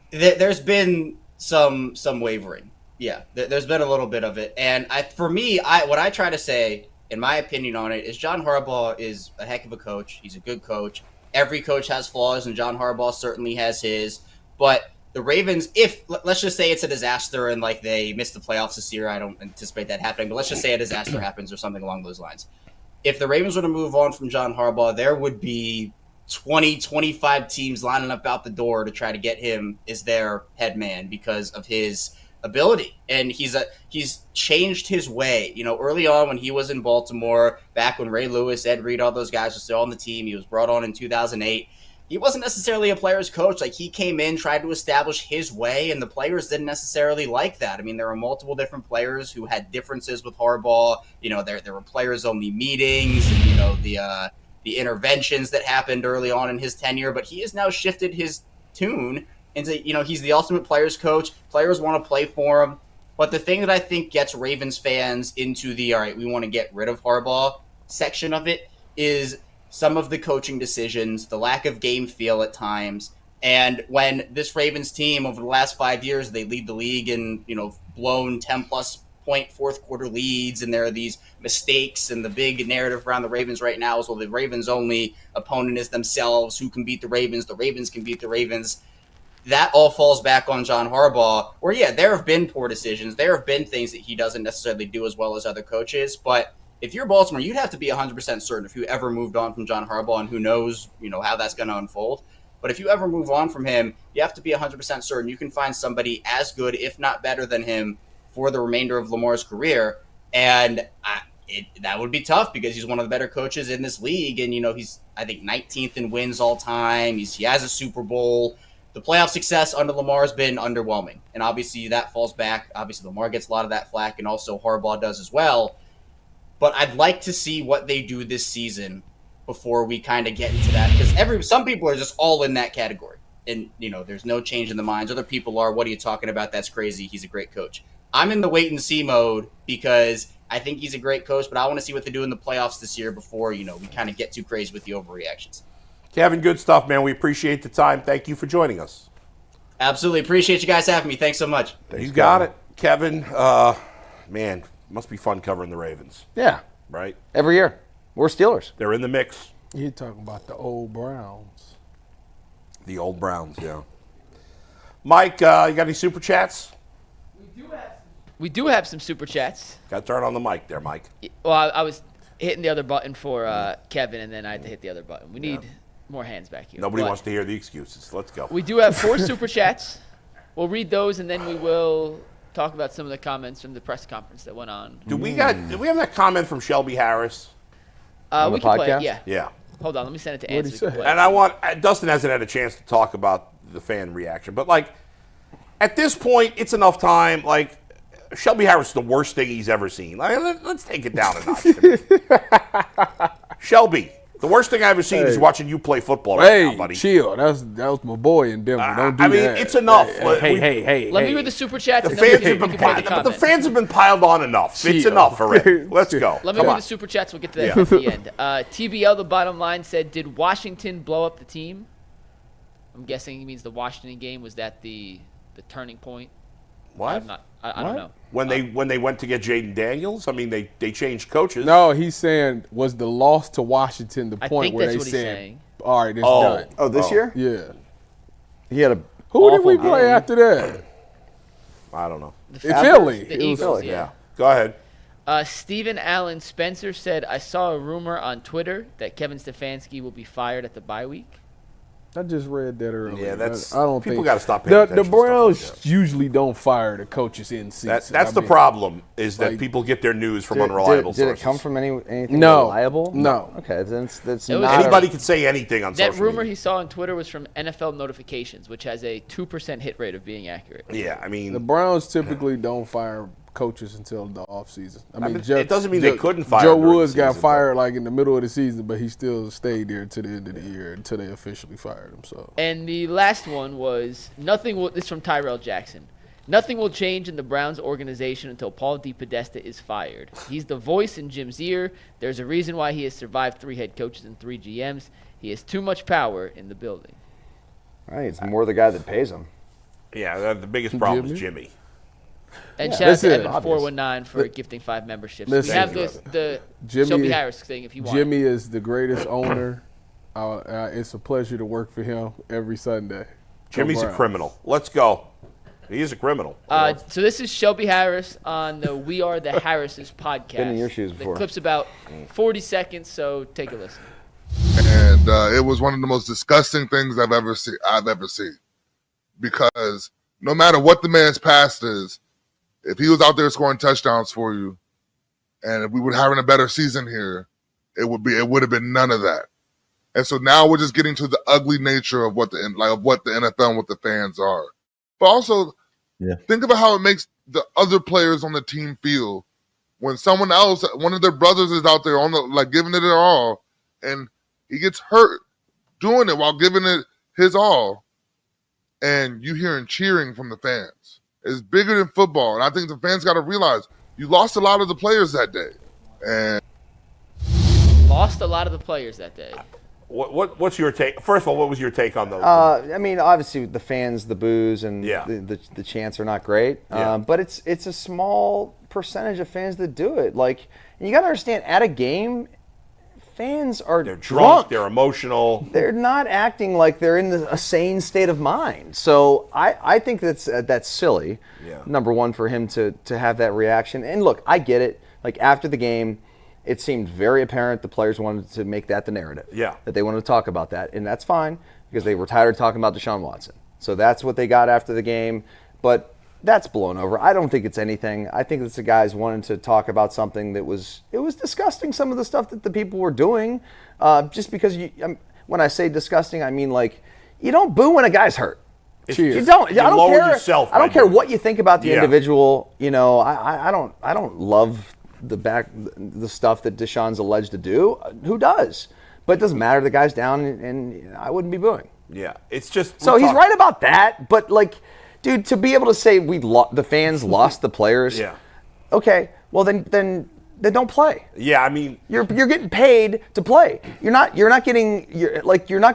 There's been some wavering. Yeah, there's been a little bit of it. And what I try to say, in my opinion on it, is John Harbaugh is a heck of a coach. He's a good coach. Every coach has flaws, and John Harbaugh certainly has his. But the Ravens, let's just say it's a disaster and they miss the playoffs this year, I don't anticipate that happening, but let's just say a disaster happens or something along those lines. If the Ravens were to move on from John Harbaugh, there would be 20, 25 teams lining up out the door to try to get him as their head man because of his ability. And he's changed his way. Early on when he was in Baltimore, back when Ray Lewis, Ed Reed, all those guys were still on the team, he was brought on in 2008. He wasn't necessarily a player's coach. Like, he came in, tried to establish his way, and the players didn't necessarily like that. I mean, there were multiple different players who had differences with Harbaugh. There were players-only meetings, and, the interventions that happened early on in his tenure. But he has now shifted his tune into, he's the ultimate player's coach. Players want to play for him. But the thing that I think gets Ravens fans into the, all right, we want to get rid of Harbaugh section of it is some of the coaching decisions, the lack of game feel at times. And when this Ravens team over the last 5 years, they lead the league in, blown 10-plus point fourth quarter leads, and there are these mistakes, and the big narrative around the Ravens right now is, well, the Ravens' only opponent is themselves. Who can beat the Ravens? The Ravens can beat the Ravens. That all falls back on John Harbaugh, where, yeah, there have been poor decisions. There have been things that he doesn't necessarily do as well as other coaches, but if you're Baltimore, you'd have to be 100% certain if you ever moved on from John Harbaugh, and who knows, how that's going to unfold. But if you ever move on from him, you have to be 100% certain you can find somebody as good, if not better than him, for the remainder of Lamar's career. And that would be tough because he's one of the better coaches in this league. And, he's, I think, 19th in wins all time. He has a Super Bowl. The playoff success under Lamar has been underwhelming. And obviously that falls back. Obviously Lamar gets a lot of that flack, and also Harbaugh does as well. But I'd like to see what they do this season before we kind of get into that. Because some people are just all in that category. And, there's no change in the minds. Other people are, what are you talking about? That's crazy. He's a great coach. I'm in the wait-and-see mode because I think he's a great coach, but I want to see what they do in the playoffs this year before, we kind of get too crazy with the overreactions. Kevin, good stuff, man. We appreciate the time. Thank you for joining us. Absolutely. Appreciate you guys having me. Thanks so much. You got it. Kevin, man, must be fun covering the Ravens. Yeah. Right? Every year. We're Steelers. They're in the mix. You're talking about the old Browns. The old Browns, yeah. Mike, you got any super chats? We do have some super chats. Got to turn on the mic there, Mike. Well, I was hitting the other button for Kevin, and then I had to hit the other button. We need more hands back here. Nobody wants to hear the excuses. Let's go. We do have 4 super chats. We'll read those, and then we will talk about some of the comments from the press conference that went on. Did we have that comment from Shelby Harris? We can play it, yeah. Yeah. Hold on, let me send it to Anthony. And Dustin hasn't had a chance to talk about the fan reaction, but at this point, it's enough time. Shelby Harris is the worst thing he's ever seen. Let's take it down a notch. Shelby, the worst thing I've ever seen is watching you play football right now, buddy. Chill. That was my boy in Denver. Don't do that. It's enough. Hey. Let me read the super chats. The fans have been piled on enough. Chill. It's enough already. Let's go. Let me read the super chats. We'll get to that at the end. TBL, the bottom line, said, did Washington blow up the team? I'm guessing he means the Washington game. Was that the turning point? What? I don't know. When they went to get Jaden Daniels, I mean, they changed coaches. No, he's saying, was the loss to Washington the point where they said, all right, it's done. Oh, this year? Yeah. He had a Who did we play after that? I don't know. Philly. The Eagles, yeah. Go ahead. Stephen Allen Spencer said, I saw a rumor on Twitter that Kevin Stefanski will be fired at the bye week. I just read that earlier. Yeah, I don't people think got to stop paying attention. The Browns usually don't fire the coaches in season. That's the problem, is that people get their news from unreliable sources. Did it come from anything reliable? No. Okay, that's not. Anybody can say anything on social media. That rumor he saw on Twitter was from NFL Notifications, which has a 2% hit rate of being accurate. Yeah, I mean, the Browns typically don't fire coaches until the offseason. It doesn't mean they couldn't fire. Joe Woods got fired in the middle of the season, but he still stayed there to the end of the year until they officially fired him. So. And the last one was this is from Tyrell Jackson. Nothing will change in the Browns organization until Paul DePodesta is fired. He's the voice in Jim's ear. There's a reason why he has survived 3 head coaches and 3 GMs. He has too much power in the building. Right, it's more the guy that pays him. Yeah, the biggest problem is Jimmy. And shout out to Evan 419 for gifting 5 memberships. We have the Shelby Harris thing if you want. Jimmy is the greatest owner. It's a pleasure to work for him every Sunday. Jimmy's a criminal. Let's go. He is a criminal. So this is Shelby Harris on the We Are the Harrises podcast. Been in your shoes before. The clip's about 40 seconds, so take a listen. And it was one of the most disgusting things I've ever seen. Because no matter what the man's past is, if he was out there scoring touchdowns for you, and if we were having a better season here, it would have been none of that. And so now we're just getting to the ugly nature of what the NFL and what the fans are. But also, think about how it makes the other players on the team feel when someone else, one of their brothers, is out there giving it their all, and he gets hurt doing it while giving it his all, and you hearing cheering from the fans. It's bigger than football, and I think the fans got to realize you lost a lot of the players that day. And lost a lot of the players that day. What's your take? First of all, what was your take on those? I mean, obviously the fans, the boos, and the chants are not great. But it's a small percentage of fans that do it. Like, and you got to understand, at a game, fans are drunk. They're emotional. They're not acting like they're in a sane state of mind. So I think that's silly. Number one, for him to have that reaction. And look, I get it. Like, after the game, it seemed very apparent the players wanted to make that the narrative. That they wanted to talk about that. And that's fine, because they were tired of talking about Deshaun Watson. So that's what they got after the game. But that's blown over. I don't think it's anything. I think it's the guys wanting to talk about something that was disgusting, some of the stuff that the people were doing. Just because when I say disgusting, I mean, like, you don't boo when a guy's hurt. You don't. I don't care. Yourself I don't care what you think about the individual. You know, I don't love the stuff that Deshaun's alleged to do. Who does? But it doesn't matter. The guy's down, and I wouldn't be booing. It's just so he's right about that. But, like, dude, to be able to say the fans lost the players. Okay. Well, then don't play. I mean, you're getting paid to play. You're not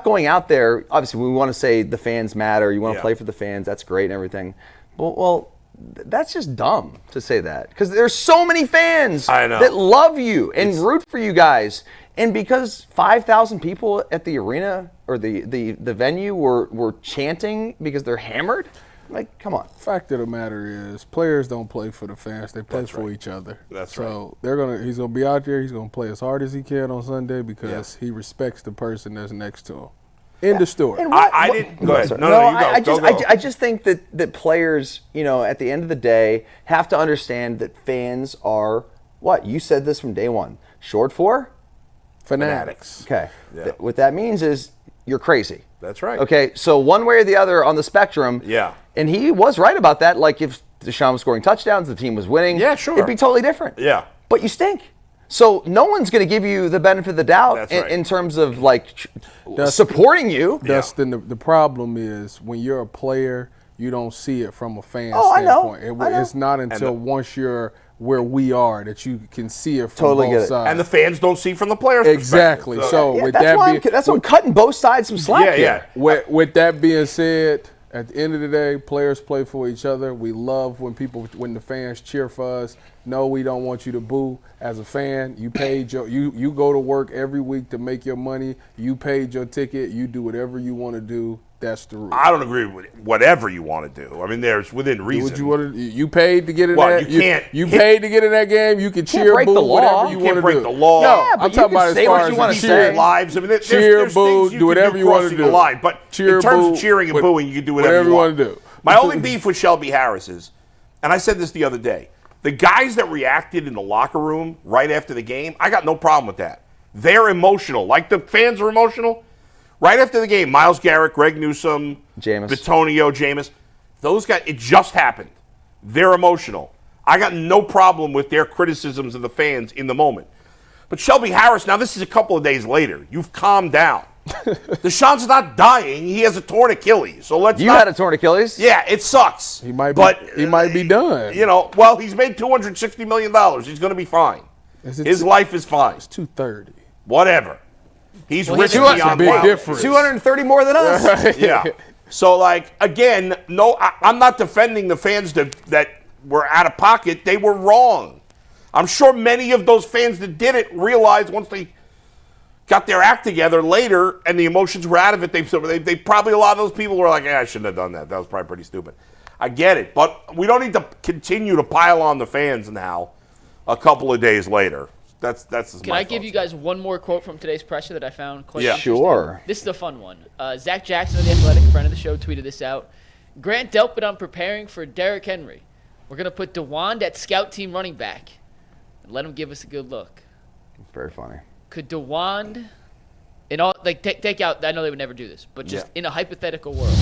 going out there. Obviously, we want to say the fans matter. You want to play for the fans. That's great and everything. Well, that's just dumb to say that, because there's so many fans that love you and root for you guys. And because 5,000 people at the arena or the venue were chanting because they're hammered, like, come on. Fact of the matter is, players don't play for the fans; they play for each other. So he's gonna be out there. He's gonna play as hard as he can on Sunday because he respects the person that's next to him. End of story. I didn't. Go ahead. No, you go. I just think that players, at the end of the day, have to understand that fans are what you said this from day one. Short for fanatics. Okay. What that means is you're crazy. That's right. Okay. So one way or the other on the spectrum. And he was right about that. Like, if Deshaun was scoring touchdowns, the team was winning. It'd be totally different. But you stink. So no one's going to give you the benefit of the doubt in terms of, like, supporting you. Dustin, the problem is when you're a player, you don't see it from a fan standpoint. I know. It's not until once you're where we are that you can see it from both sides. And the fans don't see from the players' exactly. perspective. So with that's why I'm cutting both sides some slack here. With that being said, at the end of the day, players play for each other. We love when the fans cheer for us. No, we don't want you to boo. As a fan, you paid you go to work every week to make your money. You paid your ticket. You do whatever you want to do. That's the rule. I don't agree with whatever you want to do. I mean, there's within reason. You paid to get in that. You paid to get in that game. You can cheer, boo, whatever you want to do. Break the law. No, I'm talking about as far as cheer lives. I mean, cheer, boo, do whatever you want to do. But in terms of cheering and booing, you can do whatever you want to do. My only beef with Shelby Harris is, and I said this the other day, the guys that reacted in the locker room right after the game, I got no problem with that. They're emotional. Like the fans are emotional. Right after the game, Myles Garrett, Greg Newsome, Bitonio, Jameis, those guys, it just happened. They're emotional. I got no problem with their criticisms of the fans in the moment. But Shelby Harris, now this is a couple of days later. You've calmed down. Deshaun's not dying. He has a torn Achilles. So let's had a torn Achilles? Yeah, it sucks. He might be done. Well, he's made $260 million. He's going to be fine. His life is fine. It's $230. Whatever. He's rich beyond big difference. 230 more than us. Right. Yeah. So, like, again, no, I'm not defending the fans that were out of pocket. They were wrong. I'm sure many of those fans that did it realized once they got their act together later and the emotions were out of it, they probably, a lot of those people were like, I shouldn't have done that. That was probably pretty stupid. I get it. But we don't need to continue to pile on the fans now a couple of days later. That's. Can I give you guys one more quote from today's presser that I found quite interesting? Sure. This is a fun one. Zach Jackson of The Athletic, friend of the show, tweeted this out. Grant Delpit, I'm preparing for Derrick Henry. We're going to put DeWand at scout team running back and let him give us a good look. Very funny. Could DeWand, take out, I know they would never do this, but just in a hypothetical world,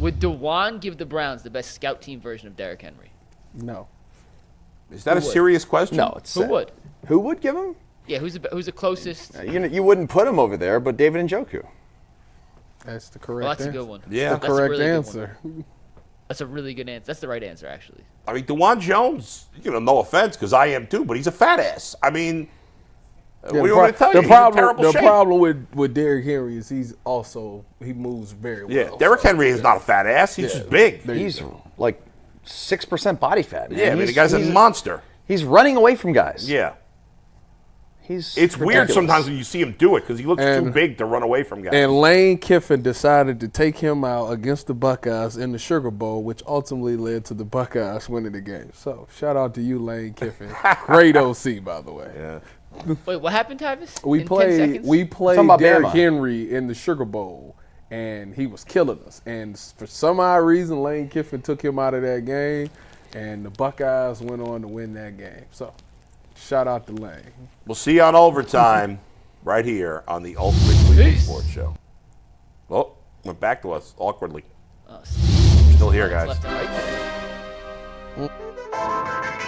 would DeWand give the Browns the best scout team version of Derrick Henry? No. Is that a serious question? No, it's Who would? Who would give him? Yeah, who's the closest? You wouldn't put him over there, but David Njoku. That's the correct Well, that's answer. a good one. Yeah. That's the correct answer. That's a really good answer. That's the right answer, actually. I mean, DeWan Jones, no offense, because I am too, but he's a fat ass. I mean, what do you want me to tell you? The problem with Derrick Henry is he moves very well. Yeah, Derrick Henry is not a fat ass. He's just big. He's like 6% body fat. Man. Yeah, I mean, the guy's a monster. He's running away from guys. Yeah. It's weird sometimes when you see him do it because he looks too big to run away from guys. And Lane Kiffin decided to take him out against the Buckeyes in the Sugar Bowl, which ultimately led to the Buckeyes winning the game. So shout out to you, Lane Kiffin. Great OC, by the way. Yeah. Wait, what happened, Tyvis? We played Derrick Henry in the Sugar Bowl, and he was killing us. And for some odd reason, Lane Kiffin took him out of that game, and the Buckeyes went on to win that game. So shout out to Lane. We'll see you on overtime right here on the Ultimate Cleveland Sports Show. Oh, went back to us awkwardly. Still here, guys. Left and right.